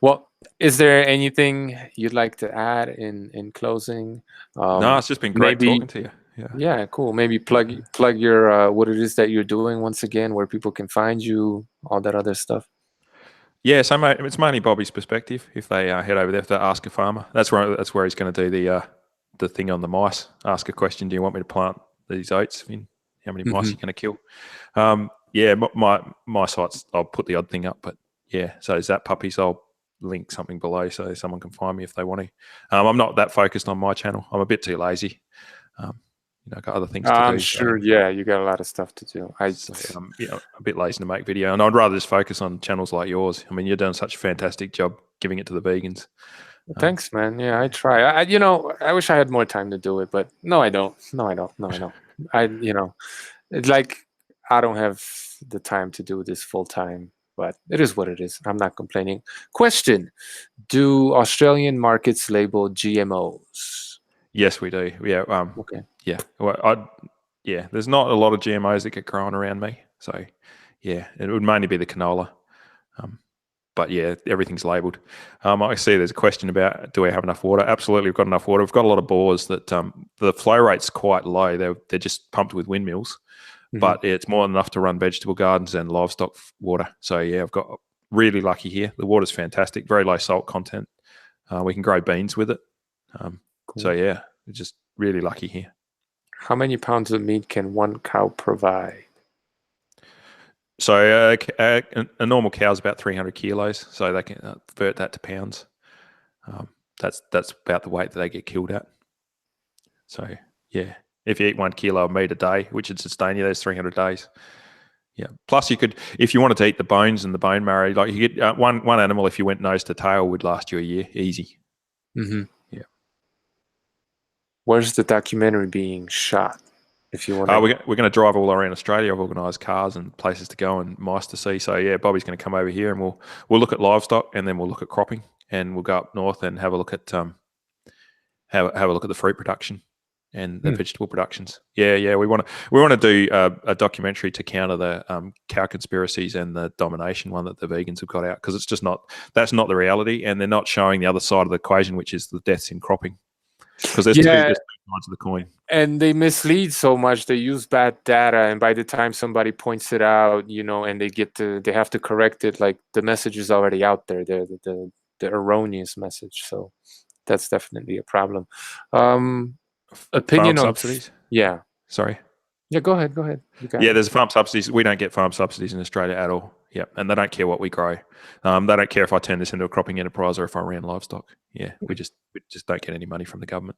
[SPEAKER 1] Well, is there anything you'd like to add in closing?
[SPEAKER 2] No, it's just been great
[SPEAKER 1] Maybe,
[SPEAKER 2] talking to you. Yeah.
[SPEAKER 1] yeah, cool. Maybe plug your what it is that you're doing once again, where people can find you, all that other stuff.
[SPEAKER 2] Yeah, so it's mainly Bobby's perspective. If they head over there to Ask a Farmer, that's where he's going to do the thing on the mice. Ask a question: do you want me to plant these oats? How many mice are you going to kill? Yeah, my sites, I'll put the odd thing up, but yeah. So is that puppies? I'll link something below so someone can find me if they want to. I'm not that focused on my channel. I'm a bit too lazy. I've got other things to do.
[SPEAKER 1] I'm sure. Yeah, you got a lot of stuff to do.
[SPEAKER 2] So, a bit lazy to make video, and I'd rather just focus on channels like yours. I mean, you're doing such a fantastic job giving it to the vegans.
[SPEAKER 1] Thanks, man. Yeah, I try. I wish I had more time to do it, but no, I don't. No, I don't. No, I don't. It's like I don't have the time to do this full time, but it is what it is. I'm not complaining. Question: do Australian markets label GMOs?
[SPEAKER 2] Yes, we do. Yeah.
[SPEAKER 1] Okay.
[SPEAKER 2] Yeah. Well, there's not a lot of GMOs that get grown around me, so yeah, it would mainly be the canola. But yeah, everything's labelled. I see there's a question about, do we have enough water? Absolutely, we've got enough water. We've got a lot of bores that the flow rate's quite low. They're just pumped with windmills, but it's more than enough to run vegetable gardens and livestock water. So yeah, I've got really lucky here. The water's fantastic, very low salt content. We can grow beans with it.
[SPEAKER 1] Cool.
[SPEAKER 2] So yeah, we're just really lucky here.
[SPEAKER 1] How many pounds of meat can one cow provide?
[SPEAKER 2] So a normal cow is about 300 kilos, so they can convert that to pounds. That's about the weight that they get killed at. So yeah, if you eat 1 kilo of meat a day, which would sustain you, there's 300 days. Yeah. Plus, you could, if you wanted to eat the bones and the bone marrow, like you get one animal, if you went nose to tail, would last you a year, easy.
[SPEAKER 1] Mm-hmm.
[SPEAKER 2] Yeah.
[SPEAKER 1] Where's the documentary being shot? If you want,
[SPEAKER 2] we're going to drive all around Australia. I've organised cars and places to go and mice to see. So yeah, Bobby's going to come over here and we'll look at livestock, and then we'll look at cropping, and we'll go up north and have a look at have a look at the fruit production and the vegetable productions. Yeah. We want to do a documentary to counter the cow conspiracies and the domination one that the vegans have got out, because it's just that's not the reality, and they're not showing the other side of the equation, which is the deaths in cropping. Because there's two sides of the coin.
[SPEAKER 1] And they mislead so much. They use bad data, and by the time somebody points it out, and they have to correct it, like the message is already out there, the erroneous message. So that's definitely a problem. Opinion
[SPEAKER 2] farm
[SPEAKER 1] on
[SPEAKER 2] subsidies?
[SPEAKER 1] Yeah.
[SPEAKER 2] Sorry.
[SPEAKER 1] Yeah, go ahead.
[SPEAKER 2] There's farm subsidies. We don't get farm subsidies in Australia at all. Yeah, and they don't care what we grow. They don't care if I turn this into a cropping enterprise or if I ran livestock. Yeah, we just don't get any money from the government.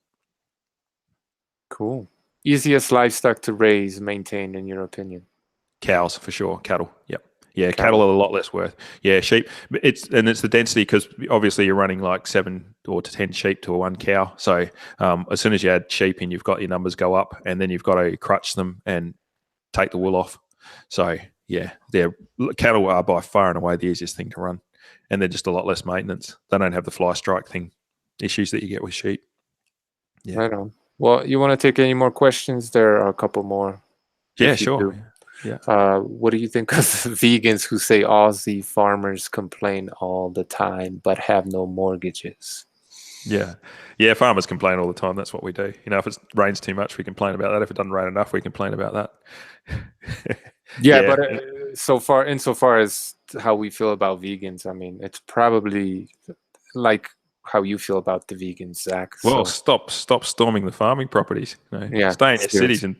[SPEAKER 1] Cool. Easiest livestock to raise, maintain, in your opinion?
[SPEAKER 2] Cows, for sure. Cattle. Yep. Yeah, cattle are a lot less worth. Yeah, sheep. It's the density, because obviously you're running like 7 or 10 sheep to 1 cow. So as soon as you add sheep in, you've got your numbers go up, and then you've got to crutch them and take the wool off. So yeah, cattle are by far and away the easiest thing to run, and they're just a lot less maintenance. They don't have the fly strike issues that you get with sheep. Yeah.
[SPEAKER 1] Right on. Well, you want to take any more questions? There are a couple more.
[SPEAKER 2] Yeah, sure.
[SPEAKER 1] Yeah. What do you think of the vegans who say Aussie farmers complain all the time but have no mortgages?
[SPEAKER 2] Yeah, farmers complain all the time. That's what we do. If it rains too much, we complain about that. If it doesn't rain enough, we complain about that.
[SPEAKER 1] But insofar as how we feel about vegans, I mean, it's probably like how you feel about the vegans, Zach.
[SPEAKER 2] Well, stop storming the farming properties.
[SPEAKER 1] Yeah,
[SPEAKER 2] stay in your cities and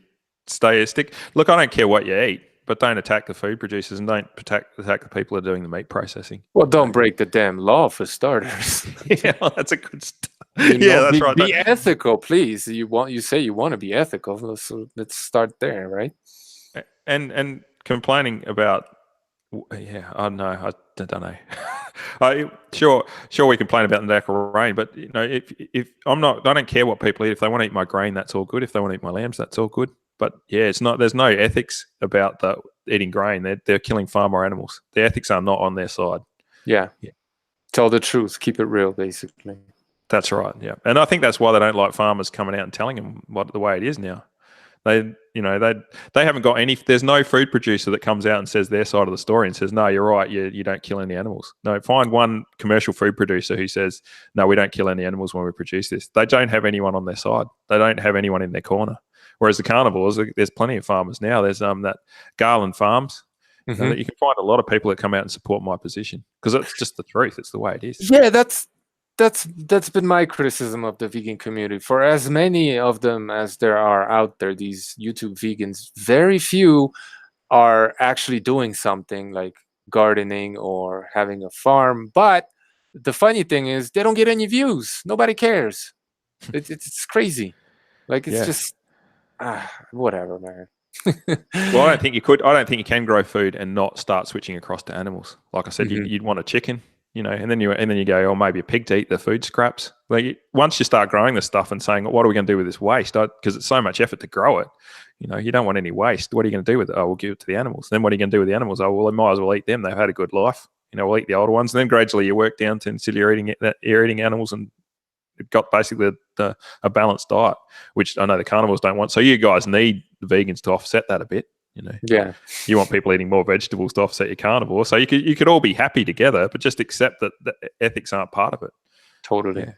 [SPEAKER 2] stick. Look, I don't care what you eat, but don't attack the food producers, and don't attack the people who are doing the meat processing.
[SPEAKER 1] Well, don't break the damn law, for starters.
[SPEAKER 2] Yeah, that's a good start. That's right.
[SPEAKER 1] Be ethical, please. You say you want to be ethical, so let's start there, right?
[SPEAKER 2] And complaining about, I don't know. Sure, we complain about the lack of rain, but if I don't care what people eat. If they want to eat my grain, that's all good. If they want to eat my lambs, that's all good. But yeah, it's not. There's no ethics about eating grain. They're killing far more animals. The ethics are not on their side.
[SPEAKER 1] Yeah. Tell the truth. Keep it real, basically.
[SPEAKER 2] That's right. Yeah, and I think that's why they don't like farmers coming out and telling them the way it is now. They haven't got any. There's no food producer that comes out and says their side of the story and says, no, you're right. You don't kill any animals. No, find one commercial food producer who says, no, we don't kill any animals when we produce this. They don't have anyone on their side. They don't have anyone in their corner. Whereas the carnivores, there's plenty of farmers now. There's that Garland Farms. You can find a lot of people that come out and support my position, because it's just the truth. It's the way it is.
[SPEAKER 1] Yeah, that's been my criticism of the vegan community. For as many of them as there are out there, these YouTube vegans, very few are actually doing something like gardening or having a farm. But the funny thing is, they don't get any views. Nobody cares. It's crazy. Like, it's just whatever, man.
[SPEAKER 2] Well, I don't think you could. I don't think you can grow food and not start switching across to animals. Like I said, you'd want a chicken. And then you go, or maybe a pig to eat the food scraps. Like, once you start growing this stuff and saying, what are we going to do with this waste? Because it's so much effort to grow it. You don't want any waste. What are you going to do with it? Oh, we'll give it to the animals. Then what are you going to do with the animals? Oh, well, I might as well eat them. They've had a good life. We'll eat the older ones. And then gradually you work down to until you're eating animals, and you've got basically a balanced diet, which I know the carnivores don't want. So you guys need the vegans to offset that a bit. You know,
[SPEAKER 1] Yeah,
[SPEAKER 2] you want people eating more vegetables to offset your carnivore. So you could all be happy together, but just accept that the ethics aren't part of it.
[SPEAKER 1] totally.
[SPEAKER 2] Yeah.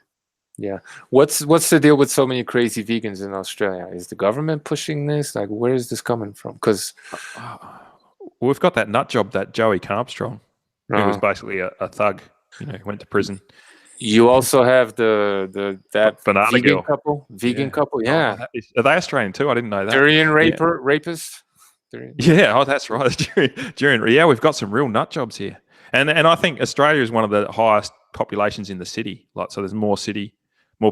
[SPEAKER 1] Yeah. What's the deal with so many crazy vegans in Australia? Is the government pushing this? Like, where is this coming from? Because
[SPEAKER 2] We've got that nut job, that Joey Carbstrong, who was basically a thug. You know, went to prison.
[SPEAKER 1] you also have that
[SPEAKER 2] Banana
[SPEAKER 1] vegan
[SPEAKER 2] Girl.
[SPEAKER 1] couple,
[SPEAKER 2] Oh, are they Australian too? I didn't know that.
[SPEAKER 1] Durian rapist.
[SPEAKER 2] Yeah, oh, that's right. During, yeah, we've got some real nut jobs here, and I think Australia is one of the highest populations in the city. Like, so there's more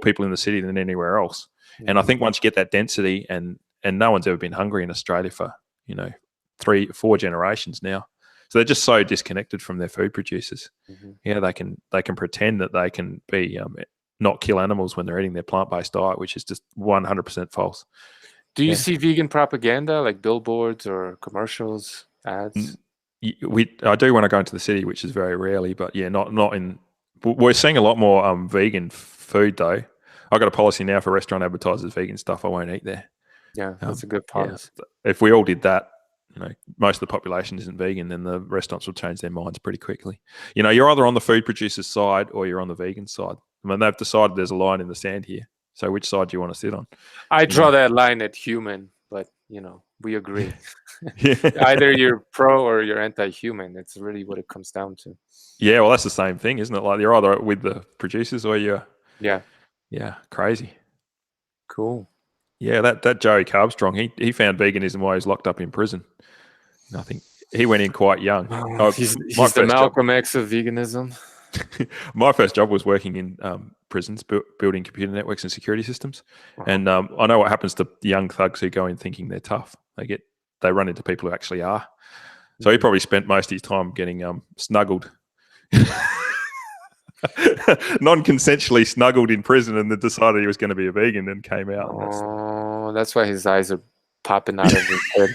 [SPEAKER 2] people in the city than anywhere else. And I think once you get that density, and no one's ever been hungry in Australia for 3-4 generations now, so they're just so disconnected from their food producers. Yeah, they can pretend that they can be not kill animals when they're eating their plant-based diet, which is just 100% false.
[SPEAKER 1] Do you see vegan propaganda like billboards or commercials, ads?
[SPEAKER 2] I do when I go into the city, which is very rarely, but yeah, not in. We're seeing a lot more vegan food though. I've got a policy now for restaurant advertisers, vegan stuff I won't eat there.
[SPEAKER 1] Yeah, that's a good policy.
[SPEAKER 2] Yeah. If we all did that, most of the population isn't vegan, then the restaurants will change their minds pretty quickly. You're either on the food producer's side or you're on the vegan side. I mean, they've decided there's a line in the sand here. So which side do you want to sit on?
[SPEAKER 1] I draw that line at human, but we agree.
[SPEAKER 2] Yeah.
[SPEAKER 1] Either you're pro or you're anti-human. That's really what it comes down to.
[SPEAKER 2] Yeah, well, that's the same thing, isn't it? Like, you're either with the producers or you're crazy.
[SPEAKER 1] Cool.
[SPEAKER 2] Yeah, that Joey Carbstrong, he found veganism while he was locked up in prison. I think he went in quite young.
[SPEAKER 1] He's the Malcolm X of veganism.
[SPEAKER 2] My first job was working in prisons, building computer networks and security systems. And I know what happens to young thugs who go in thinking they're tough. They run into people who actually are. So he probably spent most of his time getting snuggled, non-consensually snuggled in prison, and then decided he was going to be a vegan and came out.
[SPEAKER 1] That's why his eyes are popping out of his head.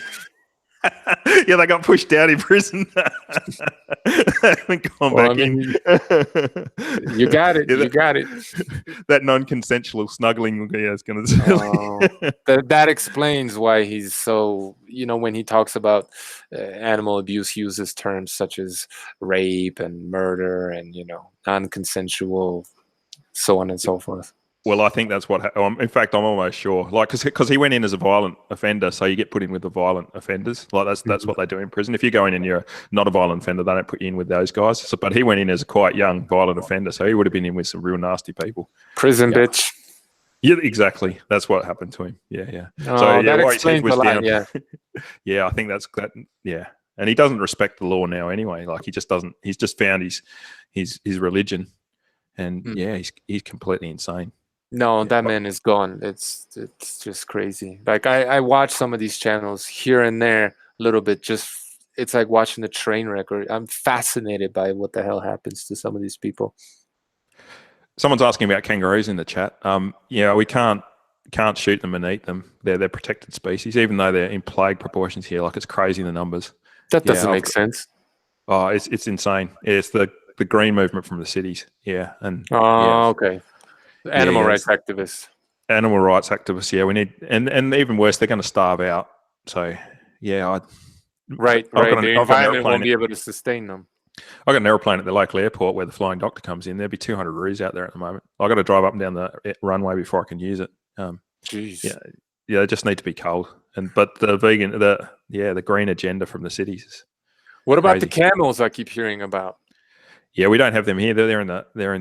[SPEAKER 2] Yeah, they got pushed out in prison. Gone back in.
[SPEAKER 1] You got it. You got it.
[SPEAKER 2] That non-consensual snuggling is going to.
[SPEAKER 1] That explains why he's so. When he talks about animal abuse, he uses terms such as rape and murder and non-consensual, so on and so forth.
[SPEAKER 2] Well, I think that's what. In fact, I'm almost sure. Like, because he went in as a violent offender, so you get put in with the violent offenders. Like, that's what they do in prison. If you go in and you're not a violent offender, they don't put you in with those guys. So, but he went in as a quite young violent offender, so he would have been in with some real nasty people.
[SPEAKER 1] Prison bitch.
[SPEAKER 2] Yeah, exactly. That's what happened to him. Yeah.
[SPEAKER 1] So that explains a lot. Yeah.
[SPEAKER 2] Yeah, I think that's that. Yeah, and he doesn't respect the law now anyway. Like, he just doesn't. He's just found his religion, and he's completely insane.
[SPEAKER 1] No, that man is gone. It's just crazy. Like, I watch some of these channels here and there a little bit. It's like watching a train wreck. I'm fascinated by what the hell happens to some of these people.
[SPEAKER 2] Someone's asking about kangaroos in the chat. Yeah, we can't shoot them and eat them. They're protected species, even though they're in plague proportions here. Like, it's crazy, the numbers.
[SPEAKER 1] That doesn't make sense.
[SPEAKER 2] Oh, it's insane. It's the green movement from the cities. Yeah, and
[SPEAKER 1] okay. Animal rights activists.
[SPEAKER 2] Animal rights activists. Yeah, we need, and even worse, they're going to starve out. So yeah,
[SPEAKER 1] right. The environment won't be able to sustain them.
[SPEAKER 2] I got an airplane at the local airport where the flying doctor comes in. There'd be 200 roos out there at the moment. I got to drive up and down the runway before I can use it.
[SPEAKER 1] Jeez.
[SPEAKER 2] Yeah, they just need to be cold. But the vegan, the green agenda from the cities.
[SPEAKER 1] What about the camels I keep hearing about?
[SPEAKER 2] Yeah, we don't have them here. They're in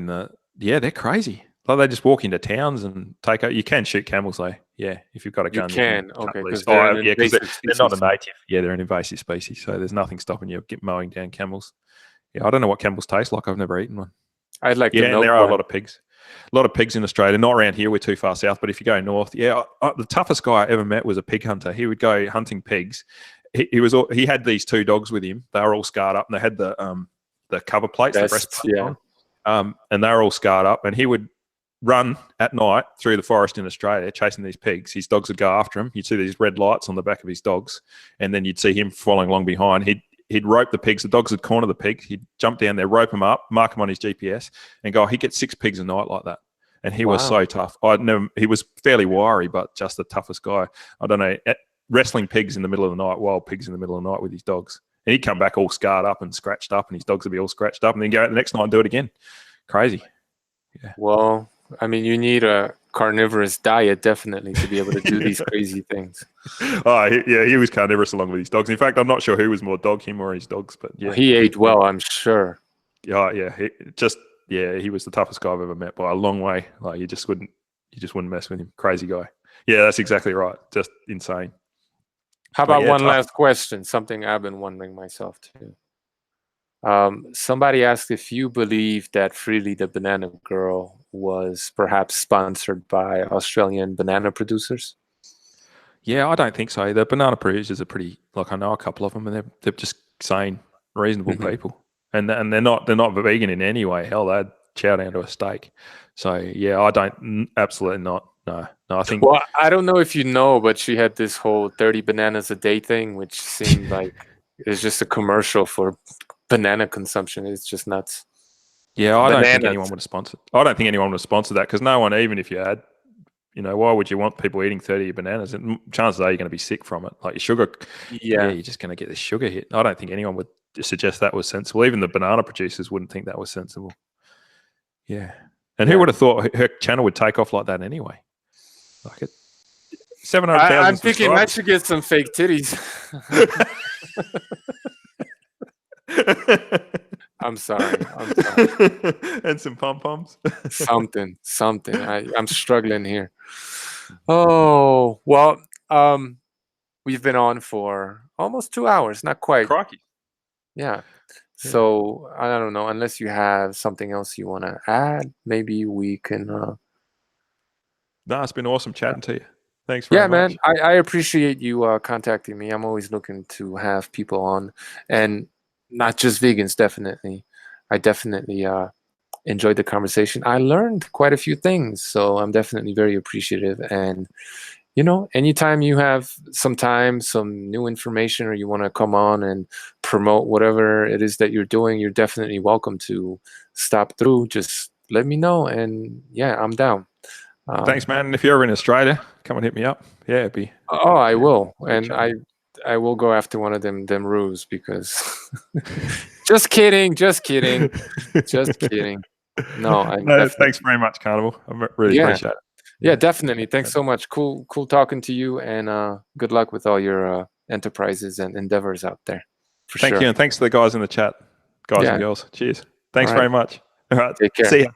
[SPEAKER 2] the. Yeah, they're crazy. Like, they just walk into towns and take out. You can shoot camels though. Yeah, if you've got a gun.
[SPEAKER 1] You can. Okay, because
[SPEAKER 2] they're not a native. Yeah, they're an invasive species. So there's nothing stopping you mowing down camels. Yeah, I don't know what camels taste like. I've never eaten one.
[SPEAKER 1] I'd like to know.
[SPEAKER 2] And there are a lot of pigs. A lot of pigs in Australia. Not around here. We're too far south. But if you go north, the toughest guy I ever met was a pig hunter. He would go hunting pigs. He had these 2 dogs with him. They were all scarred up, and they had the cover plates, the breastplates on. And they were all scarred up. And he would run at night through the forest in Australia chasing these pigs. His dogs would go after him. You'd see these red lights on the back of his dogs, and then you'd see him following along behind. He'd rope the pigs. The dogs would corner the pigs. He'd jump down there, rope them up, mark them on his GPS, and go. He'd get 6 pigs a night like that. And he was so tough. He was fairly wiry, but just the toughest guy. I don't know. wrestling pigs in the middle of the night, wild pigs in the middle of the night with his dogs. And he'd come back all scarred up and scratched up, and his dogs would be all scratched up, and then go out the next night and do it again. Crazy. Yeah.
[SPEAKER 1] Well, I mean, you need a carnivorous diet definitely to be able to do these crazy things.
[SPEAKER 2] He was carnivorous along with his dogs. In fact, I'm not sure who was more dog, him or his dogs, but yeah,
[SPEAKER 1] he ate well, I'm sure.
[SPEAKER 2] Yeah, he was the toughest guy I've ever met by a long way. Like you just wouldn't mess with him. Crazy guy. Yeah, that's exactly right. Just insane.
[SPEAKER 1] How about one last question? Something I've been wondering myself too. Somebody asked if you believe that Freely the Banana Girl was perhaps sponsored by Australian banana producers.
[SPEAKER 2] Yeah, I don't think so. The banana producers are pretty, like I know a couple of them, and they're just sane, reasonable people, and they're not vegan in any way. Hell, they'd chow down to a steak. So yeah, I don't, absolutely not. No, I think.
[SPEAKER 1] Well, I don't know if you know, but she had this whole 30 bananas a day thing, which seemed like it's just a commercial for banana consumption. It's just nuts.
[SPEAKER 2] Yeah, I don't think anyone would have sponsored. I don't think anyone would have sponsored that, because no one, even if you had, why would you want people eating 30 bananas? And chances are you're going to be sick from it. Like your sugar, you're just going to get this sugar hit. I don't think anyone would suggest that was sensible. Even the banana producers wouldn't think that was sensible. Yeah. And who would have thought her channel would take off like that anyway? Like it, 700,000.
[SPEAKER 1] I'm thinking I should get some fake titties. I'm sorry.
[SPEAKER 2] And some pom-poms.
[SPEAKER 1] something. I'm struggling here. Oh, well, we've been on for almost 2 hours. Not quite.
[SPEAKER 2] Crikey.
[SPEAKER 1] Yeah. So I don't know. Unless you have something else you want to add, maybe we can.
[SPEAKER 2] No, it's been awesome chatting to you. Thanks very much.
[SPEAKER 1] Man. I appreciate you contacting me. I'm always looking to have people on, and not just vegans. Definitely, I definitely enjoyed the conversation. I learned quite a few things, so I'm definitely very appreciative. And anytime you have some time, some new information, or you want to come on and promote whatever it is that you're doing, you're definitely welcome to stop through. Just let me know, and yeah, I'm down.
[SPEAKER 2] Thanks, man. And if you're ever in Australia, come and hit me up. Yeah, it'd be.
[SPEAKER 1] Oh, I will, and I will go after one of them roos, because. Just kidding. No,
[SPEAKER 2] thanks very much, Carneval. I really appreciate it.
[SPEAKER 1] Yeah, definitely. Thanks so much. Cool talking to you, and good luck with all your enterprises and endeavors out there.
[SPEAKER 2] Thank you, and thanks to the guys in the chat, guys and girls. Cheers. Thanks very much. All right.
[SPEAKER 1] Take care.
[SPEAKER 2] See ya.